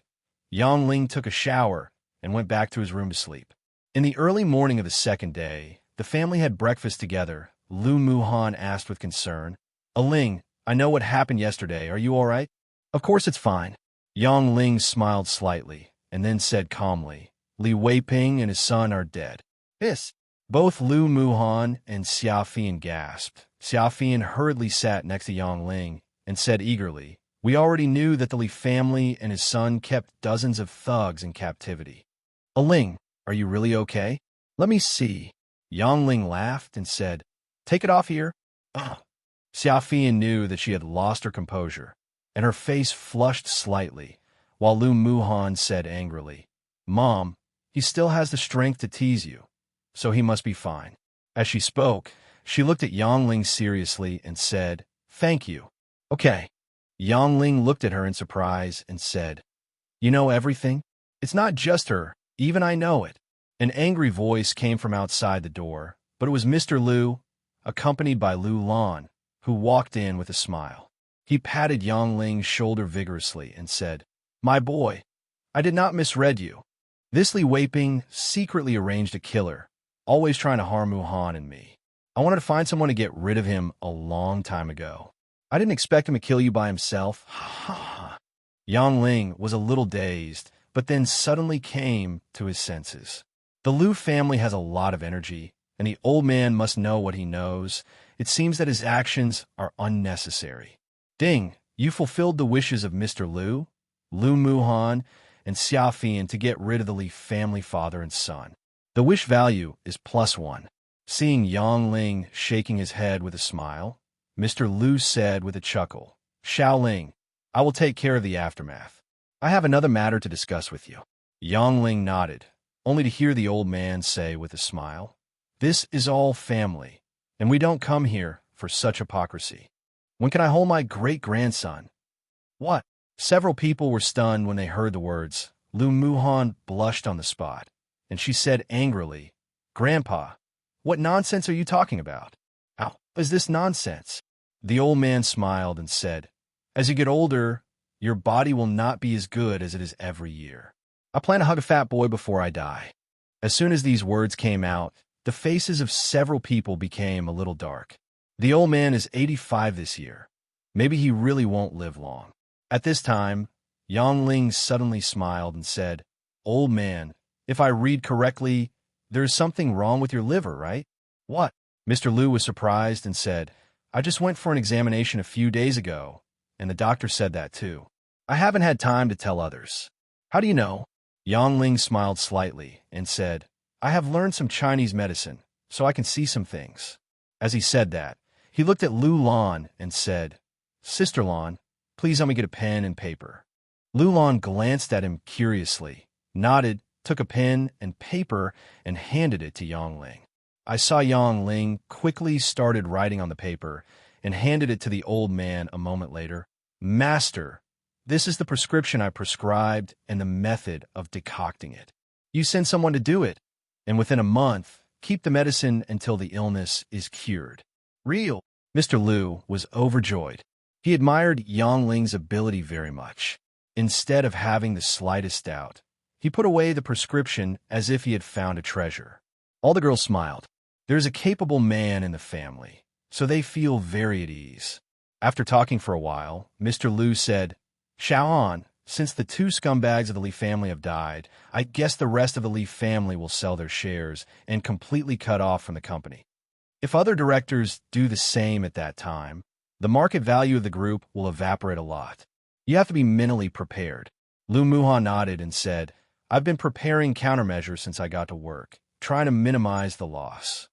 Yang Ling took a shower and went back to his room to sleep. In the early morning of the second day, the family had breakfast together. Lu Muhan asked with concern, "Ling, I know what happened yesterday. Are you all right?" "Of course it's fine." Yang Ling smiled slightly and then said calmly, "Li Weiping and his son are dead." "Yes." Both Lu Muhan and Xia Fian gasped. Xia Fian hurriedly sat next to Yang Ling and said eagerly, "We already knew that the Li family and his son kept dozens of thugs in captivity." "Ling, are you really okay?" "Let me see." Yang Ling laughed and said, "Take it off here." Ugh. Xia Fian knew that she had lost her composure, and her face flushed slightly, while Lu Muhan said angrily, "Mom, he still has the strength to tease you, so he must be fine." As she spoke, she looked at Yang Ling seriously and said, "Thank you." "Okay." Yang Ling looked at her in surprise and said, "You know everything? It's not just her, even I know it." An angry voice came from outside the door, but it was Mr. Lu, accompanied by Lu Lan, who walked in with a smile. He patted Yang Ling's shoulder vigorously and said, "My boy, I did not misread you. This Li Weiping secretly arranged a killer, always trying to harm Muhan and me. I wanted to find someone to get rid of him a long time ago. I didn't expect him to kill you by himself." Ha ha. Yang Ling was a little dazed, but then suddenly came to his senses. The Lu family has a lot of energy, and the old man must know what he knows. It seems that his actions are unnecessary. "Ding, you fulfilled the wishes of Mr. Lu, Lu Muhan, and Xia Fian to get rid of the Li family father and son. The wish value is +1. Seeing Yang Ling shaking his head with a smile, Mr. Lu said with a chuckle, "Xiao Ling, I will take care of the aftermath. I have another matter to discuss with you." Yang Ling nodded, only to hear the old man say with a smile, "This is all family, and we don't come here for such hypocrisy. When can I hold my great-grandson?" "What?" Several people were stunned when they heard the words. Lu Muhan blushed on the spot, and she said angrily, "Grandpa, what nonsense are you talking about? How is this nonsense?" The old man smiled and said, "As you get older, your body will not be as good as it is every year. I plan to hug a fat boy before I die." As soon as these words came out, the faces of several people became a little dark. The old man is 85 this year. Maybe he really won't live long. At this time, Yang Ling suddenly smiled and said, Old man, if I read correctly, there's something wrong with your liver, right? What? Mr. Liu was surprised and said, I just went for an examination a few days ago, and the doctor said that too. I haven't had time to tell others. How do you know? Yang Ling smiled slightly and said, I have learned some Chinese medicine, so I can see some things. As he said that, he looked at Lu Lan and said, Sister Lan, please let me get a pen and paper. Lu Lan glanced at him curiously, nodded, took a pen and paper, and handed it to Yang Ling. I saw Yang Ling quickly started writing on the paper and handed it to the old man a moment later. Master, this is the prescription I prescribed and the method of decocting it. You send someone to do it, and within a month, keep the medicine until the illness is cured. Real. Mr. Liu was overjoyed. He admired Yang Ling's ability very much. Instead of having the slightest doubt, he put away the prescription as if he had found a treasure. All the girls smiled. There's a capable man in the family, so they feel very at ease. After talking for a while, Mr. Liu said, Xiaoan, since the two scumbags of the Li family have died, I guess the rest of the Li family will sell their shares and completely cut off from the company. If other directors do the same at that time, the market value of the group will evaporate a lot. You have to be mentally prepared. Lu Muhan nodded and said, I've been preparing countermeasures since I got to work, trying to minimize the loss.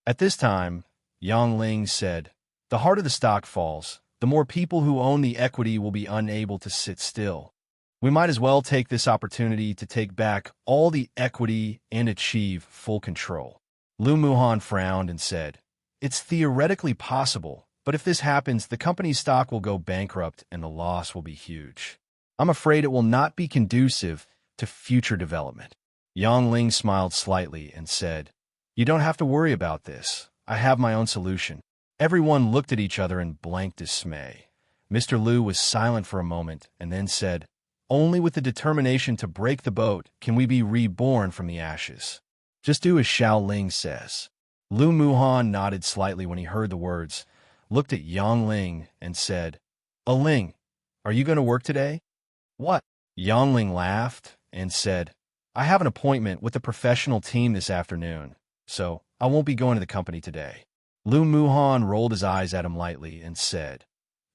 At this time, Yang Ling said, the harder the stock falls, the more people who own the equity will be unable to sit still. We might as well take this opportunity to take back all the equity and achieve full control. Lu Muhan frowned and said, It's theoretically possible, but if this happens, the company's stock will go bankrupt and the loss will be huge. I'm afraid it will not be conducive to future development. Yang Ling smiled slightly and said, You don't have to worry about this. I have my own solution. Everyone looked at each other in blank dismay. Mr. Liu was silent for a moment and then said, Only with the determination to break the boat can we be reborn from the ashes. Just do as Xiao Ling says. Lu Muhan nodded slightly when he heard the words, looked at Yang Ling and said, Ling, are you going to work today? What? Yang Ling laughed and said, I have an appointment with the professional team this afternoon, so I won't be going to the company today. Lu Muhan rolled his eyes at him lightly and said,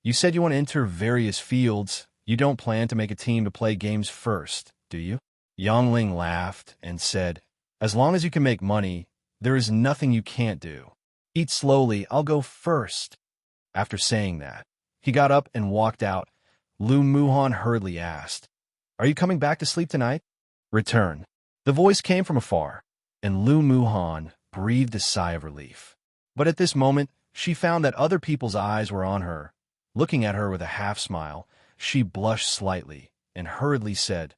You said you want to enter various fields. You don't plan to make a team to play games first, do you? Yang Ling laughed and said, As long as you can make money, there is nothing you can't do. Eat slowly, I'll go first. After saying that, he got up and walked out. Lu Muhan hurriedly asked, Are you coming back to sleep tonight? Return. The voice came from afar, and Lu Muhan breathed a sigh of relief. But at this moment, she found that other people's eyes were on her. Looking at her with a half-smile, she blushed slightly and hurriedly said,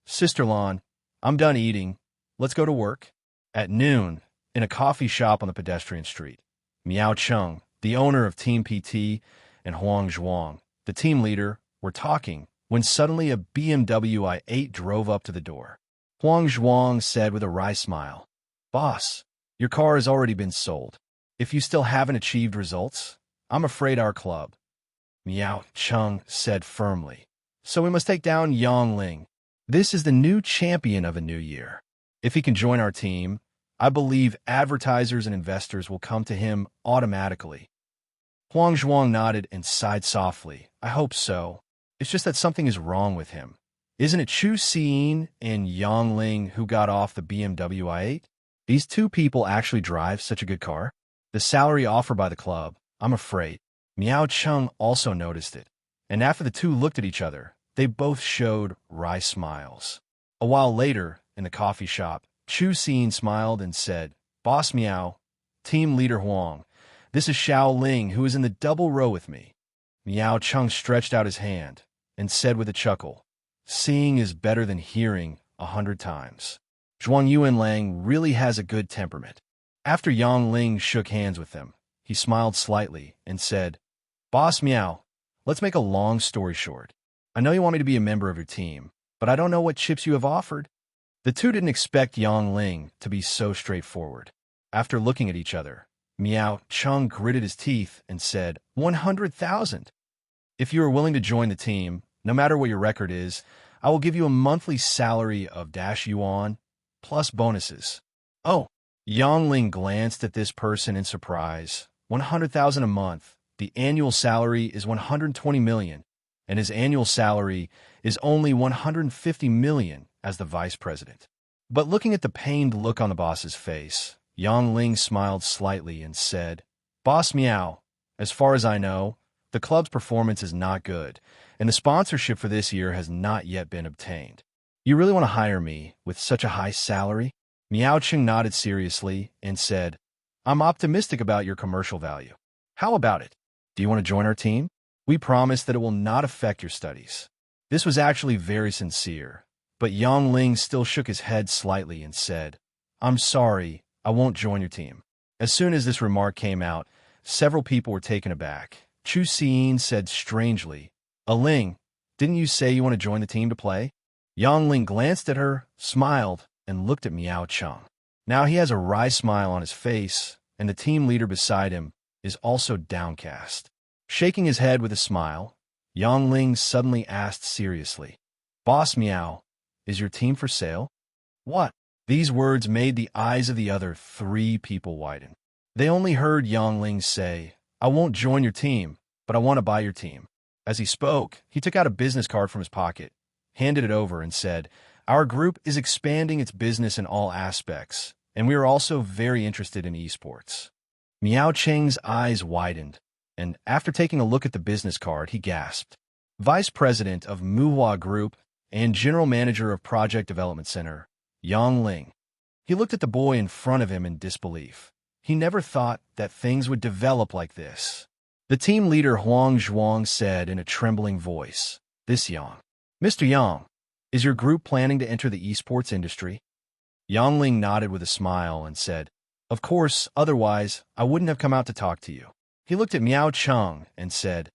Sister Lan, I'm done eating. Let's go to work. At noon, in a coffee shop on the pedestrian street, Miao Cheng, the owner of Team PT, and Huang Zhuang, the team leader, were talking when suddenly a BMW i8 drove up to the door. Huang Zhuang said with a wry smile, Boss, your car has already been sold. If you still haven't achieved results, I'm afraid our club. Miao Cheng said firmly, So we must take down Yang Ling. This is the new champion of a new year. If he can join our team, I believe advertisers and investors will come to him automatically. Huang Zhuang nodded and sighed softly. I hope so. It's just that something is wrong with him. Isn't it Chu Xin and Yang Ling who got off the BMW i8? These two people actually drive such a good car? The salary offered by the club, I'm afraid. Miao Cheng also noticed it, and after the two looked at each other, they both showed wry smiles. A while later, in the coffee shop, Chu Xin smiled and said, Boss Miao, Team Leader Huang, this is Xiao Ling who is in the double row with me. Miao Cheng stretched out his hand and said with a chuckle, Seeing is better than hearing 100 times. Zhuang Yuanlang really has a good temperament. After Yang Ling shook hands with them, he smiled slightly and said, Boss Miao, let's make a long story short. I know you want me to be a member of your team, but I don't know what chips you have offered. The two didn't expect Yang Ling to be so straightforward. After looking at each other, Miao Chung gritted his teeth and said, 100,000. If you are willing to join the team, no matter what your record is, I will give you a monthly salary of -yuan plus bonuses. Oh, Yang Ling glanced at this person in surprise. 100,000 a month. The annual salary is 120 million, and his annual salary is only 150 million as the vice president. But looking at the pained look on the boss's face, Yang Ling smiled slightly and said, Boss Miao, as far as I know, the club's performance is not good, and the sponsorship for this year has not yet been obtained. You really want to hire me with such a high salary? Miao Cheng nodded seriously and said, I'm optimistic about your commercial value. How about it? Do you want to join our team? We promise that it will not affect your studies. This was actually very sincere, but Yang Ling still shook his head slightly and said, I'm sorry, I won't join your team. As soon as this remark came out, several people were taken aback. Chu Xin said strangely, Ling, didn't you say you want to join the team to play? Yang Ling glanced at her, smiled, and looked at Miao Chung. Now he has a wry smile on his face, and the team leader beside him is also downcast. Shaking his head with a smile, Yang Ling suddenly asked seriously, Boss Miao, is your team for sale? What? These words made the eyes of the other three people widen. They only heard Yang Ling say, I won't join your team, but I want to buy your team. As he spoke, he took out a business card from his pocket, handed it over, and said, Our group is expanding its business in all aspects, and we are also very interested in esports. Miao Cheng's eyes widened, and after taking a look at the business card, he gasped. Vice President of Muhua Group and General Manager of Project Development Center, Yang Ling. He looked at the boy in front of him in disbelief. He never thought that things would develop like this. The team leader Huang Zhuang said in a trembling voice, This Yang. Mr. Yang, is your group planning to enter the esports industry? Yang Ling nodded with a smile and said, Of course, otherwise I wouldn't have come out to talk to you. He looked at Miao Chung and said,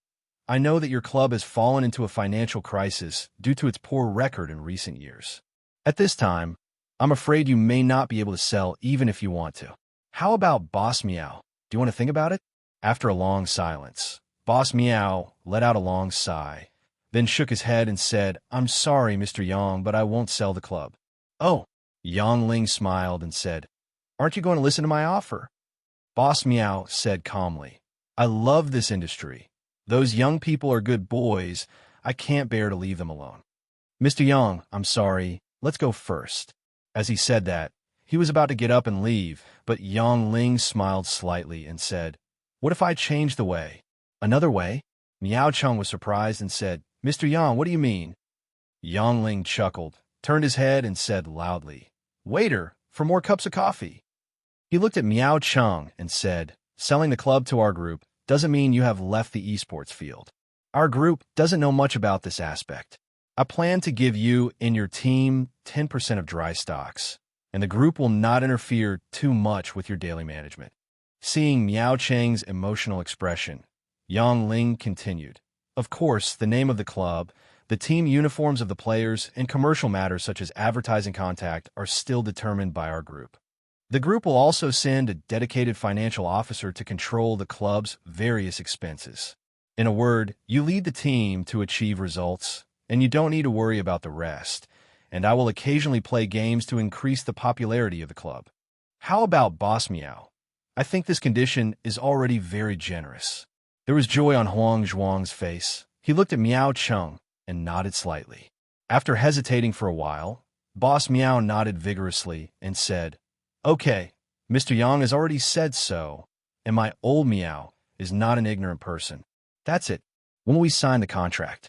I know that your club has fallen into a financial crisis due to its poor record in recent years. At this time, I'm afraid you may not be able to sell even if you want to. How about Boss Miao? Do you want to think about it? After a long silence, Boss Miao let out a long sigh, then shook his head and said, I'm sorry, Mr. Yang, but I won't sell the club. Oh, Yang Ling smiled and said, Aren't you going to listen to my offer? Boss Miao said calmly, I love this industry. Those young people are good boys. I can't bear to leave them alone. Mr. Yang, I'm sorry. Let's go first. As he said that, he was about to get up and leave, but Yang Ling smiled slightly and said, What if I change the way? Another way? Miao Chung was surprised and said, Mr. Yang, what do you mean? Yang Ling chuckled, turned his head and said loudly, Waiter, for more cups of coffee. He looked at Miao Chung and said, Selling the club to our group doesn't mean you have left the esports field. Our group doesn't know much about this aspect. I plan to give you and your team 10% of dry stocks, and the group will not interfere too much with your daily management. Seeing Miao Cheng's emotional expression, Yang Ling continued, Of course, the name of the club, the team uniforms of the players, and commercial matters such as advertising contact are still determined by our group. The group will also send a dedicated financial officer to control the club's various expenses. In a word, you lead the team to achieve results, and you don't need to worry about the rest, and I will occasionally play games to increase the popularity of the club. How about Boss Miao? I think this condition is already very generous. There was joy on Huang Zhuang's face. He looked at Miao Chung and nodded slightly. After hesitating for a while, Boss Miao nodded vigorously and said, Okay, Mr. Yang has already said so, and my old Miao is not an ignorant person. That's it. When will we sign the contract?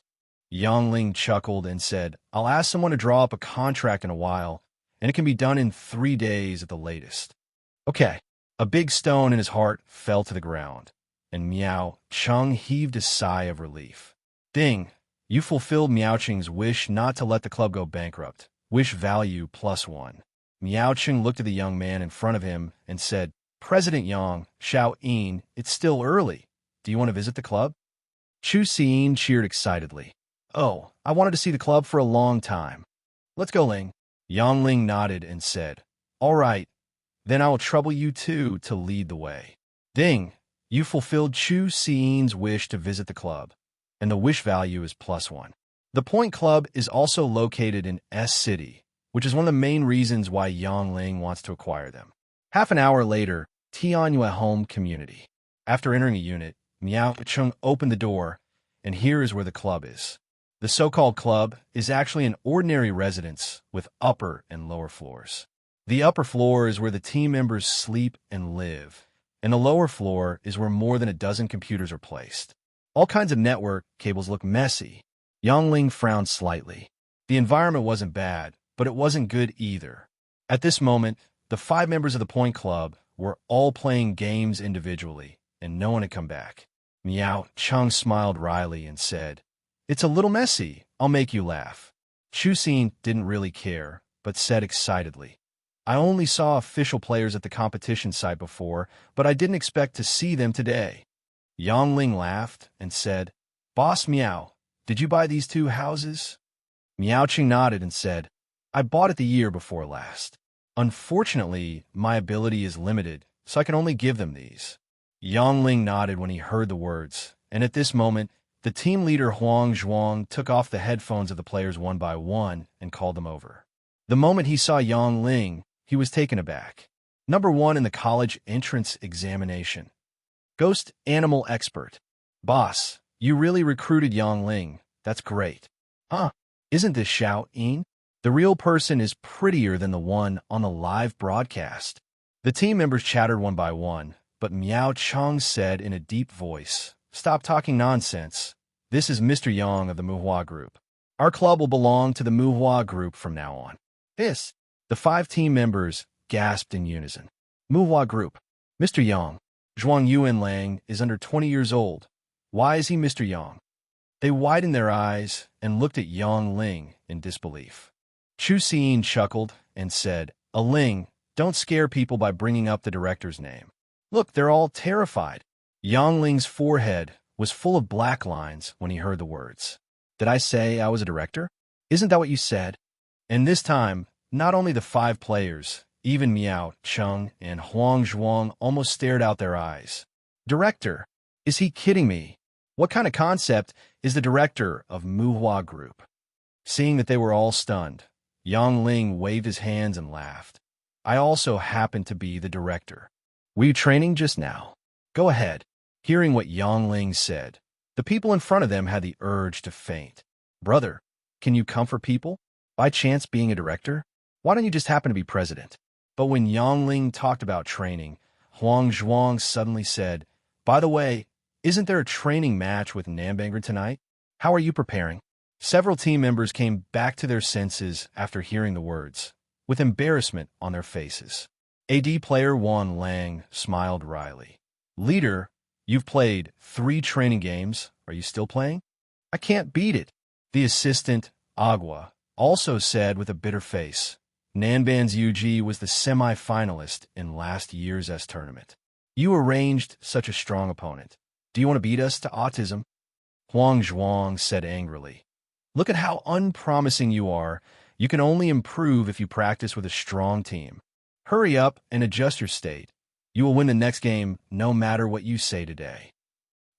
Yang Ling chuckled and said, I'll ask someone to draw up a contract in a while, and it can be done in 3 days at the latest. Okay. A big stone in his heart fell to the ground, and Miao Chung heaved a sigh of relief. Ding, you fulfilled Miao Cheng's wish not to let the club go bankrupt. Wish value +1. Miao Cheng looked at the young man in front of him and said, President Yang, Xiao Yin, it's still early. Do you want to visit the club? Chu Xin cheered excitedly. Oh, I wanted to see the club for a long time. Let's go, Ling. Yang Ling nodded and said, All right, then I will trouble you two to lead the way. Ding! You fulfilled Chu Xian's wish to visit the club, and the wish value is +1. The Point Club is also located in S City, which is one of the main reasons why Yang Ling wants to acquire them. Half an hour later, Tianyue Home Community. After entering a unit, Miao Chung opened the door, and here is where the club is. The so-called club is actually an ordinary residence with upper and lower floors. The upper floor is where the team members sleep and live, and the lower floor is where more than a dozen computers are placed. All kinds of network cables look messy. Yang Ling frowned slightly. The environment wasn't bad, but it wasn't good either. At this moment, the 5 members of the Point Club were all playing games individually, and no one had come back. Miao Chung smiled wryly and said, "It's a little messy. I'll make you laugh." Chu Xin didn't really care, but said excitedly, "I only saw official players at the competition site before, but I didn't expect to see them today." Yang Ling laughed and said, "Boss Miao, did you buy these 2 houses?" Miao Ching nodded and said, "I bought it the year before last. Unfortunately, my ability is limited, so I can only give them these." Yang Ling nodded when he heard the words, and at this moment, the team leader Huang Zhuang took off the headphones of the players one by one and called them over. The moment he saw Yang Ling, he was taken aback. Number 1 in the college entrance examination. Ghost Animal Expert. Boss, you really recruited Yang Ling. That's great. Huh? Isn't this Xiao Yin? The real person is prettier than the one on the live broadcast. The team members chattered one by one, but Miao Chong said in a deep voice, "Stop talking nonsense. This is Mr. Yang of the Muhua Group. Our club will belong to the Muhua Group from now on." This. The 5 team members gasped in unison. Muhua Group. Mr. Yang. Zhuang Yuan Lang is under 20 years old. Why is he Mr. Yang? They widened their eyes and looked at Yang Ling in disbelief. Chu Xin chuckled and said, Ling, don't scare people by bringing up the director's name. Look, they're all terrified." Yang Ling's forehead was full of black lines when he heard the words. "Did I say I was a director? Isn't that what you said?" And this time, not only the 5 players, even Miao Chung and Huang Zhuang almost stared out their eyes. Director? Is he kidding me? What kind of concept is the director of Muhua Group? Seeing that they were all stunned, Yang Ling waved his hands and laughed. "I also happen to be the director. Were you training just now? Go ahead." Hearing what Yang Ling said, the people in front of them had the urge to faint. "Brother, can you comfort people? By chance being a director? Why don't you just happen to be president?" But when Yang Ling talked about training, Huang Zhuang suddenly said, "By the way, isn't there a training match with Nambangan tonight? How are you preparing?" Several team members came back to their senses after hearing the words, with embarrassment on their faces. AD player Wan Lang smiled wryly. "Leader, you've played 3 training games. Are you still playing?" "I can't beat it." The assistant, Agua, also said with a bitter face. Nanban's UG was the semi-finalist in last year's S tournament. "You arranged such a strong opponent. Do you want to beat us to autism?" Huang Zhuang said angrily. "Look at how unpromising you are. You can only improve if you practice with a strong team. Hurry up and adjust your state. You will win the next game no matter what you say today."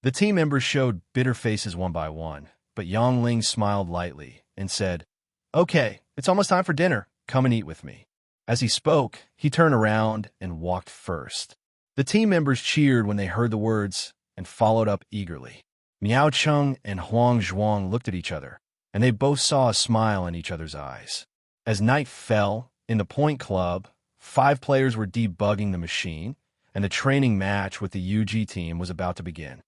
The team members showed bitter faces one by one, but Yang Ling smiled lightly and said, "Okay, it's almost time for dinner. Come and eat with me." As he spoke, he turned around and walked first. The team members cheered when they heard the words and followed up eagerly. Miao Chung and Huang Zhuang looked at each other, and they both saw a smile in each other's eyes. As night fell, in the Point Club, 5 players were debugging the machine, and the training match with the UG team was about to begin.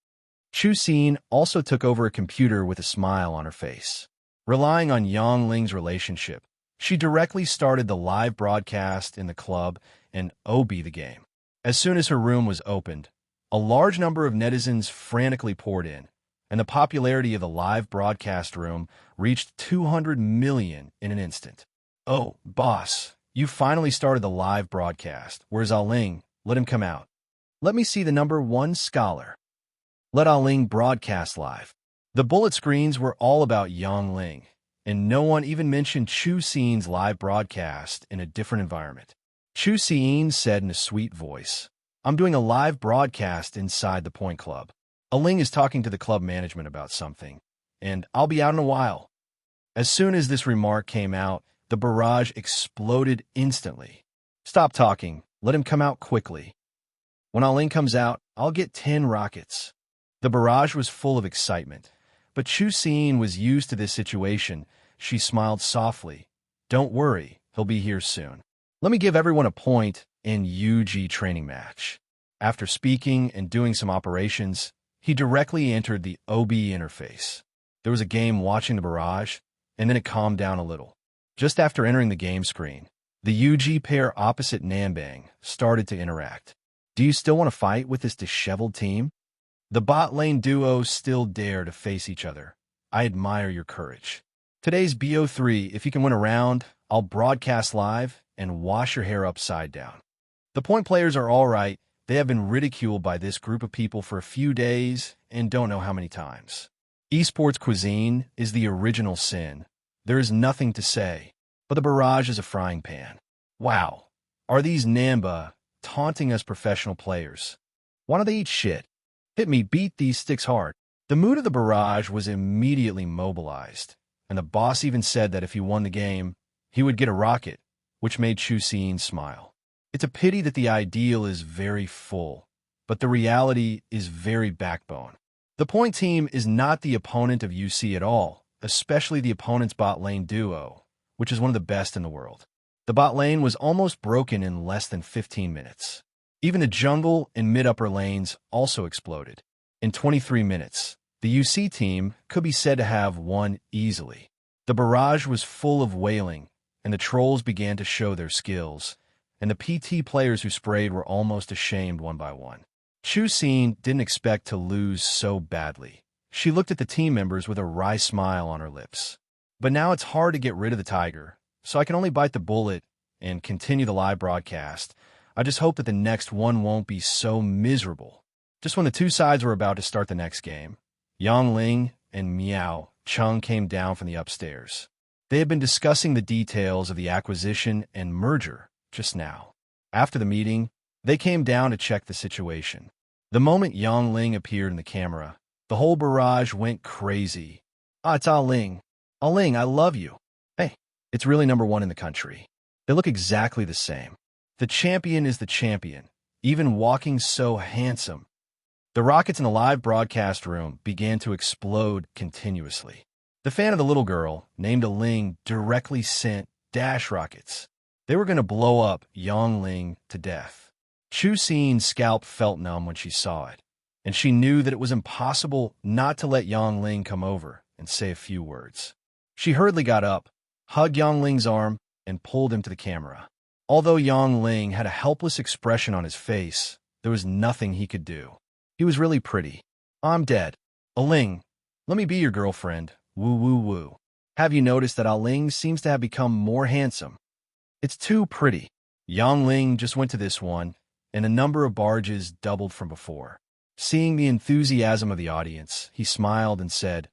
Chu Xin also took over a computer with a smile on her face. Relying on Yang Ling's relationship, she directly started the live broadcast in the club and OB the game. As soon as her room was opened, a large number of netizens frantically poured in, and the popularity of the live broadcast room reached 200 million in an instant. "Oh, boss, you finally started the live broadcast. Where's Ling? Let him come out. Let me see the number 1 scholar. Let Ling broadcast live." The bullet screens were all about Yang Ling, and no one even mentioned Chu Xin's live broadcast in a different environment. Chu Xin said in a sweet voice, I'm doing a live broadcast inside the Point Club. Ling is talking to the club management about something, and I'll be out in a while. As soon as this remark came out, the barrage exploded instantly. Stop talking. Let him come out quickly. When Ling comes out, I'll get 10 rockets. The barrage was full of excitement, but Chu Xin was used to this situation. She smiled softly. Don't worry, he'll be here soon. Let me give everyone a point in UG training match. After speaking and doing some operations, he directly entered the OB interface. There was a game watching the barrage, and then it calmed down a little. Just after entering the game screen, the UG pair opposite Nambang started to interact. Do you still want to fight with this disheveled team? The bot lane duo still dare to face each other. I admire your courage. Today's BO3, if you can win a round, I'll broadcast live and wash your hair upside down. The point players are all right. They have been ridiculed by this group of people for a few days and don't know how many times. Esports cuisine is the original sin. There is nothing to say, but the barrage is a frying pan. Wow, are these Namba taunting us professional players? Why don't they eat shit? Hit me, beat these sticks hard. The mood of the barrage was immediately mobilized, and the boss even said that if he won the game, he would get a rocket, which made Chu Xin smile. It's a pity that the ideal is very full, but the reality is very backbone. The point team is not the opponent of UC at all, especially the opponent's bot lane duo, which is one of the best in the world. The bot lane was almost broken in less than 15 minutes. Even the jungle and mid-upper lanes also exploded. In 23 minutes, the UC team could be said to have won easily. The barrage was full of wailing, and the trolls began to show their skills, and the PT players who sprayed were almost ashamed one by one. Chu Xin didn't expect to lose so badly. She looked at the team members with a wry smile on her lips. But now it's hard to get rid of the tiger, so I can only bite the bullet and continue the live broadcast. I just hope that the next one won't be so miserable. Just when the two sides were about to start the next game, Yang Ling and Miao Chung came down from the upstairs. They had been discussing the details of the acquisition and merger just now. After the meeting, they came down to check the situation. The moment Yang Ling appeared in the camera, the whole barrage went crazy. Ah, it's Ling. Ling, I love you. Hey, it's really #1 in the country. They look exactly the same. The champion is the champion, even walking so handsome. The rockets in the live broadcast room began to explode continuously. The fan of the little girl, named Ling, directly sent dash rockets. They were going to blow up Yang Ling to death. Chu Xin's scalp felt numb when she saw it, and she knew that it was impossible not to let Yang Ling come over and say a few words. She hurriedly got up, hugged Yang Ling's arm, and pulled him to the camera. Although Yang Ling had a helpless expression on his face, there was nothing he could do. He was really pretty. I'm dead. Ling, let me be your girlfriend. Woo woo woo. Have you noticed that Ling seems to have become more handsome? It's too pretty. Yang Ling just went to this one, and the number of barges doubled from before. Seeing the enthusiasm of the audience, he smiled and said,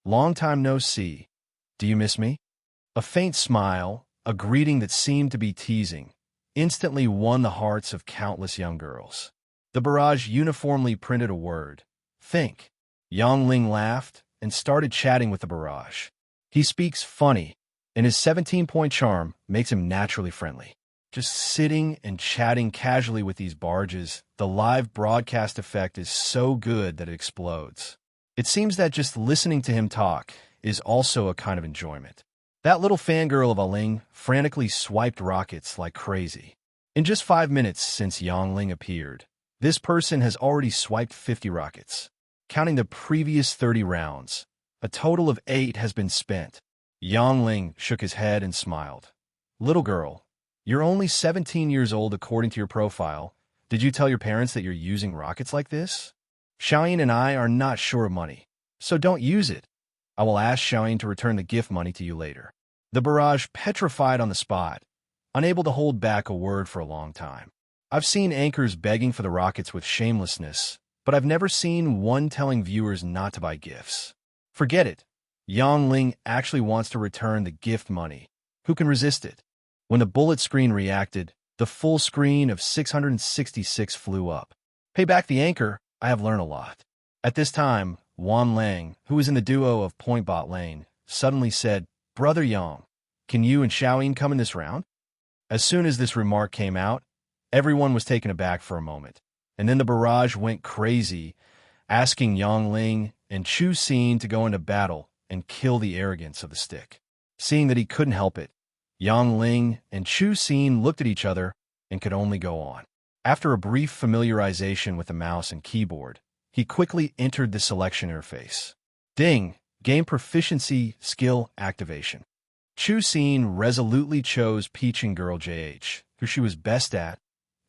"Long time no see. Do you miss me?" A faint smile, a greeting that seemed to be teasing, instantly won the hearts of countless young girls. The barrage uniformly printed a word, think. Yang Ling laughed and started chatting with the barrage. He speaks funny, and his 17-point charm makes him naturally friendly. Just sitting and chatting casually with these barges, the live broadcast effect is so good that it explodes. It seems that just listening to him talk is also a kind of enjoyment. That little fangirl of Ling frantically swiped rockets like crazy. In just 5 minutes since Yang Ling appeared, this person has already swiped 50 rockets. Counting the previous 30 rounds, a total of 8 has been spent. Yang Ling shook his head and smiled. Little girl, you're only 17 years old according to your profile. Did you tell your parents that you're using rockets like this? Xiaoyin and I are not sure of money, so don't use it. I will ask Xiaoyin to return the gift money to you later. The barrage petrified on the spot, unable to hold back a word for a long time. I've seen anchors begging for the rockets with shamelessness, but I've never seen one telling viewers not to buy gifts. Forget it. Yang Ling actually wants to return the gift money. Who can resist it? When the bullet screen reacted, The full screen of 666 flew up. Pay back the anchor, I have learned a lot. At this time, Wan Lang, who was in the duo of Point Bot Lane, suddenly said, Brother Yang, can you and Xiaoyin come in this round? As soon as this remark came out, everyone was taken aback for a moment, and then the barrage went crazy, asking Yang Ling and Chu Xin to go into battle and kill the arrogance of the stick. Seeing that he couldn't help it, Yang Ling and Chu Xin looked at each other and could only go on. After a brief familiarization with the mouse and keyboard, he quickly entered the selection interface. Ding! Game proficiency skill activation. Chu Xin resolutely chose Peaching Girl JH, who she was best at,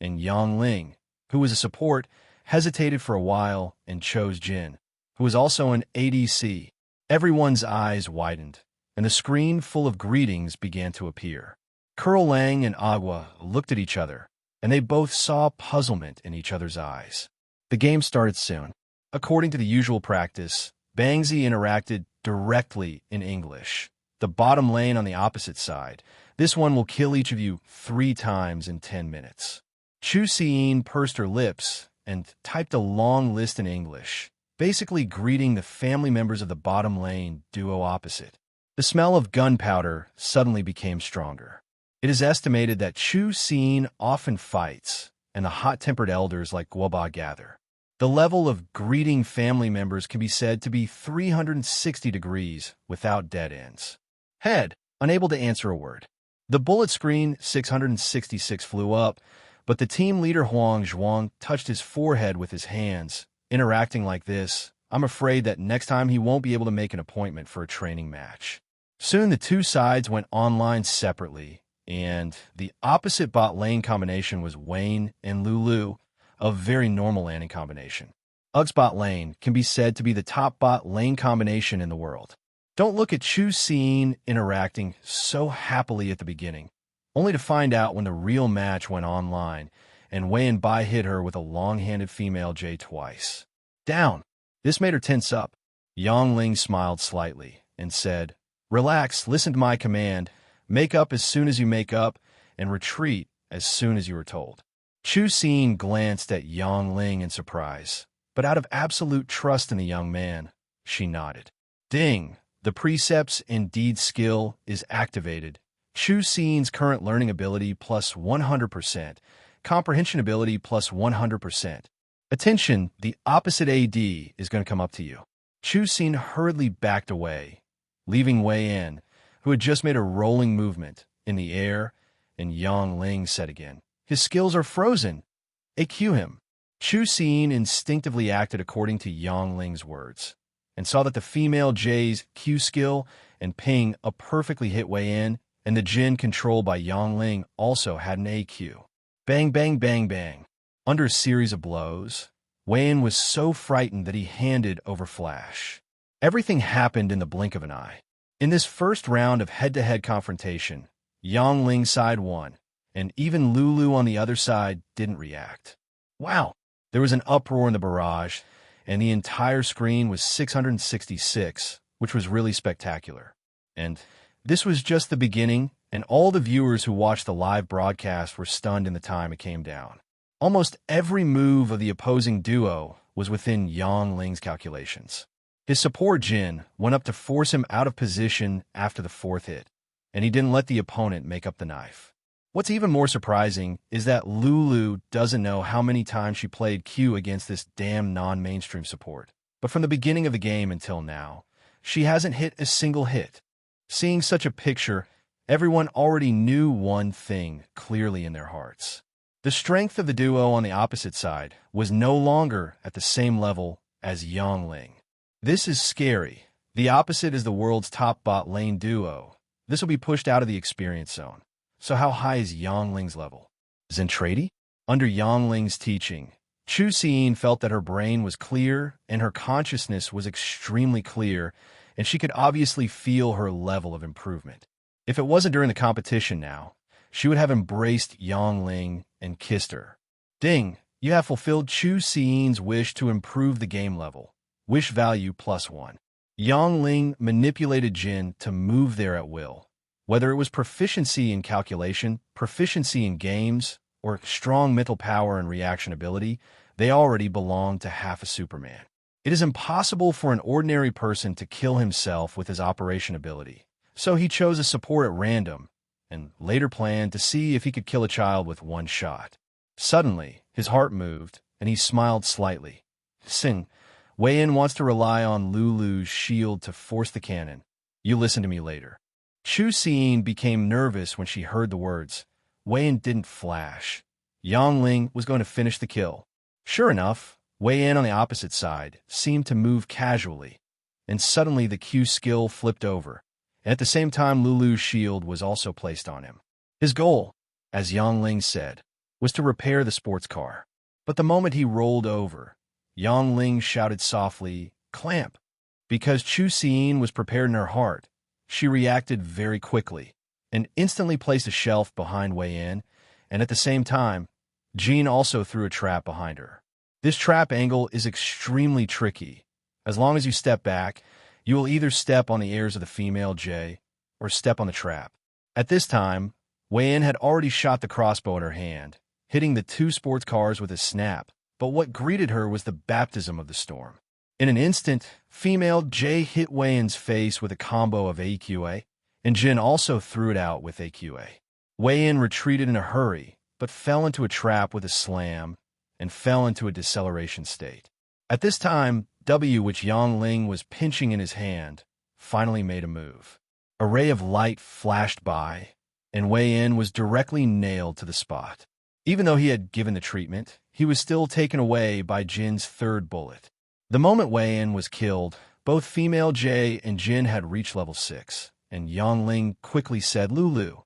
and Yang Ling, who was a support, hesitated for a while and chose Jin, who was also an ADC. Everyone's eyes widened, and the screen full of greetings began to appear. Curl Lang and Agua looked at each other, and they both saw puzzlement in each other's eyes. The game started soon. According to the usual practice, Bangzi interacted directly in English. The bottom lane on the opposite side. This one will kill each of you 3 times in 10 minutes. Chu Xin pursed her lips and typed a long list in English, basically greeting the family members of the bottom lane duo opposite. The smell of gunpowder suddenly became stronger. It is estimated that Chu Xin often fights, and the hot-tempered elders like Guoba gather. The level of greeting family members can be said to be 360 degrees without dead ends. Head, unable to answer a word. The bullet screen 666 flew up, but the team leader Huang Zhuang touched his forehead with his hands. Interacting like this, I'm afraid that next time he won't be able to make an appointment for a training match. Soon the two sides went online separately, and the opposite bot lane combination was Wayne and Lulu, a very normal landing combination. Ug's bot lane can be said to be the top bot lane combination in the world. Don't look at Chu Xin interacting so happily at the beginning, only to find out when the real match went online and Wei and Bai hit her with a long-handed female J twice. Down. This made her tense up. Yang Ling smiled slightly and said, Relax, listen to my command, make up as soon as you make up, and retreat as soon as you are told. Chu Xin glanced at Yang Ling in surprise, but out of absolute trust in the young man, she nodded. Ding! The precepts and deed skill is activated. Chu Xin's current learning ability plus 100%, comprehension ability plus 100%. Attention, the opposite AD is going to come up to you. Chu Xin hurriedly backed away, leaving Wei Yan, who had just made a rolling movement in the air, and Yang Ling said again, His skills are frozen. AQ him. Chu Xin instinctively acted according to Yang Ling's words, and saw that the female J's Q skill and ping a perfectly hit Wei Yan, and the Jin controlled by Yang Ling also had an AQ. Bang, bang, bang, bang. Under a series of blows, Wei Yan was so frightened that he handed over Flash. Everything happened in the blink of an eye. In this first round of head-to-head confrontation, Yang Ling's side won, and even Lulu on the other side didn't react. Wow! There was an uproar in the barrage, and the entire screen was 666, which was really spectacular. And this was just the beginning, and all the viewers who watched the live broadcast were stunned in the time it came down. Almost every move of the opposing duo was within Yang Ling's calculations. His support Jin went up to force him out of position after the 4th hit, and he didn't let the opponent make up the knife. What's even more surprising is that Lulu doesn't know how many times she played Q against this damn non-mainstream support. But from the beginning of the game until now, she hasn't hit a single hit. Seeing such a picture, everyone already knew one thing clearly in their hearts. The strength of the duo on the opposite side was no longer at the same level as Yang Ling. This is scary. The opposite is the world's top bot lane duo. This will be pushed out of the experience zone. So how high is Yang Ling's level? Zentradi? Under Yang Ling's teaching, Chu Xin felt that her brain was clear and her consciousness was extremely clear, and she could obviously feel her level of improvement. If it wasn't during the competition now, she would have embraced Yang Ling and kissed her. Ding! You have fulfilled Chu Xin's wish to improve the game level. Wish value +1. Yang Ling manipulated Jin to move there at will, Whether it was proficiency in calculation, proficiency in games, or strong mental power and reaction ability, they already belonged to half a Superman. It is impossible for an ordinary person to kill himself with his operation ability, so he chose a support at random, and later planned to see if he could kill a child with one shot. Suddenly, his heart moved, and he smiled slightly. Sing, Wei-In wants to rely on Lulu's shield to force the cannon. You listen to me later. Chu Xin became nervous when she heard the words. Wei-In didn't flash. Yang Ling was going to finish the kill. Sure enough, Wei-In on the opposite side seemed to move casually, and suddenly the Q skill flipped over, and at the same time Lulu's shield was also placed on him. His goal, as Yang Ling said, was to repair the sports car. But the moment he rolled over, Yang Ling shouted softly, "Clamp!" Because Chu Xin was prepared in her heart, she reacted very quickly and instantly placed a shelf behind Wei-In, and at the same time, Jean also threw a trap behind her. This trap angle is extremely tricky. As long as you step back, you will either step on the ears of the female J or step on the trap. At this time, Wei-In had already shot the crossbow in her hand, hitting the two sports cars with a snap, but what greeted her was the baptism of the storm. In an instant, female J hit Wei-In's face with a combo of AQA, and Jin also threw it out with AQA. Wei-In retreated in a hurry, but fell into a trap with a slam, and fell into a deceleration state. At this time, W, which Yang Ling was pinching in his hand, finally made a move. A ray of light flashed by, and Wei-In was directly nailed to the spot. Even though he had given the treatment, he was still taken away by Jin's third bullet. The moment Wei-In was killed, both female J and Jin had reached level 6, and Yang Ling quickly said Lulu.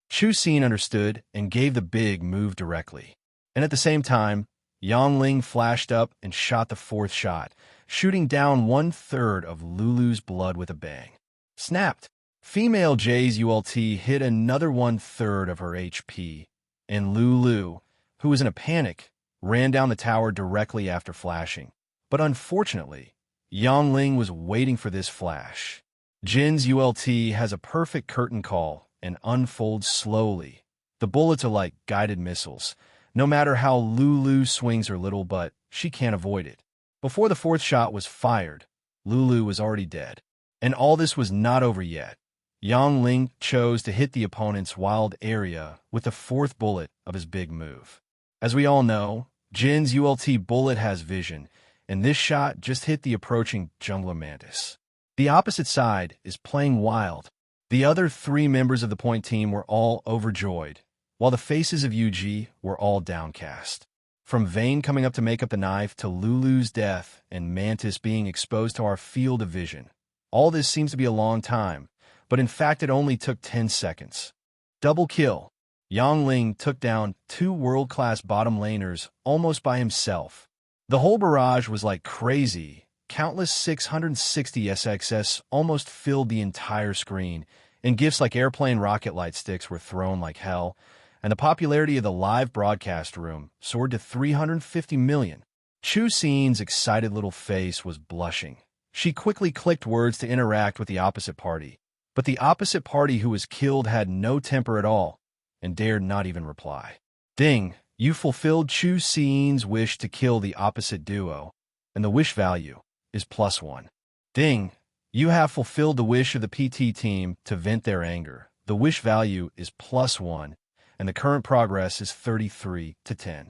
Chu Xin understood and gave the big move directly. And at the same time, Yang Ling flashed up and shot the fourth shot, shooting down 1/3 of Lulu's blood with a bang. Snapped. Female J's ULT hit another 1/3 of her HP, and Lulu, who was in a panic, ran down the tower directly after flashing. But unfortunately, Yang Ling was waiting for this flash. Jin's ULT has a perfect curtain call and unfolds slowly. The bullets are like guided missiles. No matter how Lulu swings her little butt, she can't avoid it. Before the fourth shot was fired, Lulu was already dead. And all this was not over yet. Yang Ling chose to hit the opponent's wild area with the fourth bullet of his big move. As we all know, Jin's ULT bullet has vision, and this shot just hit the approaching jungler mantis. The opposite side is playing wild. The other 3 members of the point team were all overjoyed, while the faces of UG were all downcast. From Vayne coming up to make up the knife to Lulu's death and Mantis being exposed to our field of vision. All this seems to be a long time, but in fact it only took 10 seconds. Double kill. Yang Ling took down 2 world-class bottom laners almost by himself. The whole barrage was like crazy. Countless 660 SXS almost filled the entire screen, and gifts like airplane rocket light sticks were thrown like hell, and the popularity of the live broadcast room soared to 350 million. Chu Xin's excited little face was blushing. She quickly clicked words to interact with the opposite party, but the opposite party who was killed had no temper at all, and dared not even reply. Ding, you fulfilled Chu Xin's wish to kill the opposite duo, and the wish value is +1. Ding, you have fulfilled the wish of the PT team to vent their anger. The wish value is +1, and the current progress is 33-10.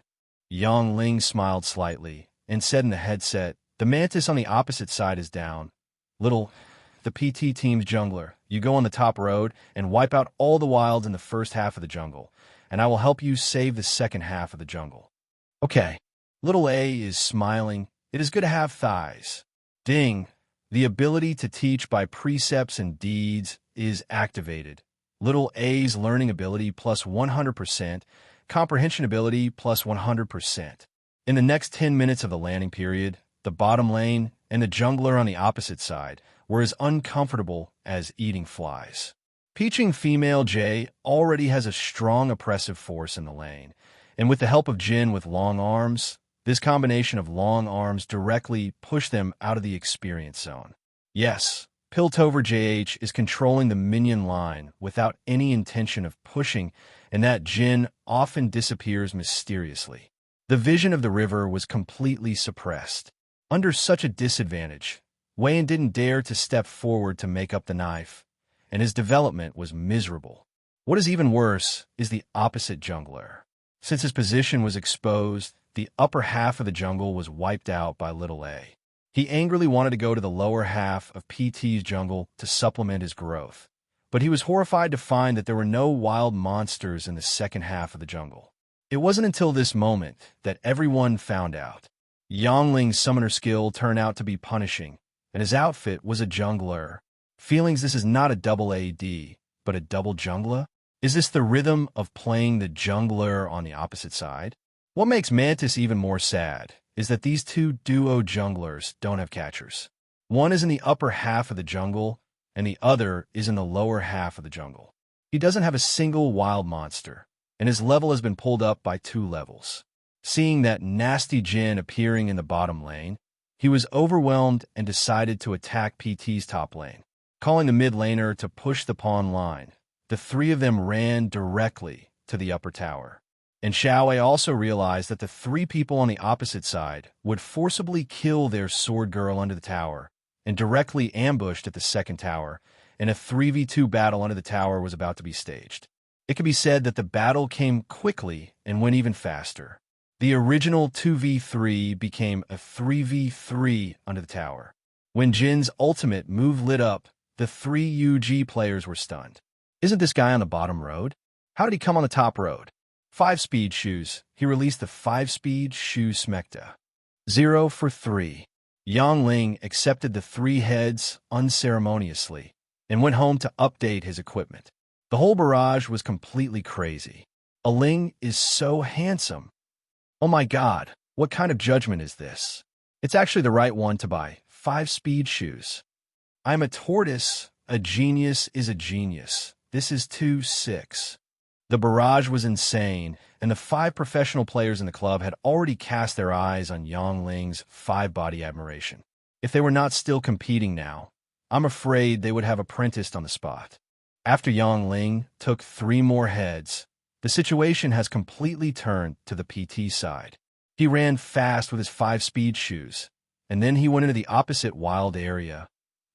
Yang Ling smiled slightly and said in the headset, the mantis on the opposite side is down. Little, the PT team's jungler, you go on the top road and wipe out all the wilds in the first half of the jungle, and I will help you save the second half of the jungle. Okay. Little A is smiling. It is good to have thighs. Ding, the ability to teach by precepts and deeds is activated. Little A's learning ability +100%, comprehension ability +100%. In the next 10 minutes of the landing period, the bottom lane and the jungler on the opposite side were as uncomfortable as eating flies. Peaching female J already has a strong oppressive force in the lane, and with the help of Jin with long arms, this combination of long arms directly pushed them out of the experience zone. Yes, Piltover JH is controlling the minion line without any intention of pushing, and that Jin often disappears mysteriously. The vision of the river was completely suppressed. Under such a disadvantage, Wayne didn't dare to step forward to make up the knife, and his development was miserable. What is even worse is the opposite jungler. Since his position was exposed, the upper half of the jungle was wiped out by little A. He angrily wanted to go to the lower half of PT's jungle to supplement his growth, but he was horrified to find that there were no wild monsters in the second half of the jungle. It wasn't until this moment that everyone found out. Ling's summoner skill turned out to be punishing, and his outfit was a jungler. Feelings this is not a double AD, but a double jungler? Is this the rhythm of playing the jungler on the opposite side? What makes Mantis even more sad is that these two duo junglers don't have catchers. One is in the upper half of the jungle, and the other is in the lower half of the jungle. He doesn't have a single wild monster, and his level has been pulled up by 2 levels. Seeing that nasty Jin appearing in the bottom lane, he was overwhelmed and decided to attack PT's top lane. Calling the mid laner to push the pawn line, the 3 of them ran directly to the upper tower. And Xiaowei also realized that the 3 people on the opposite side would forcibly kill their sword girl under the tower and directly ambushed at the second tower, and a 3v2 battle under the tower was about to be staged. It can be said that the battle came quickly and went even faster. The original 2v3 became a 3v3 under the tower. When Jin's ultimate move lit up, the 3 UG players were stunned. Isn't this guy on the bottom road? How did he come on the top road? 5-speed shoes. He released the 5-speed shoe smecta. 0 for 3. Ling accepted the 3 heads unceremoniously and went home to update his equipment. The whole barrage was completely crazy. Ling is so handsome. Oh my god, what kind of judgment is this? It's actually the right one to buy 5-speed shoes. I'm a tortoise. A genius is a genius. This is 2-6. The barrage was insane, and the 5 professional players in the club had already cast their eyes on Ling's 5-body admiration. If they were not still competing now, I'm afraid they would have apprenticed on the spot. After Ling took 3 more heads, the situation has completely turned to the PT side. He ran fast with his 5-speed shoes, and then he went into the opposite wild area,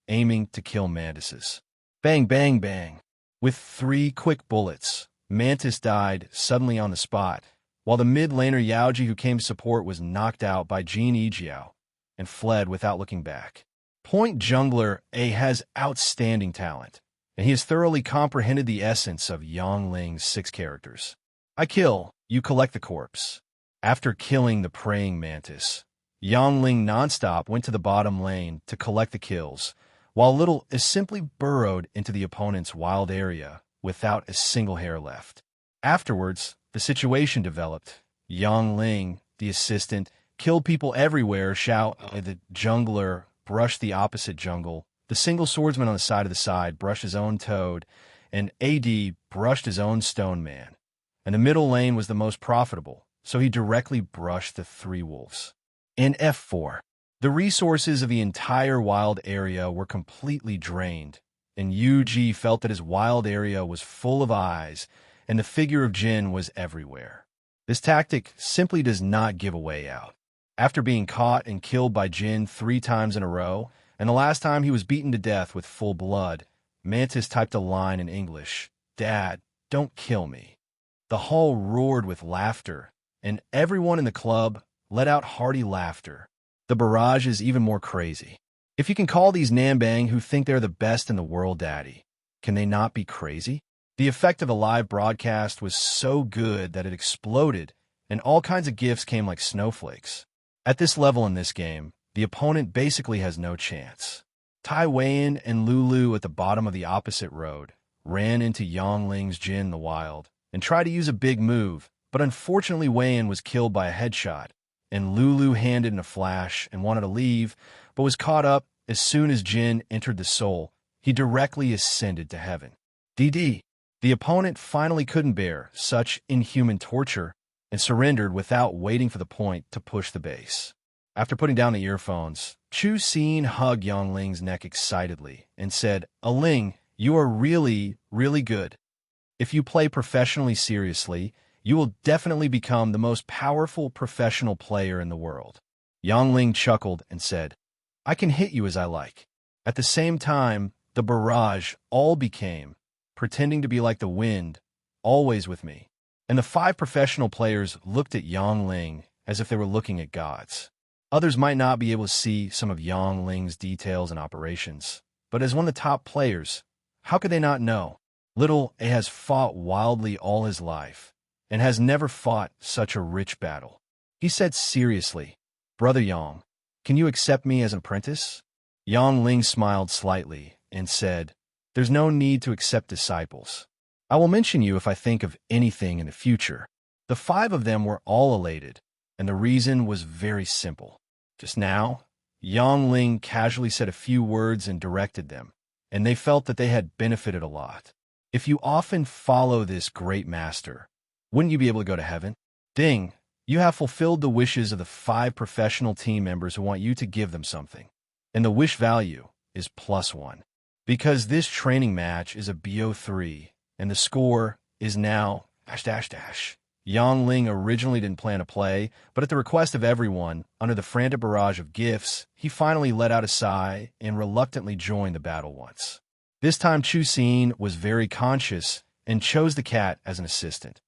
aiming to kill mantises. Bang, bang, bang. With 3 quick bullets, Mantis died suddenly on the spot, while the mid laner Yaoji who came to support was knocked out by Jin Yijiao and fled without looking back. Point jungler A has outstanding talent, and he has thoroughly comprehended the essence of Ling's 6 characters. I kill, you collect the corpse. After killing the praying mantis, Ling nonstop went to the bottom lane to collect the kills, while Little is simply burrowed into the opponent's wild area without a single hair left. Afterwards, the situation developed. Ling, the assistant, killed people everywhere. Xiao, the jungler, brushed the opposite jungle. The single swordsman on the side brushed his own toad, and AD brushed his own stone man. And the middle lane was the most profitable, so he directly brushed the 3 wolves. In F4, the resources of the entire wild area were completely drained, and UG felt that his wild area was full of eyes, and the figure of Jin was everywhere. This tactic simply does not give a way out. After being caught and killed by Jin 3 times in a row, and the last time he was beaten to death with full blood, Mantis typed a line in English, "Dad, don't kill me." The hall roared with laughter, and everyone in the club let out hearty laughter. The barrage is even more crazy. If you can call these Nambang who think they're the best in the world daddy, can they not be crazy? The effect of the live broadcast was so good that it exploded, and all kinds of gifts came like snowflakes. At this level in this game, the opponent basically has no chance. Tai Weiyan and Lulu at the bottom of the opposite road ran into Ling's Jin in the wild and tried to use a big move, but unfortunately Weiyan was killed by a headshot, and Lulu handed in a flash and wanted to leave, but was caught up as soon as Jin entered the soul. He directly ascended to heaven. DD. The opponent finally couldn't bear such inhuman torture and surrendered without waiting for the point to push the base. After putting down the earphones, Chu Xin hugged Yang Ling's neck excitedly and said, Ling, you are really, really good. If you play professionally seriously, you will definitely become the most powerful professional player in the world. Yang Ling chuckled and said, I can hit you as I like. At the same time, the barrage all became, pretending to be like the wind, always with me. And the 5 professional players looked at Yang Ling as if they were looking at gods. Others might not be able to see some of Yang Ling's details and operations, but as one of the top players, how could they not know? Little A has fought wildly all his life, and has never fought such a rich battle. He said seriously, Brother Yang, can you accept me as an apprentice? Yang Ling smiled slightly and said, There's no need to accept disciples. I will mention you if I think of anything in the future. The 5 of them were all elated, and the reason was very simple. Just now, Yang Ling casually said a few words and directed them, and they felt that they had benefited a lot. If you often follow this great master, wouldn't you be able to go to heaven? Ding, you have fulfilled the wishes of the 5 professional team members who want you to give them something. And the wish value is +1. Because this training match is a BO3, and the score is now ... Yang Ling originally didn't plan to play, but at the request of everyone, under the frantic barrage of gifts, he finally let out a sigh and reluctantly joined the battle once. This time Chu Xin was very conscious and chose the cat as an assistant,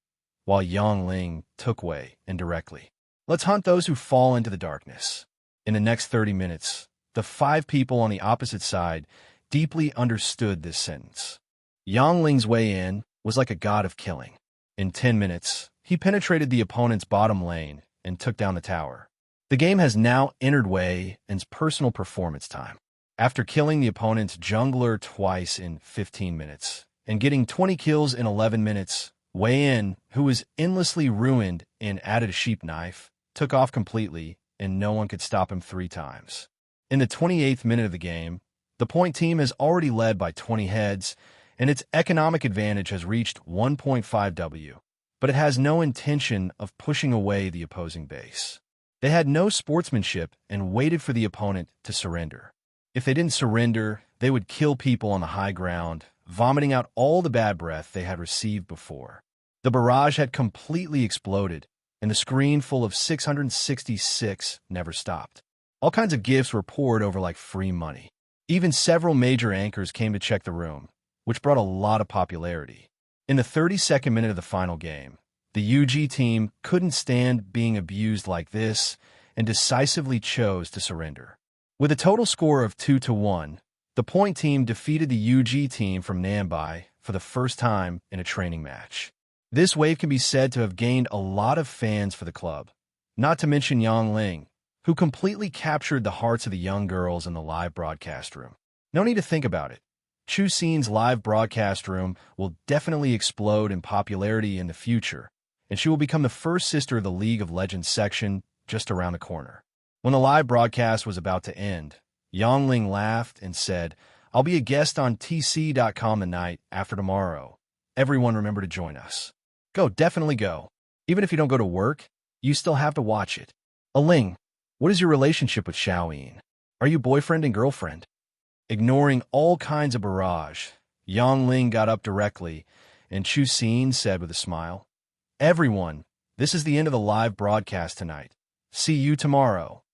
while Yang Ling took Wei indirectly. Let's hunt those who fall into the darkness. In the next 30 minutes, the 5 people on the opposite side deeply understood this sentence. Yang Ling's way in was like a god of killing. In 10 minutes, he penetrated the opponent's bottom lane and took down the tower. The game has now entered Wei In's personal performance time. After killing the opponent's jungler twice in 15 minutes and getting 20 kills in 11 minutes, Wei In, who was endlessly ruined and added a sheep knife, took off completely and no one could stop him 3 times. In the 28th minute of the game, the point team has already led by 20 heads and its economic advantage has reached 1.5 W. But it has no intention of pushing away the opposing base. They had no sportsmanship and waited for the opponent to surrender. If they didn't surrender, they would kill people on the high ground, vomiting out all the bad breath they had received before. The barrage had completely exploded, and the screen full of 666 never stopped. All kinds of gifts were poured over like free money. Even several major anchors came to check the room, which brought a lot of popularity. In the 32nd minute of the final game, the UG team couldn't stand being abused like this and decisively chose to surrender. With a total score of 2-1, the point team defeated the UG team from Nambai for the first time in a training match. This wave can be said to have gained a lot of fans for the club, not to mention Yang Ling, who completely captured the hearts of the young girls in the live broadcast room. No need to think about it. Chu Xin's live broadcast room will definitely explode in popularity in the future, and she will become the first sister of the League of Legends section just around the corner. When the live broadcast was about to end, Yang Ling laughed and said, I'll be a guest on TC.com the night after tomorrow. Everyone remember to join us. Go, definitely go. Even if you don't go to work, you still have to watch it. Ling, what is your relationship with Xiaoyin? Are you boyfriend and girlfriend? Ignoring all kinds of barrage, Yang Ling got up directly, and Chu Xin said with a smile, Everyone, this is the end of the live broadcast tonight. See you tomorrow.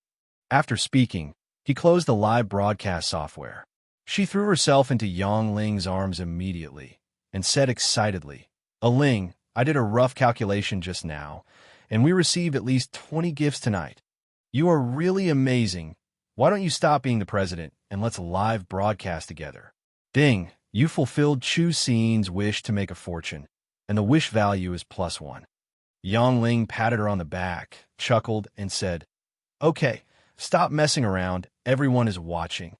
After speaking, he closed the live broadcast software. She threw herself into Yang Ling's arms immediately and said excitedly, Ling, I did a rough calculation just now, and we received at least 20 gifts tonight. You are really amazing. Why don't you stop being the president and let's live broadcast together? Ding, you fulfilled Chu Xin's wish to make a fortune, and the wish value is +1. Yang Ling patted her on the back, chuckled, and said, Okay, stop messing around. Everyone is watching.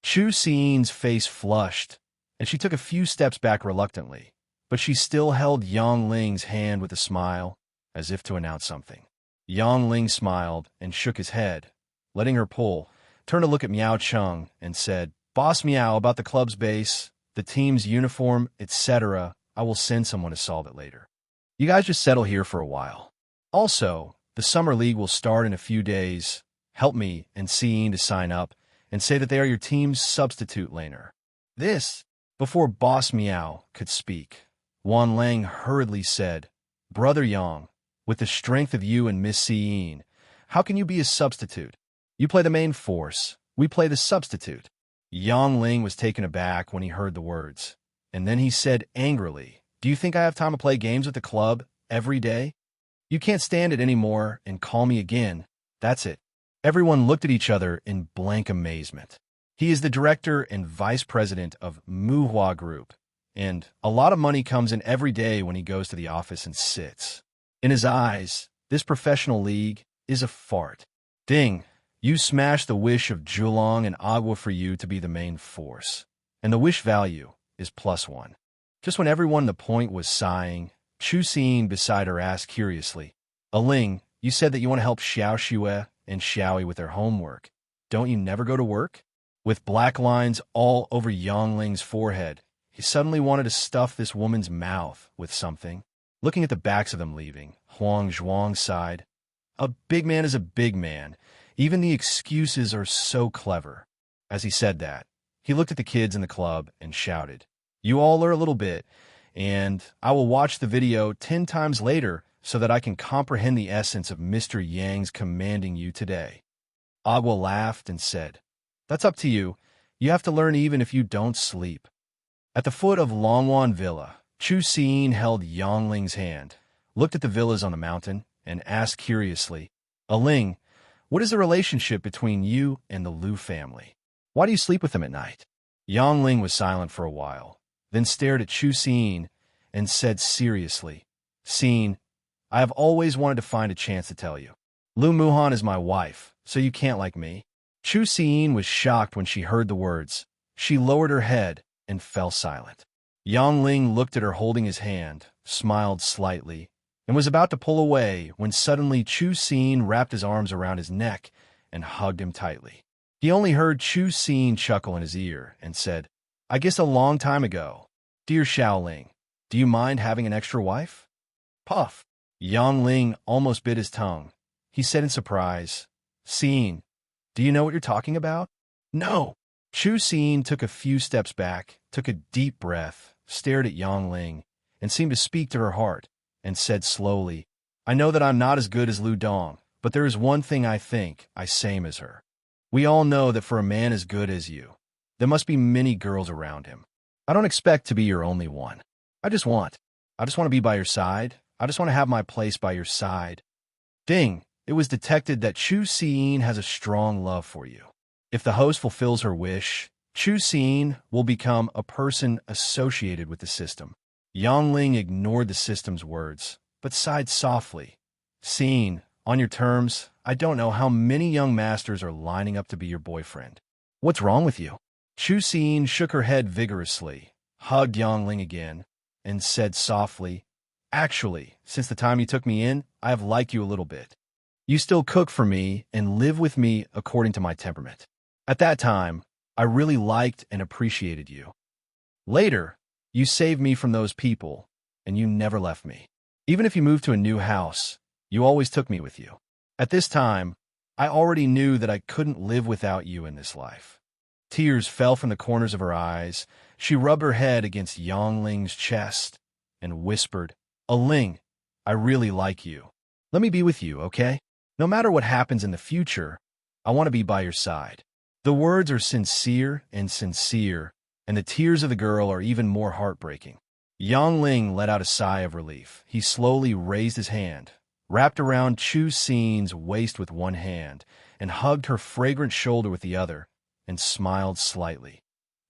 Chu Xin's face flushed, and she took a few steps back reluctantly, but she still held Yang Ling's hand with a smile, as if to announce something. Yang Ling smiled and shook his head, letting her pull, turned to look at Miao Chung and said, Boss Miao, about the club's base, the team's uniform, etc., I will send someone to solve it later. You guys just settle here for a while. Also, The Summer League will start in a few days. Help me and Seeing to sign up and say that they are your team's substitute laner. This, before Boss Meow could speak, Wan Lang hurriedly said, Brother Yang, with the strength of you and Miss Seeing, how can you be a substitute? You play the main force. We play the substitute. Yang Ling was taken aback when he heard the words, and then he said angrily, Do you think I have time to play games with the club every day? You can't stand it anymore and call me again. That's it. Everyone looked at each other in blank amazement. He is the director and vice president of Muhua Group, and a lot of money comes in every day when he goes to the office and sits. In his eyes, this professional league is a fart. Ding, you smashed the wish of Julong and Agua for you to be the main force, and the wish value is +1. Just when everyone in the point was sighing, Chu Xin beside her asked curiously, Ling, you said that you want to help Xiao Xue and Xiaoyi with their homework. Don't you never go to work? With black lines all over Yang Ling's forehead, he suddenly wanted to stuff this woman's mouth with something. Looking at the backs of them leaving, Huang Zhuang sighed. A big man is a big man. Even the excuses are so clever. As he said that, he looked at the kids in the club and shouted, You all are a little bit, and I will watch the video 10 times later so that I can comprehend the essence of Mr. Yang's commanding you today. Agua laughed and said, That's up to you. You have to learn even if you don't sleep. At the foot of Longwan Villa, Chu Xin held Yang Ling's hand, looked at the villas on the mountain, and asked curiously, Ling, what is the relationship between you and the Liu family? Why do you sleep with them at night? Yang Ling was silent for a while, then stared at Chu Xin and said seriously, Xin, I have always wanted to find a chance to tell you. Lu Muhan is my wife, so you can't like me. Chu Xin was shocked when she heard the words. She lowered her head and fell silent. Yang Ling looked at her holding his hand, smiled slightly, and was about to pull away when suddenly Chu Xin wrapped his arms around his neck and hugged him tightly. He only heard Chu Xin chuckle in his ear and said, I guess a long time ago. Dear Xiaoling, do you mind having an extra wife? Puff. Yang Ling almost bit his tongue. He said in surprise, Xin, do you know what you're talking about? No. Chu Xin took a few steps back, took a deep breath, stared at Yang Ling, and seemed to speak to her heart, and said slowly, I know that I'm not as good as Lu Dong, but there is one thing I think I same as her. We all know that for a man as good as you, there must be many girls around him. I don't expect to be your only one. I just want to be by your side. I just want to have my place by your side. Ding, it was detected that Chu Xin has a strong love for you. If the host fulfills her wish, Chu Xin will become a person associated with the system. Yang Ling ignored the system's words, but sighed softly. Xin, on your terms, I don't know how many young masters are lining up to be your boyfriend. What's wrong with you? Chu Xin shook her head vigorously, hugged Yang Ling again, and said softly, Actually, since the time you took me in, I have liked you a little bit. You still cook for me and live with me according to my temperament. At that time, I really liked and appreciated you. Later, you saved me from those people, and you never left me. Even if you moved to a new house, you always took me with you. At this time, I already knew that I couldn't live without you in this life. Tears fell from the corners of her eyes. She rubbed her head against Yang Ling's chest and whispered, Ling, I really like you. Let me be with you, okay? No matter what happens in the future, I want to be by your side. The words are sincere, and the tears of the girl are even more heartbreaking. Yang Ling let out a sigh of relief. He slowly raised his hand, wrapped around Chu Xin's waist with one hand, and hugged her fragrant shoulder with the other, and smiled slightly.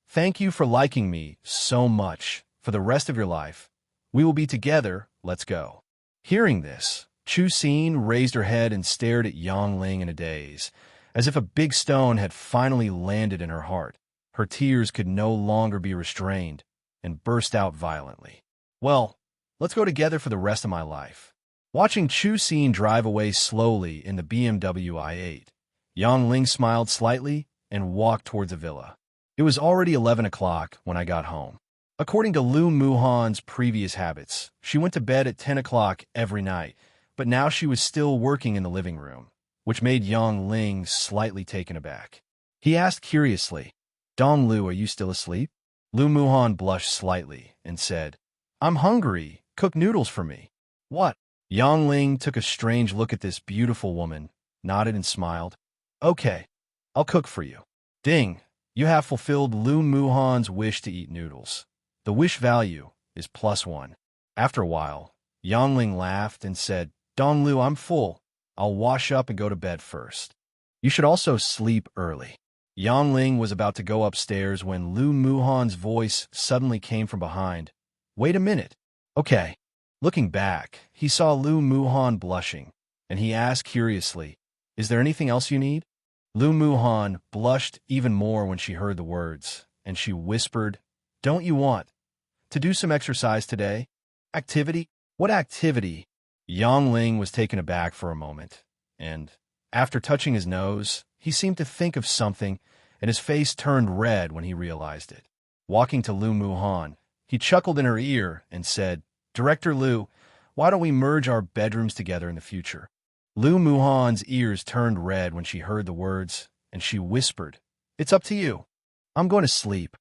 Thank you for liking me so much. For the rest of your life, we will be together. Let's go. Hearing this, Chu Xin raised her head and stared at Yang Ling in a daze, as if a big stone had finally landed in her heart. Her tears could no longer be restrained and burst out violently. Well, let's go together for the rest of my life. Watching Chu Xin drive away slowly in the BMW i8, Yang Ling smiled slightly and walked towards the villa. It was already 11 o'clock when I got home. According to Lu Muhan's previous habits, she went to bed at 10 o'clock every night, but now she was still working in the living room, which made young Ling slightly taken aback. He asked curiously, Dong Lu, are you still asleep? Lu Muhan blushed slightly and said, I'm hungry. Cook noodles for me. What? Yang Ling took a strange look at this beautiful woman, nodded and smiled. Okay, I'll cook for you. Ding, you have fulfilled Lu Muhan's wish to eat noodles. The wish value is +1. After a while, Yang Ling laughed and said, Dong Lu, I'm full. I'll wash up and go to bed first. You should also sleep early. Yang Ling was about to go upstairs when Lu Muhan's voice suddenly came from behind. Wait a minute. Okay. Looking back, he saw Lu Muhan blushing, and he asked curiously, Is there anything else you need? Lu Muhan blushed even more when she heard the words, and she whispered, Don't you want to do some exercise today? Activity? What activity? Yang Ling was taken aback for a moment, and, after touching his nose, he seemed to think of something, and his face turned red when he realized it. Walking to Lu Muhan, he chuckled in her ear and said, Director Lu, why don't we merge our bedrooms together in the future? Lu Muhan's ears turned red when she heard the words, and she whispered, It's up to you. I'm going to sleep.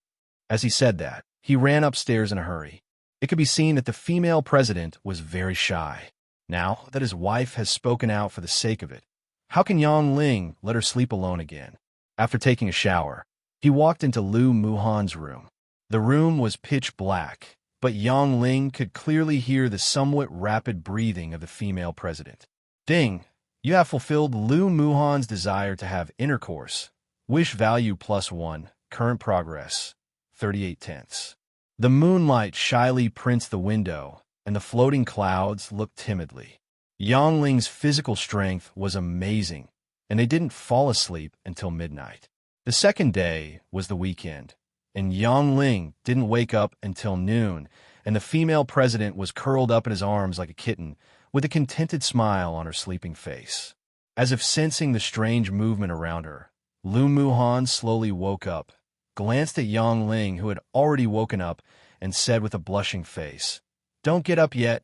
As he said that, he ran upstairs in a hurry. It could be seen that the female president was very shy. Now that his wife has spoken out for the sake of it, how can Yang Ling let her sleep alone again? After taking a shower, he walked into Lu Muhan's room. The room was pitch black, but Yang Ling could clearly hear the somewhat rapid breathing of the female president. Ding, you have fulfilled Lu Muhan's desire to have intercourse. Wish value +1, current progress, 38/10. The moonlight shyly prints the window, and the floating clouds looked timidly. Yang Ling's physical strength was amazing, and they didn't fall asleep until midnight. The second day was the weekend, and Yang Ling didn't wake up until noon, and the female president was curled up in his arms like a kitten, with a contented smile on her sleeping face. As if sensing the strange movement around her, Lu Muhan slowly woke up, glanced at Yang Ling, who had already woken up, and said with a blushing face, Don't get up yet.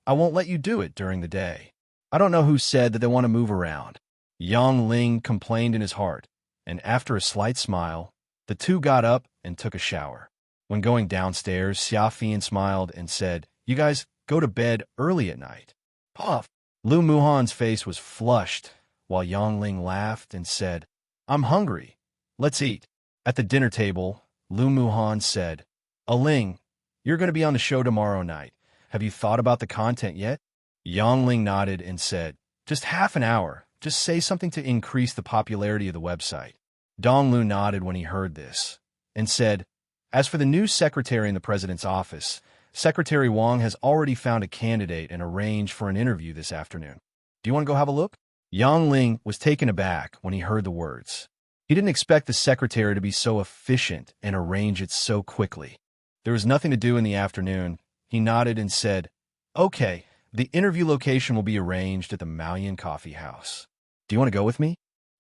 I won't let you do it during the day. I don't know who said that they want to move around. Yang Ling complained in his heart, and after a slight smile, the two got up and took a shower. When going downstairs, Xiaofian smiled and said, You guys go to bed early at night. Puff! Lu Muhan's face was flushed, while Yang Ling laughed and said, I'm hungry. Let's eat. At the dinner table, Lu Muhan said, Ling, you're going to be on the show tomorrow night. Have you thought about the content yet? Yang Ling nodded and said, Just half an hour. Just say something to increase the popularity of the website. Dong Lu nodded when he heard this, and said, As for the new secretary in the president's office, Secretary Wang has already found a candidate and arranged for an interview this afternoon. Do you want to go have a look? Yang Ling was taken aback when he heard the words. He didn't expect the secretary to be so efficient and arrange it so quickly. There was nothing to do in the afternoon. He nodded and said, Okay, the interview location will be arranged at the Maoyan Coffee House. Do you want to go with me?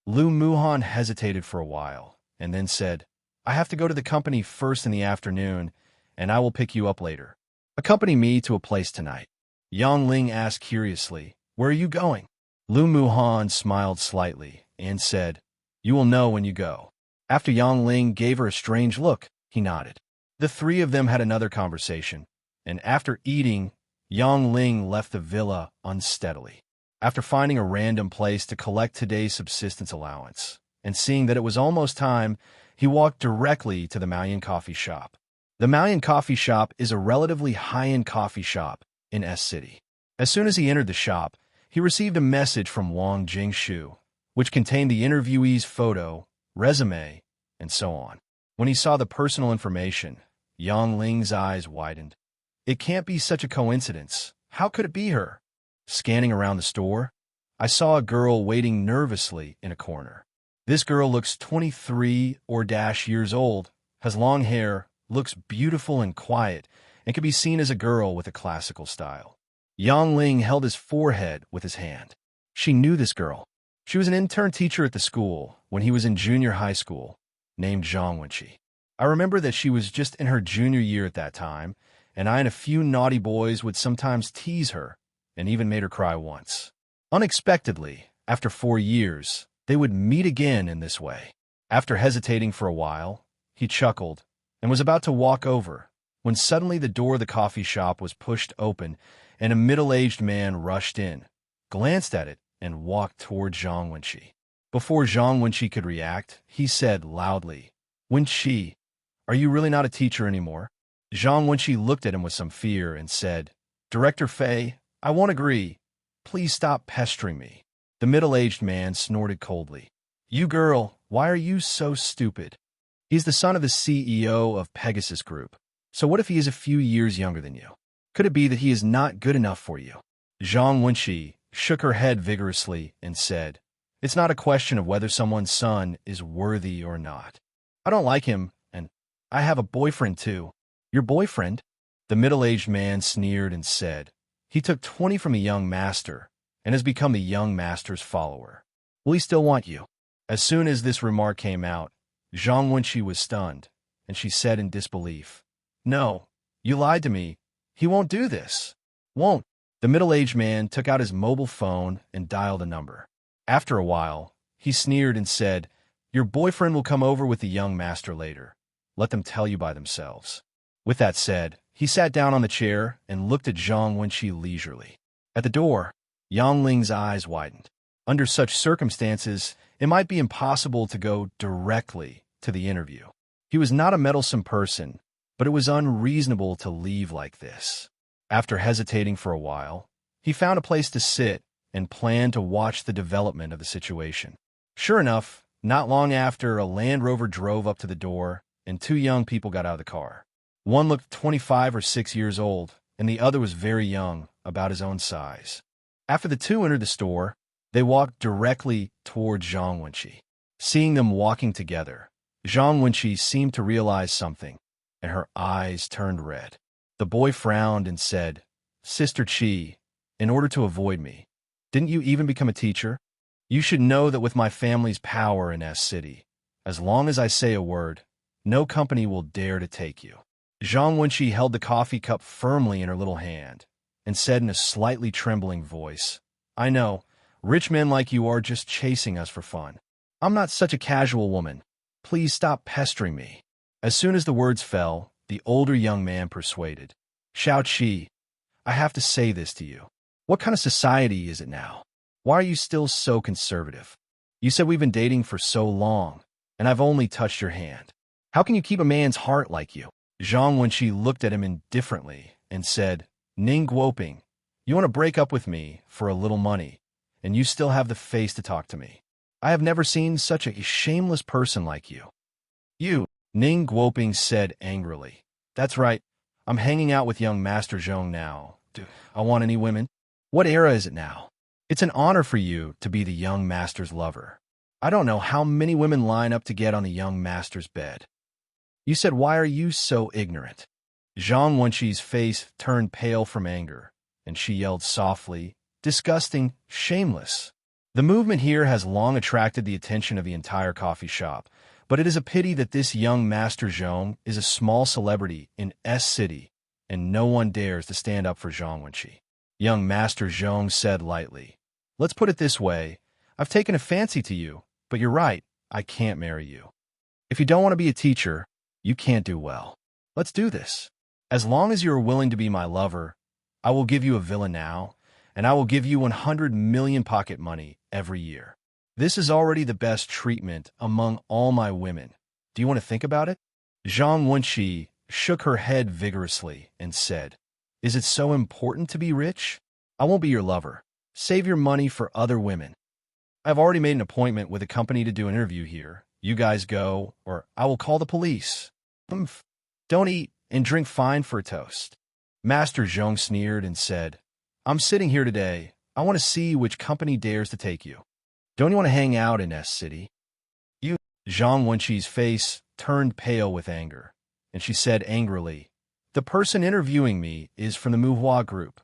Lu Muhan hesitated for a while, and then said, I have to go to the company first in the afternoon, and I will pick you up later. Accompany me to a place tonight. Yang Ling asked curiously, Where are you going? Lu Muhan smiled slightly and said, You will know when you go. After Yang Ling gave her a strange look, he nodded. The three of them had another conversation, and after eating, Yang Ling left the villa unsteadily. After finding a random place to collect today's subsistence allowance, and seeing that it was almost time, he walked directly to the Maoyan coffee shop. The Maoyan coffee shop is a relatively high-end coffee shop in S City. As soon as he entered the shop, he received a message from Wang Jingshu, which contained the interviewee's photo, resume, and so on. When he saw the personal information, Yang Ling's eyes widened. It can't be such a coincidence. How could it be her? Scanning around the store, I saw a girl waiting nervously in a corner. This girl looks 23 or years old, has long hair, looks beautiful and quiet, and can be seen as a girl with a classical style. Yang Ling held his forehead with his hand. She knew this girl. She was an intern teacher at the school when he was in junior high school, named Zhang Wenqi. I remember that she was just in her junior year at that time, and I and a few naughty boys would sometimes tease her, and even made her cry once. Unexpectedly, after 4 years, they would meet again in this way. After hesitating for a while, he chuckled and was about to walk over when suddenly the door of the coffee shop was pushed open and a middle-aged man rushed in, glanced at it, and walked toward Zhang Wenqi. Before Zhang Wenqi could react, he said loudly, "Wenqi, are you really not a teacher anymore?" Zhang Wenqi looked at him with some fear and said, "Director Fei, I won't agree. Please stop pestering me." The middle-aged man snorted coldly. "You girl, why are you so stupid? He's the son of the CEO of Pegasus Group. So what if he is a few years younger than you? Could it be that he is not good enough for you?" Zhang Wenqi shook her head vigorously and said, "It's not a question of whether someone's son is worthy or not. I don't like him, and I have a boyfriend too." "Your boyfriend?" The middle-aged man sneered and said, "He took 20 from a young master and has become the young master's follower. Will he still want you?" As soon as this remark came out, Zhang Wenqi was stunned, and she said in disbelief, "No, you lied to me. He won't do this. Won't." The middle-aged man took out his mobile phone and dialed a number. After a while, he sneered and said, "Your boyfriend will come over with the young master later. Let them tell you by themselves." With that said, he sat down on the chair and looked at Zhang Wenqi leisurely. At the door, Yang Ling's eyes widened. Under such circumstances, it might be impossible to go directly to the interview. He was not a meddlesome person, but it was unreasonable to leave like this. After hesitating for a while, he found a place to sit and planned to watch the development of the situation. Sure enough, not long after, a Land Rover drove up to the door, and 2 young people got out of the car. One looked 25 or 6 years old, and the other was very young, about his own size. After the 2 entered the store, they walked directly toward Zhang Wenqi. Seeing them walking together, Zhang Wenqi seemed to realize something, and her eyes turned red. The boy frowned and said, "Sister Qi, in order to avoid me, didn't you even become a teacher? You should know that with my family's power in S City, as long as I say a word, no company will dare to take you." Zhang Wenqi held the coffee cup firmly in her little hand and said in a slightly trembling voice, "I know, rich men like you are just chasing us for fun. I'm not such a casual woman. Please stop pestering me." As soon as the words fell, the older young man persuaded, "Xiao Qi, I have to say this to you. What kind of society is it now? Why are you still so conservative? You said we've been dating for so long, and I've only touched your hand. How can you keep a man's heart like you?" Zhang Wenqi looked at him indifferently and said, "Ning Guoping, you want to break up with me for a little money, and you still have the face to talk to me. I have never seen such a shameless person like you." "You," Ning Guoping said angrily. "That's right. I'm hanging out with young Master Zhong now. Do I want any women? What era is it now? It's an honor for you to be the young master's lover. I don't know how many women line up to get on the young master's bed." "You said, why are you so ignorant?" Zhang Wenqi's face turned pale from anger, and she yelled softly, "Disgusting, shameless." The movement here has long attracted the attention of the entire coffee shop, but it is a pity that this young Master Zhong is a small celebrity in S City, and no one dares to stand up for Zhang Wenqi. Young Master Zhong said lightly, "Let's put it this way. I've taken a fancy to you, but you're right, I can't marry you. If you don't want to be a teacher, you can't do well. Let's do this. As long as you are willing to be my lover, I will give you a villa now, and I will give you 100 million pocket money every year. This is already the best treatment among all my women. Do you want to think about it?" Zhang Wenqi shook her head vigorously and said, "Is it so important to be rich? I won't be your lover. Save your money for other women. I've already made an appointment with a company to do an interview here. You guys go, or I will call the police. Don't eat and drink fine for a toast." Master Zhong sneered and said, "I'm sitting here today. I want to see which company dares to take you. Don't you want to hang out in S City?" "You." Zhang Wenqi's face turned pale with anger, and she said angrily, "The person interviewing me is from the Muhua Group.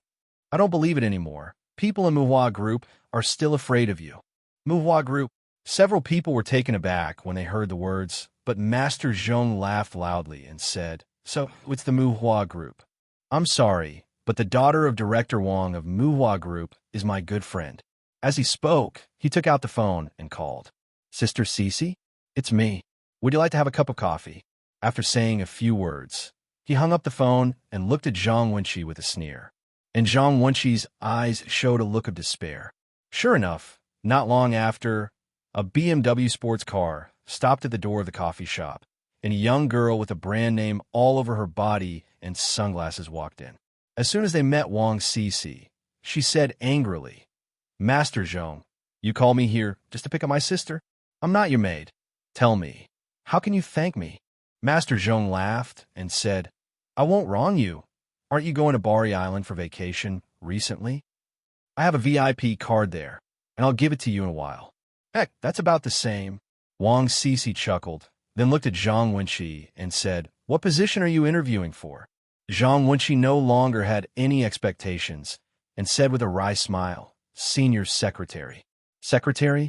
I don't believe it anymore. People in Muhua Group are still afraid of you." Muhua Group. Several people were taken aback when they heard the words, but Master Zhong laughed loudly and said, "So it's the Muhua Group. I'm sorry, but the daughter of Director Wang of Muhua Group is my good friend. As he spoke, he took out the phone and called. Sister Cece? It's me. Would you like to have a cup of coffee? After saying a few words, he hung up the phone and looked at Zhang Wenqi with a sneer. In Zhang Wenqi's eyes showed a look of despair. Sure enough, not long after, a BMW sports car stopped at the door of the coffee shop, and a young girl with a brand name all over her body and sunglasses walked in. As soon as they met Wang Cece, she said angrily, Master Zhong, you call me here just to pick up my sister? I'm not your maid. Tell me, how can you thank me? Master Zhong laughed and said, I won't wrong you. Aren't you going to Bari Island for vacation recently? I have a VIP card there, and I'll give it to you in a while. Heck, that's about the same. Wang Cece chuckled, then looked at Zhang Wenqi and said, What position are you interviewing for? Zhang Wenqi no longer had any expectations and said with a wry smile, Senior Secretary. Secretary?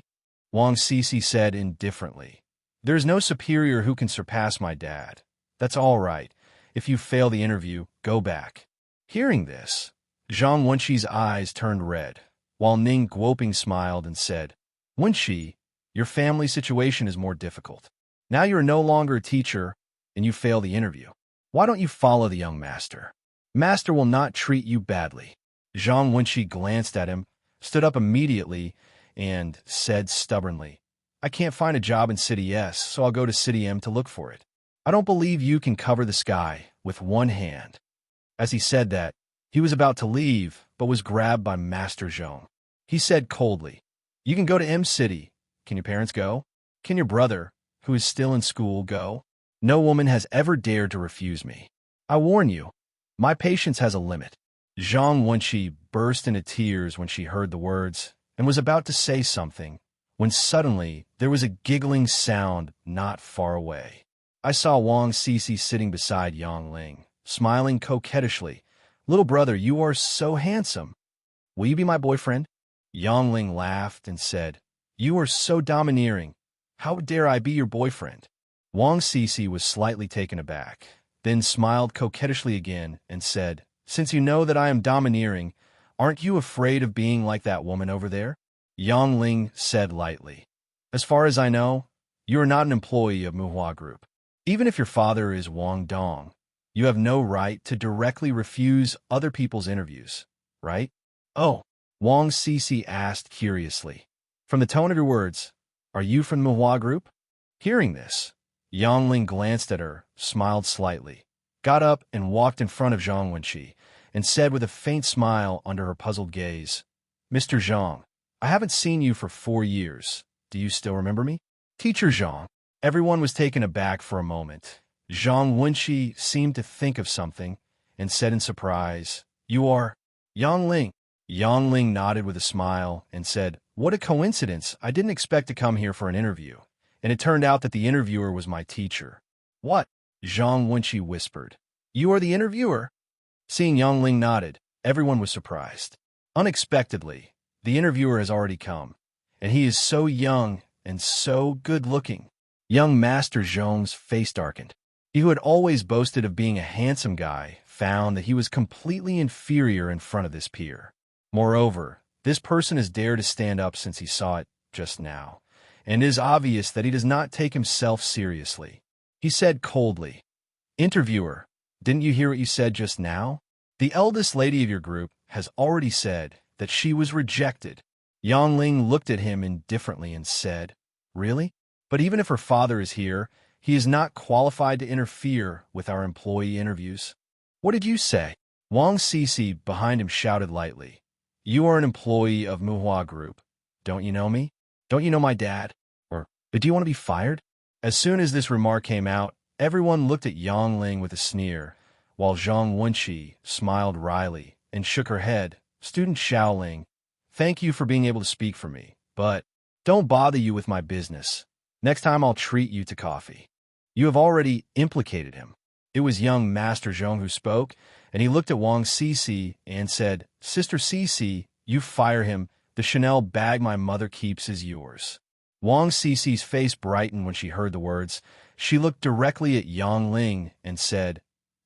Wang Cece said indifferently. There is no superior who can surpass my dad. That's all right. If you fail the interview, go back. Hearing this, Zhang Wenqi's eyes turned red, while Ning Guoping smiled and said, Wenqi, your family situation is more difficult. Now you are no longer a teacher, and you fail the interview. Why don't you follow the young master? Master will not treat you badly. Zhang Wenqi glanced at him, stood up immediately, and said stubbornly, I can't find a job in City S, so I'll go to City M to look for it. I don't believe you can cover the sky with one hand. As he said that, he was about to leave, but was grabbed by Master Zhong. He said coldly, You can go to M City. Can your parents go? Can your brother, who is still in school, go? No woman has ever dared to refuse me. I warn you, my patience has a limit. Zhang Wenqi burst into tears when she heard the words and was about to say something, when suddenly there was a giggling sound not far away. I saw Wang Cece sitting beside Yang Ling, smiling coquettishly. Little brother, you are so handsome. Will you be my boyfriend? Yang Ling laughed and said, You are so domineering. How dare I be your boyfriend? Wang Cece was slightly taken aback, then smiled coquettishly again and said, Since you know that I am domineering, aren't you afraid of being like that woman over there? Yang Ling said lightly, As far as I know, you are not an employee of Muhua Group. Even if your father is Wang Dong, you have no right to directly refuse other people's interviews, right? Oh, Wang Cece asked curiously. From the tone of your words, are you from the Muhua Group? Hearing this, Yang Ling glanced at her, smiled slightly, got up and walked in front of Zhang Wenqi, and said with a faint smile under her puzzled gaze, Mr. Zhang, I haven't seen you for 4 years. Do you still remember me? Teacher Zhang. Everyone was taken aback for a moment. Zhang Wenqi seemed to think of something and said in surprise, You are Yang Ling. Yang Ling nodded with a smile and said, What a coincidence. I didn't expect to come here for an interview, and it turned out that the interviewer was my teacher. What? Zhang Wenqi whispered. You are the interviewer? Seeing Yang Ling nodded, everyone was surprised. Unexpectedly, the interviewer has already come, and he is so young and so good-looking. Young Master Zhong's face darkened. He who had always boasted of being a handsome guy found that he was completely inferior in front of this peer. Moreover, this person has dared to stand up since he saw it just now, and it is obvious that he does not take himself seriously. He said coldly, Interviewer, didn't you hear what you said just now? The eldest lady of your group has already said that she was rejected. Yang Ling looked at him indifferently and said, Really? But even if her father is here, he is not qualified to interfere with our employee interviews. What did you say? Wang Cece behind him shouted lightly, You are an employee of Muhua Group. Don't you know me? Don't you know my dad? Or do you want to be fired? As soon as this remark came out, everyone looked at Yang Ling with a sneer, while Zhang Wenqi smiled wryly and shook her head. Student Xiaoling, thank you for being able to speak for me, but don't bother you with my business. Next time I'll treat you to coffee. You have already implicated him. It was young Master Zhong who spoke, and he looked at Wang Cece and said, Sister Cece, you fire him. The Chanel bag my mother keeps is yours. Wang Cece's face brightened when she heard the words. She looked directly at Yang Ling and said,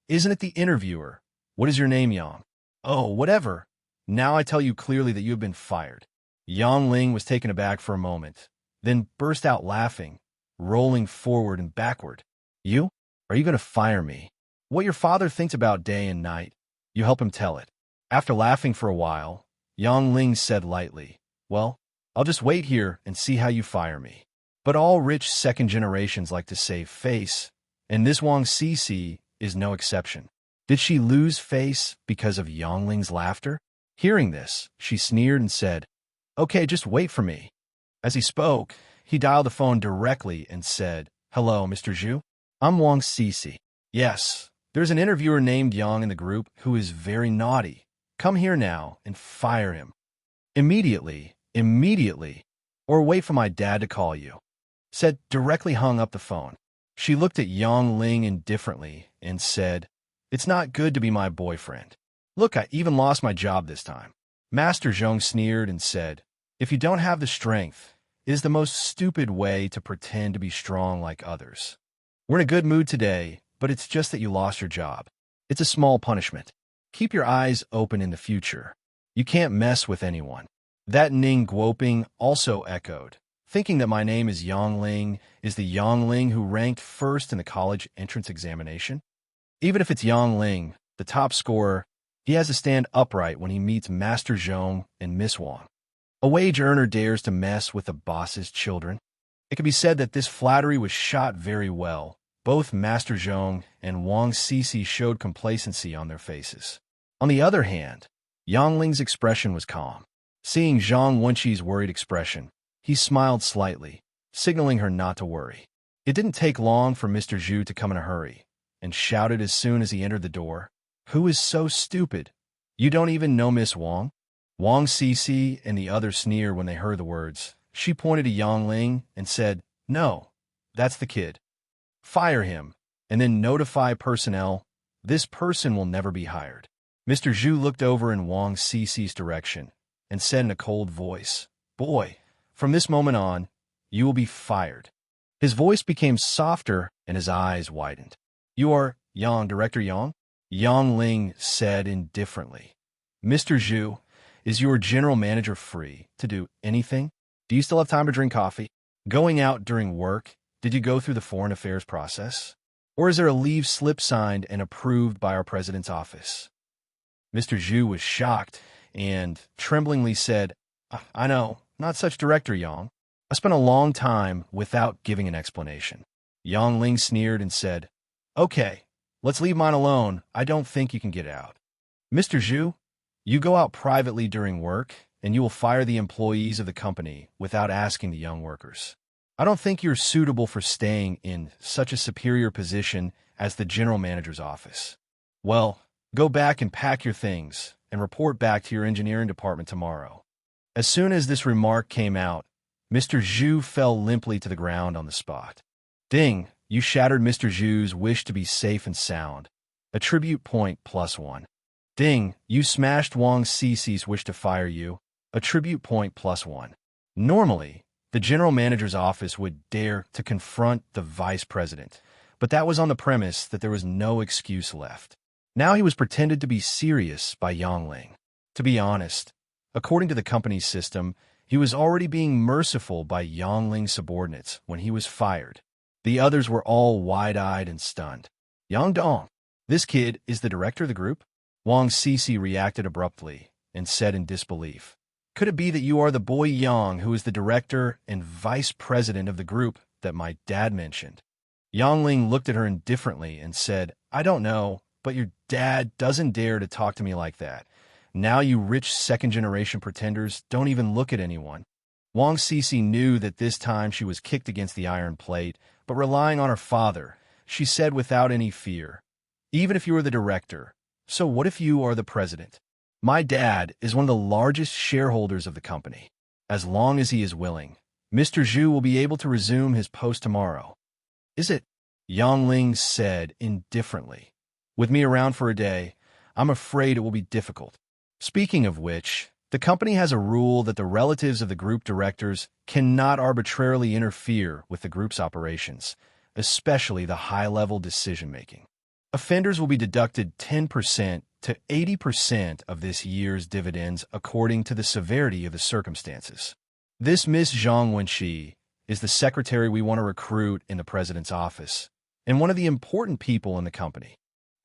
Isn't it the interviewer? What is your name, Yang? Oh, whatever. Now I tell you clearly that you have been fired. Yang Ling was taken aback for a moment, then burst out laughing, rolling forward and backward. You? Are you going to fire me? What your father thinks about day and night, you help him tell it. After laughing for a while, Yang Ling said lightly, well, I'll just wait here and see how you fire me. But all rich second generations like to save face, and this Wang Cici is no exception. Did she lose face because of Yang Ling's laughter? Hearing this, she sneered and said, okay, just wait for me. As he spoke, he dialed the phone directly and said, hello, Mr. Zhu? I'm Wang Cici. Yes, there's an interviewer named Yang in the group who is very naughty. Come here now and fire him. Immediately, or wait for my dad to call you. Said directly hung up the phone. She looked at Yang Ling indifferently and said, it's not good to be my boyfriend. Look, I even lost my job this time. Master Zhong sneered and said, if you don't have the strength, it is the most stupid way to pretend to be strong like others. We're in a good mood today, but it's just that you lost your job. It's a small punishment. Keep your eyes open in the future. You can't mess with anyone. That Ning Guoping also echoed, thinking that my name is Yang Ling, is the Yang Ling who ranked first in the college entrance examination? Even if it's Yang Ling, the top scorer, he has to stand upright when he meets Master Zhong and Miss Wang. A wage earner dares to mess with the boss's children. It can be said that this flattery was shot very well. Both Master Zhong and Wang Cici showed complacency on their faces. On the other hand, Yang Ling's expression was calm. Seeing Zhang Wenqi's worried expression, he smiled slightly, signaling her not to worry. It didn't take long for Mr. Zhu to come in a hurry, and shouted as soon as he entered the door, who is so stupid? You don't even know Miss Wang? Wang Cici and the others sneered when they heard the words. She pointed to Yang Ling and said, no, that's the kid. Fire him, and then notify personnel. This person will never be hired. Mr. Zhu looked over in Wang Cici's direction and said in a cold voice, boy, from this moment on, you will be fired. His voice became softer and his eyes widened. You are Yang, Director Yang? Yang Ling said indifferently. Mr. Zhu, is your general manager free to do anything? Do you still have time to drink coffee? Going out during work? Did you go through the foreign affairs process? Or is there a leave slip signed and approved by our president's office? Mr. Zhu was shocked and tremblingly said, I know, not such Director Yang. I spent a long time without giving an explanation. Yang Ling sneered and said, okay, let's leave mine alone. I don't think you can get out. Mr. Zhu, you go out privately during work, and you will fire the employees of the company without asking the young workers. I don't think you're suitable for staying in such a superior position as the general manager's office. Well, go back and pack your things and report back to your engineering department tomorrow. As soon as this remark came out, Mr. Zhu fell limply to the ground on the spot. Ding, you shattered Mr. Zhu's wish to be safe and sound. Attribute point +1. Ding, you smashed Wang Cici's wish to fire you. Attribute point +1. Normally, the general manager's office would dare to confront the vice president, but that was on the premise that there was no excuse left. Now he was pretended to be serious by Yang Ling. To be honest, according to the company's system, he was already being merciful by Yang Ling's subordinates when he was fired. The others were all wide-eyed and stunned. Yang Dong, this kid is the director of the group? Wang Cici reacted abruptly and said in disbelief, could it be that you are the boy Yang who is the director and vice president of the group that my dad mentioned? Yang Ling looked at her indifferently and said, I don't know, but your dad doesn't dare to talk to me like that. Now you rich second-generation pretenders don't even look at anyone. Wang Cici knew that this time she was kicked against the iron plate, but relying on her father, she said without any fear, even if you are the director, so what if you are the president? My dad is one of the largest shareholders of the company. As long as he is willing, Mr. Zhu will be able to resume his post tomorrow. Is it? Yang Ling said indifferently. With me around for a day, I'm afraid it will be difficult. Speaking of which, the company has a rule that the relatives of the group directors cannot arbitrarily interfere with the group's operations, especially the high-level decision-making. Offenders will be deducted 10% to 80% of this year's dividends according to the severity of the circumstances. This Miss Zhang Wenxi is the secretary we want to recruit in the president's office, and one of the important people in the company.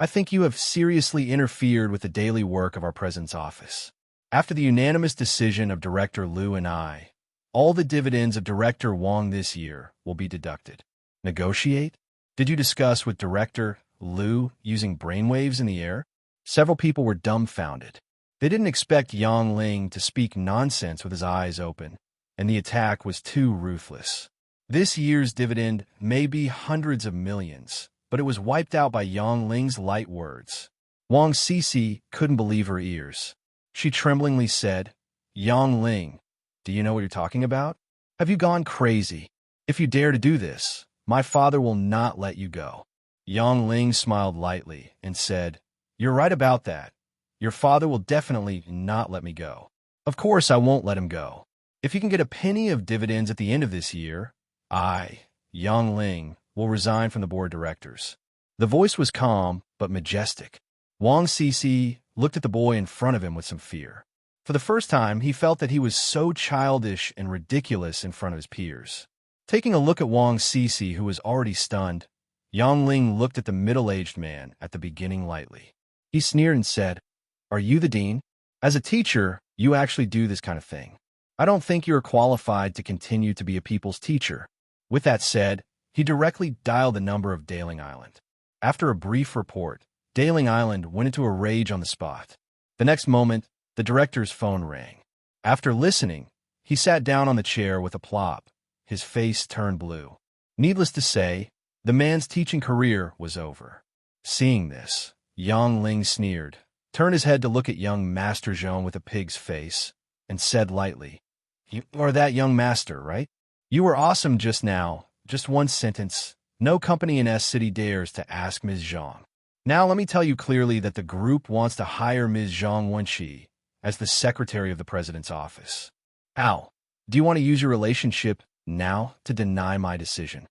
I think you have seriously interfered with the daily work of our president's office. After the unanimous decision of Director Liu and I, all the dividends of Director Wang this year will be deducted. Negotiate? Did you discuss with Director Liu using brainwaves in the air? Several people were dumbfounded. They didn't expect Yang Ling to speak nonsense with his eyes open, and the attack was too ruthless. This year's dividend may be hundreds of millions, but it was wiped out by Yang Ling's light words. Wang Sisi couldn't believe her ears. She tremblingly said, "Yang Ling, do you know what you're talking about? Have you gone crazy? If you dare to do this, my father will not let you go." Yang Ling smiled lightly and said, "You're right about that. Your father will definitely not let me go. Of course I won't let him go. If you can get a penny of dividends at the end of this year, I, Yang Ling, will resign from the board of directors." The voice was calm but majestic. Wang Sisi looked at the boy in front of him with some fear. For the first time, he felt that he was so childish and ridiculous in front of his peers. Taking a look at Wang Sisi, who was already stunned, Yang Ling looked at the middle-aged man at the beginning lightly. He sneered and said, "Are you the dean? As a teacher, you actually do this kind of thing. I don't think you are qualified to continue to be a people's teacher." With that said, he directly dialed the number of Daling Island. After a brief report, Daling Island went into a rage on the spot. The next moment, the director's phone rang. After listening, he sat down on the chair with a plop. His face turned blue. Needless to say, the man's teaching career was over. Seeing this, Yang Ling sneered, turned his head to look at young Master Zhong with a pig's face, and said lightly, "You are that young master, right? You were awesome just now. Just one sentence. No company in S City dares to ask Ms. Zhang. Now let me tell you clearly that the group wants to hire Ms. Zhang Wenxi as the secretary of the president's office. Ow, do you want to use your relationship now to deny my decision?"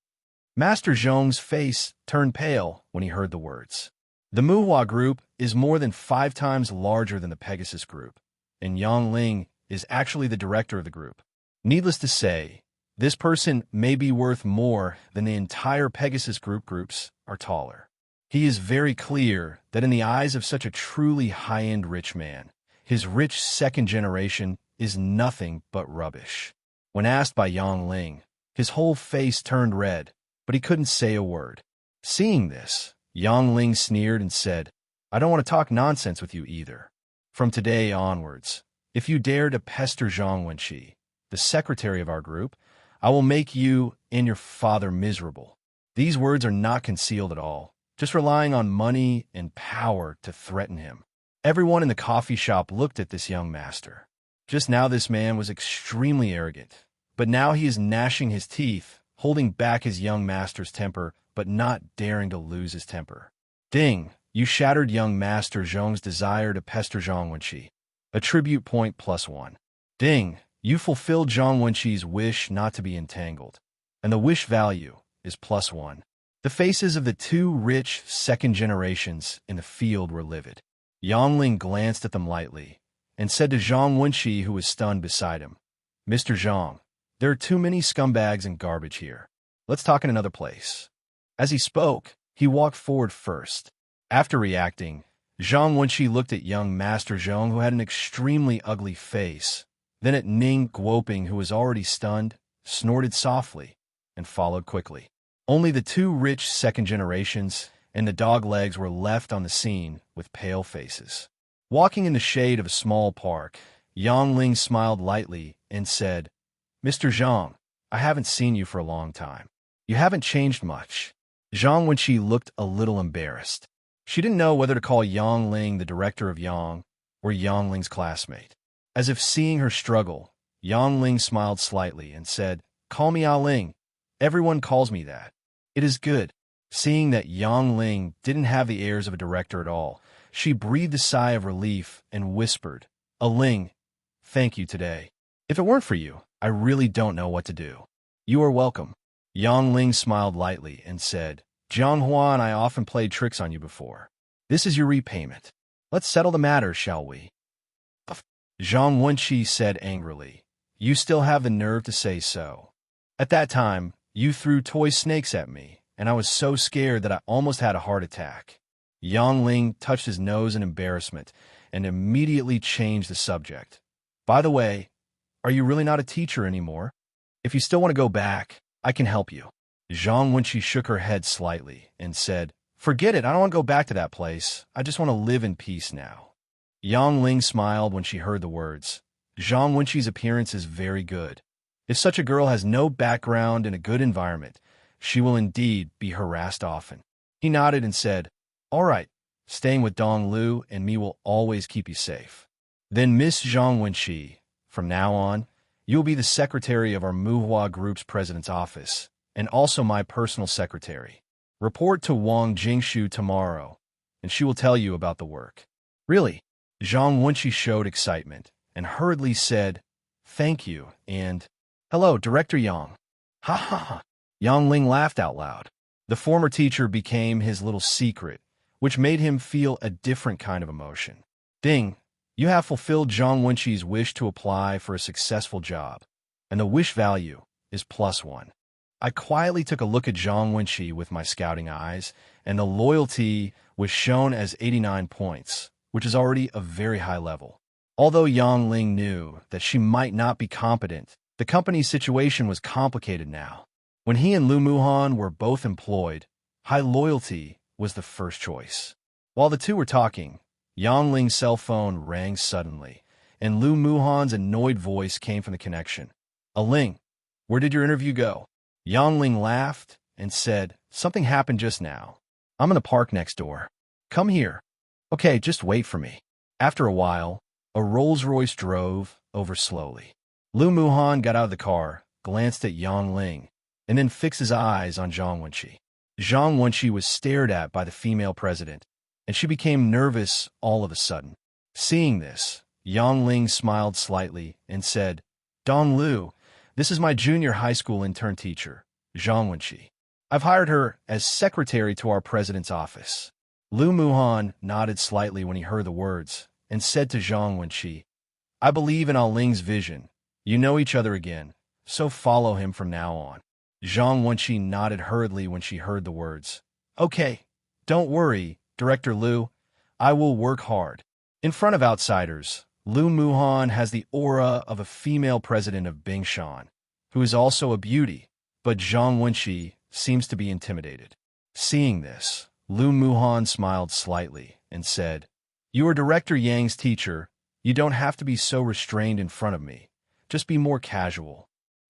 Master Zhong's face turned pale when he heard the words. The Muhua group is more than 5 times larger than the Pegasus group, and Yang Ling is actually the director of the group. Needless to say, this person may be worth more than the entire Pegasus groups are taller. He is very clear that in the eyes of such a truly high-end rich man, his rich second generation is nothing but rubbish. When asked by Yang Ling, his whole face turned red, but he couldn't say a word. Seeing this, Yang Ling sneered and said, "I don't want to talk nonsense with you either. From today onwards, if you dare to pester Zhang Wenxi, the secretary of our group, I will make you and your father miserable." These words are not concealed at all, just relying on money and power to threaten him. Everyone in the coffee shop looked at this young master. Just now this man was extremely arrogant, but now he is gnashing his teeth, holding back his young master's temper, but not daring to lose his temper. "Ding, you shattered young Master Zhong's desire to pester Zhang Wenxi. Attribute point +1. Ding, you fulfilled Zhang Wenxi's wish not to be entangled, and the wish value is +1. The faces of the 2 rich second generations in the field were livid. Yang Ling glanced at them lightly and said to Zhang Wenxi, who was stunned beside him, "Mr. Zhang, there are too many scumbags and garbage here. Let's talk in another place." As he spoke, he walked forward first. After reacting, Zhang Wenxi looked at young Master Zhong, who had an extremely ugly face, then at Ning Guoping, who was already stunned, snorted softly, and followed quickly. Only the 2 rich second generations and the dog legs were left on the scene with pale faces. Walking in the shade of a small park, Yang Ling smiled lightly and said, "Mr. Zhang, I haven't seen you for a long time. You haven't changed much." Zhang Wenxi looked a little embarrassed. She didn't know whether to call Yang Ling the director of Yang or Yang Ling's classmate. As if seeing her struggle, Yang Ling smiled slightly and said, "Call me Ah Ling. Everyone calls me that." It is good. Seeing that Yang Ling didn't have the airs of a director at all, she breathed a sigh of relief and whispered, "Ah Ling, thank you today. If it weren't for you, I really don't know what to do." "You are welcome." Yang Ling smiled lightly and said, Jianghua and I often played tricks on you before. This is your repayment. Let's settle the matter, shall we? Zhang Wenqi said angrily. You still have the nerve to say so. At that time, you threw toy snakes at me, and I was so scared that I almost had a heart attack. Yang Ling touched his nose in embarrassment and immediately changed the subject. By the way, are you really not a teacher anymore? If you still want to go back, I can help you. Zhang Wenqi shook her head slightly and said, Forget it, I don't want to go back to that place. I just want to live in peace now. Yang Ling smiled when she heard the words. Zhang Wenqi's appearance is very good. If such a girl has no background in a good environment, she will indeed be harassed often. He nodded and said, All right, staying with Dong Lu and me will always keep you safe. Then Miss Zhang Wenqi, from now on, you will be the secretary of our Muhua Group's president's office, and also my personal secretary. Report to Wang Jingshu tomorrow, and she will tell you about the work. Really? Zhang Wenqi showed excitement and hurriedly said, Thank you, and, Hello, Director Yang. Ha ha ha. Yang Ling laughed out loud. The former teacher became his little secret, which made him feel a different kind of emotion. Ding, you have fulfilled Zhang Wenqi's wish to apply for a successful job, and the wish value is +1. I quietly took a look at Zhang Wenqi with my scouting eyes, and the loyalty was shown as 89 points, which is already a very high level. Although Yang Ling knew that she might not be competent, the company's situation was complicated now. When he and Lu Muhan were both employed, high loyalty was the first choice. While the two were talking, Yang Ling's cell phone rang suddenly, and Lu Muhan's annoyed voice came from the connection. Ling, where did your interview go? Yang Ling laughed and said, Something happened just now. I'm in the park next door. Come here. Okay, just wait for me. After a while, a Rolls-Royce drove over slowly. Lu Muhan got out of the car, glanced at Yang Ling, and then fixed his eyes on Zhang Wenqi. Zhang Wenqi was stared at by the female president, and she became nervous all of a sudden. Seeing this, Yang Ling smiled slightly and said, Dong Lu, this is my junior high school intern teacher, Zhang Wenqi. I've hired her as secretary to our president's office. Lu Muhan nodded slightly when he heard the words and said to Zhang Wenqi, I believe in Ling's vision. You know each other again, so follow him from now on. Zhang Wenqi nodded hurriedly when she heard the words. Okay, don't worry, Director Lu. I will work hard. In front of outsiders, Lu Muhan has the aura of a female president of Bingshan, who is also a beauty, but Zhang Wenqi seems to be intimidated. Seeing this, Lu Muhan smiled slightly and said, You are Director Yang's teacher. You don't have to be so restrained in front of me. Just be more casual.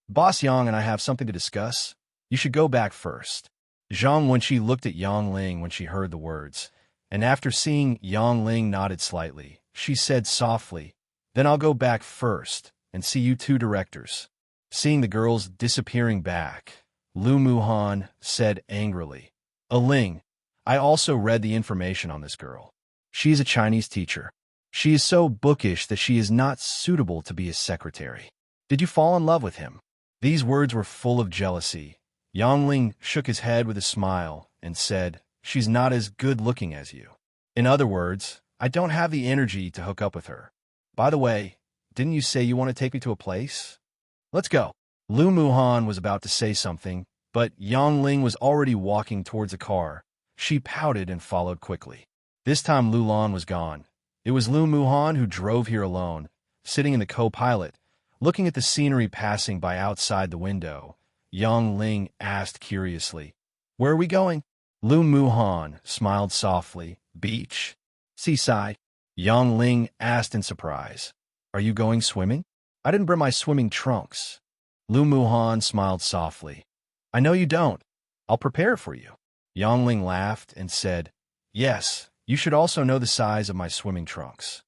Boss Yang and I have something to discuss. You should go back first. Zhang Wenqi looked at Yang Ling when she heard the words, and after seeing Yang Ling nodded slightly, she said softly, Then I'll go back first and see you two directors. Seeing the girls disappearing back, Lu Muhan said angrily, Ling, I also read the information on this girl. She is a Chinese teacher. She is so bookish that she is not suitable to be his secretary. Did you fall in love with him? These words were full of jealousy. Yang Ling shook his head with a smile and said, She's not as good-looking as you. In other words, I don't have the energy to hook up with her. By the way, didn't you say you want to take me to a place? Let's go. Lu Muhan was about to say something, but Yang Ling was already walking towards the car. She pouted and followed quickly. This time Lu Lan was gone. It was Lu Muhan who drove here alone, sitting in the co-pilot, looking at the scenery passing by outside the window. Yang Ling asked curiously, Where are we going? Lu Muhan smiled softly. Beach? Seaside? Yang Ling asked in surprise. Are you going swimming? I didn't bring my swimming trunks. Lu Muhan smiled softly. I know you don't. I'll prepare it for you. Yang Ling laughed and said, Yes, you should also know the size of my swimming trunks.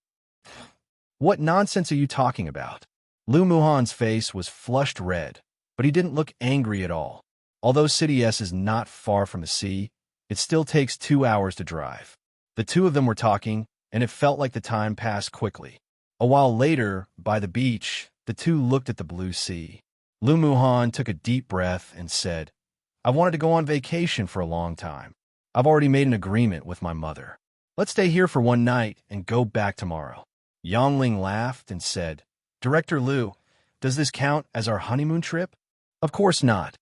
What nonsense are you talking about? Lu Muhan's face was flushed red, but he didn't look angry at all. Although City S is not far from the sea, it still takes 2 hours to drive. The two of them were talking, and it felt like the time passed quickly. A while later, by the beach, the two looked at the blue sea. Lu Muhan took a deep breath and said, I I've wanted to go on vacation for a long time. I've already made an agreement with my mother. Let's stay here for one night and go back tomorrow. Yang Ling laughed and said, Director Liu, does this count as our honeymoon trip? Of course not.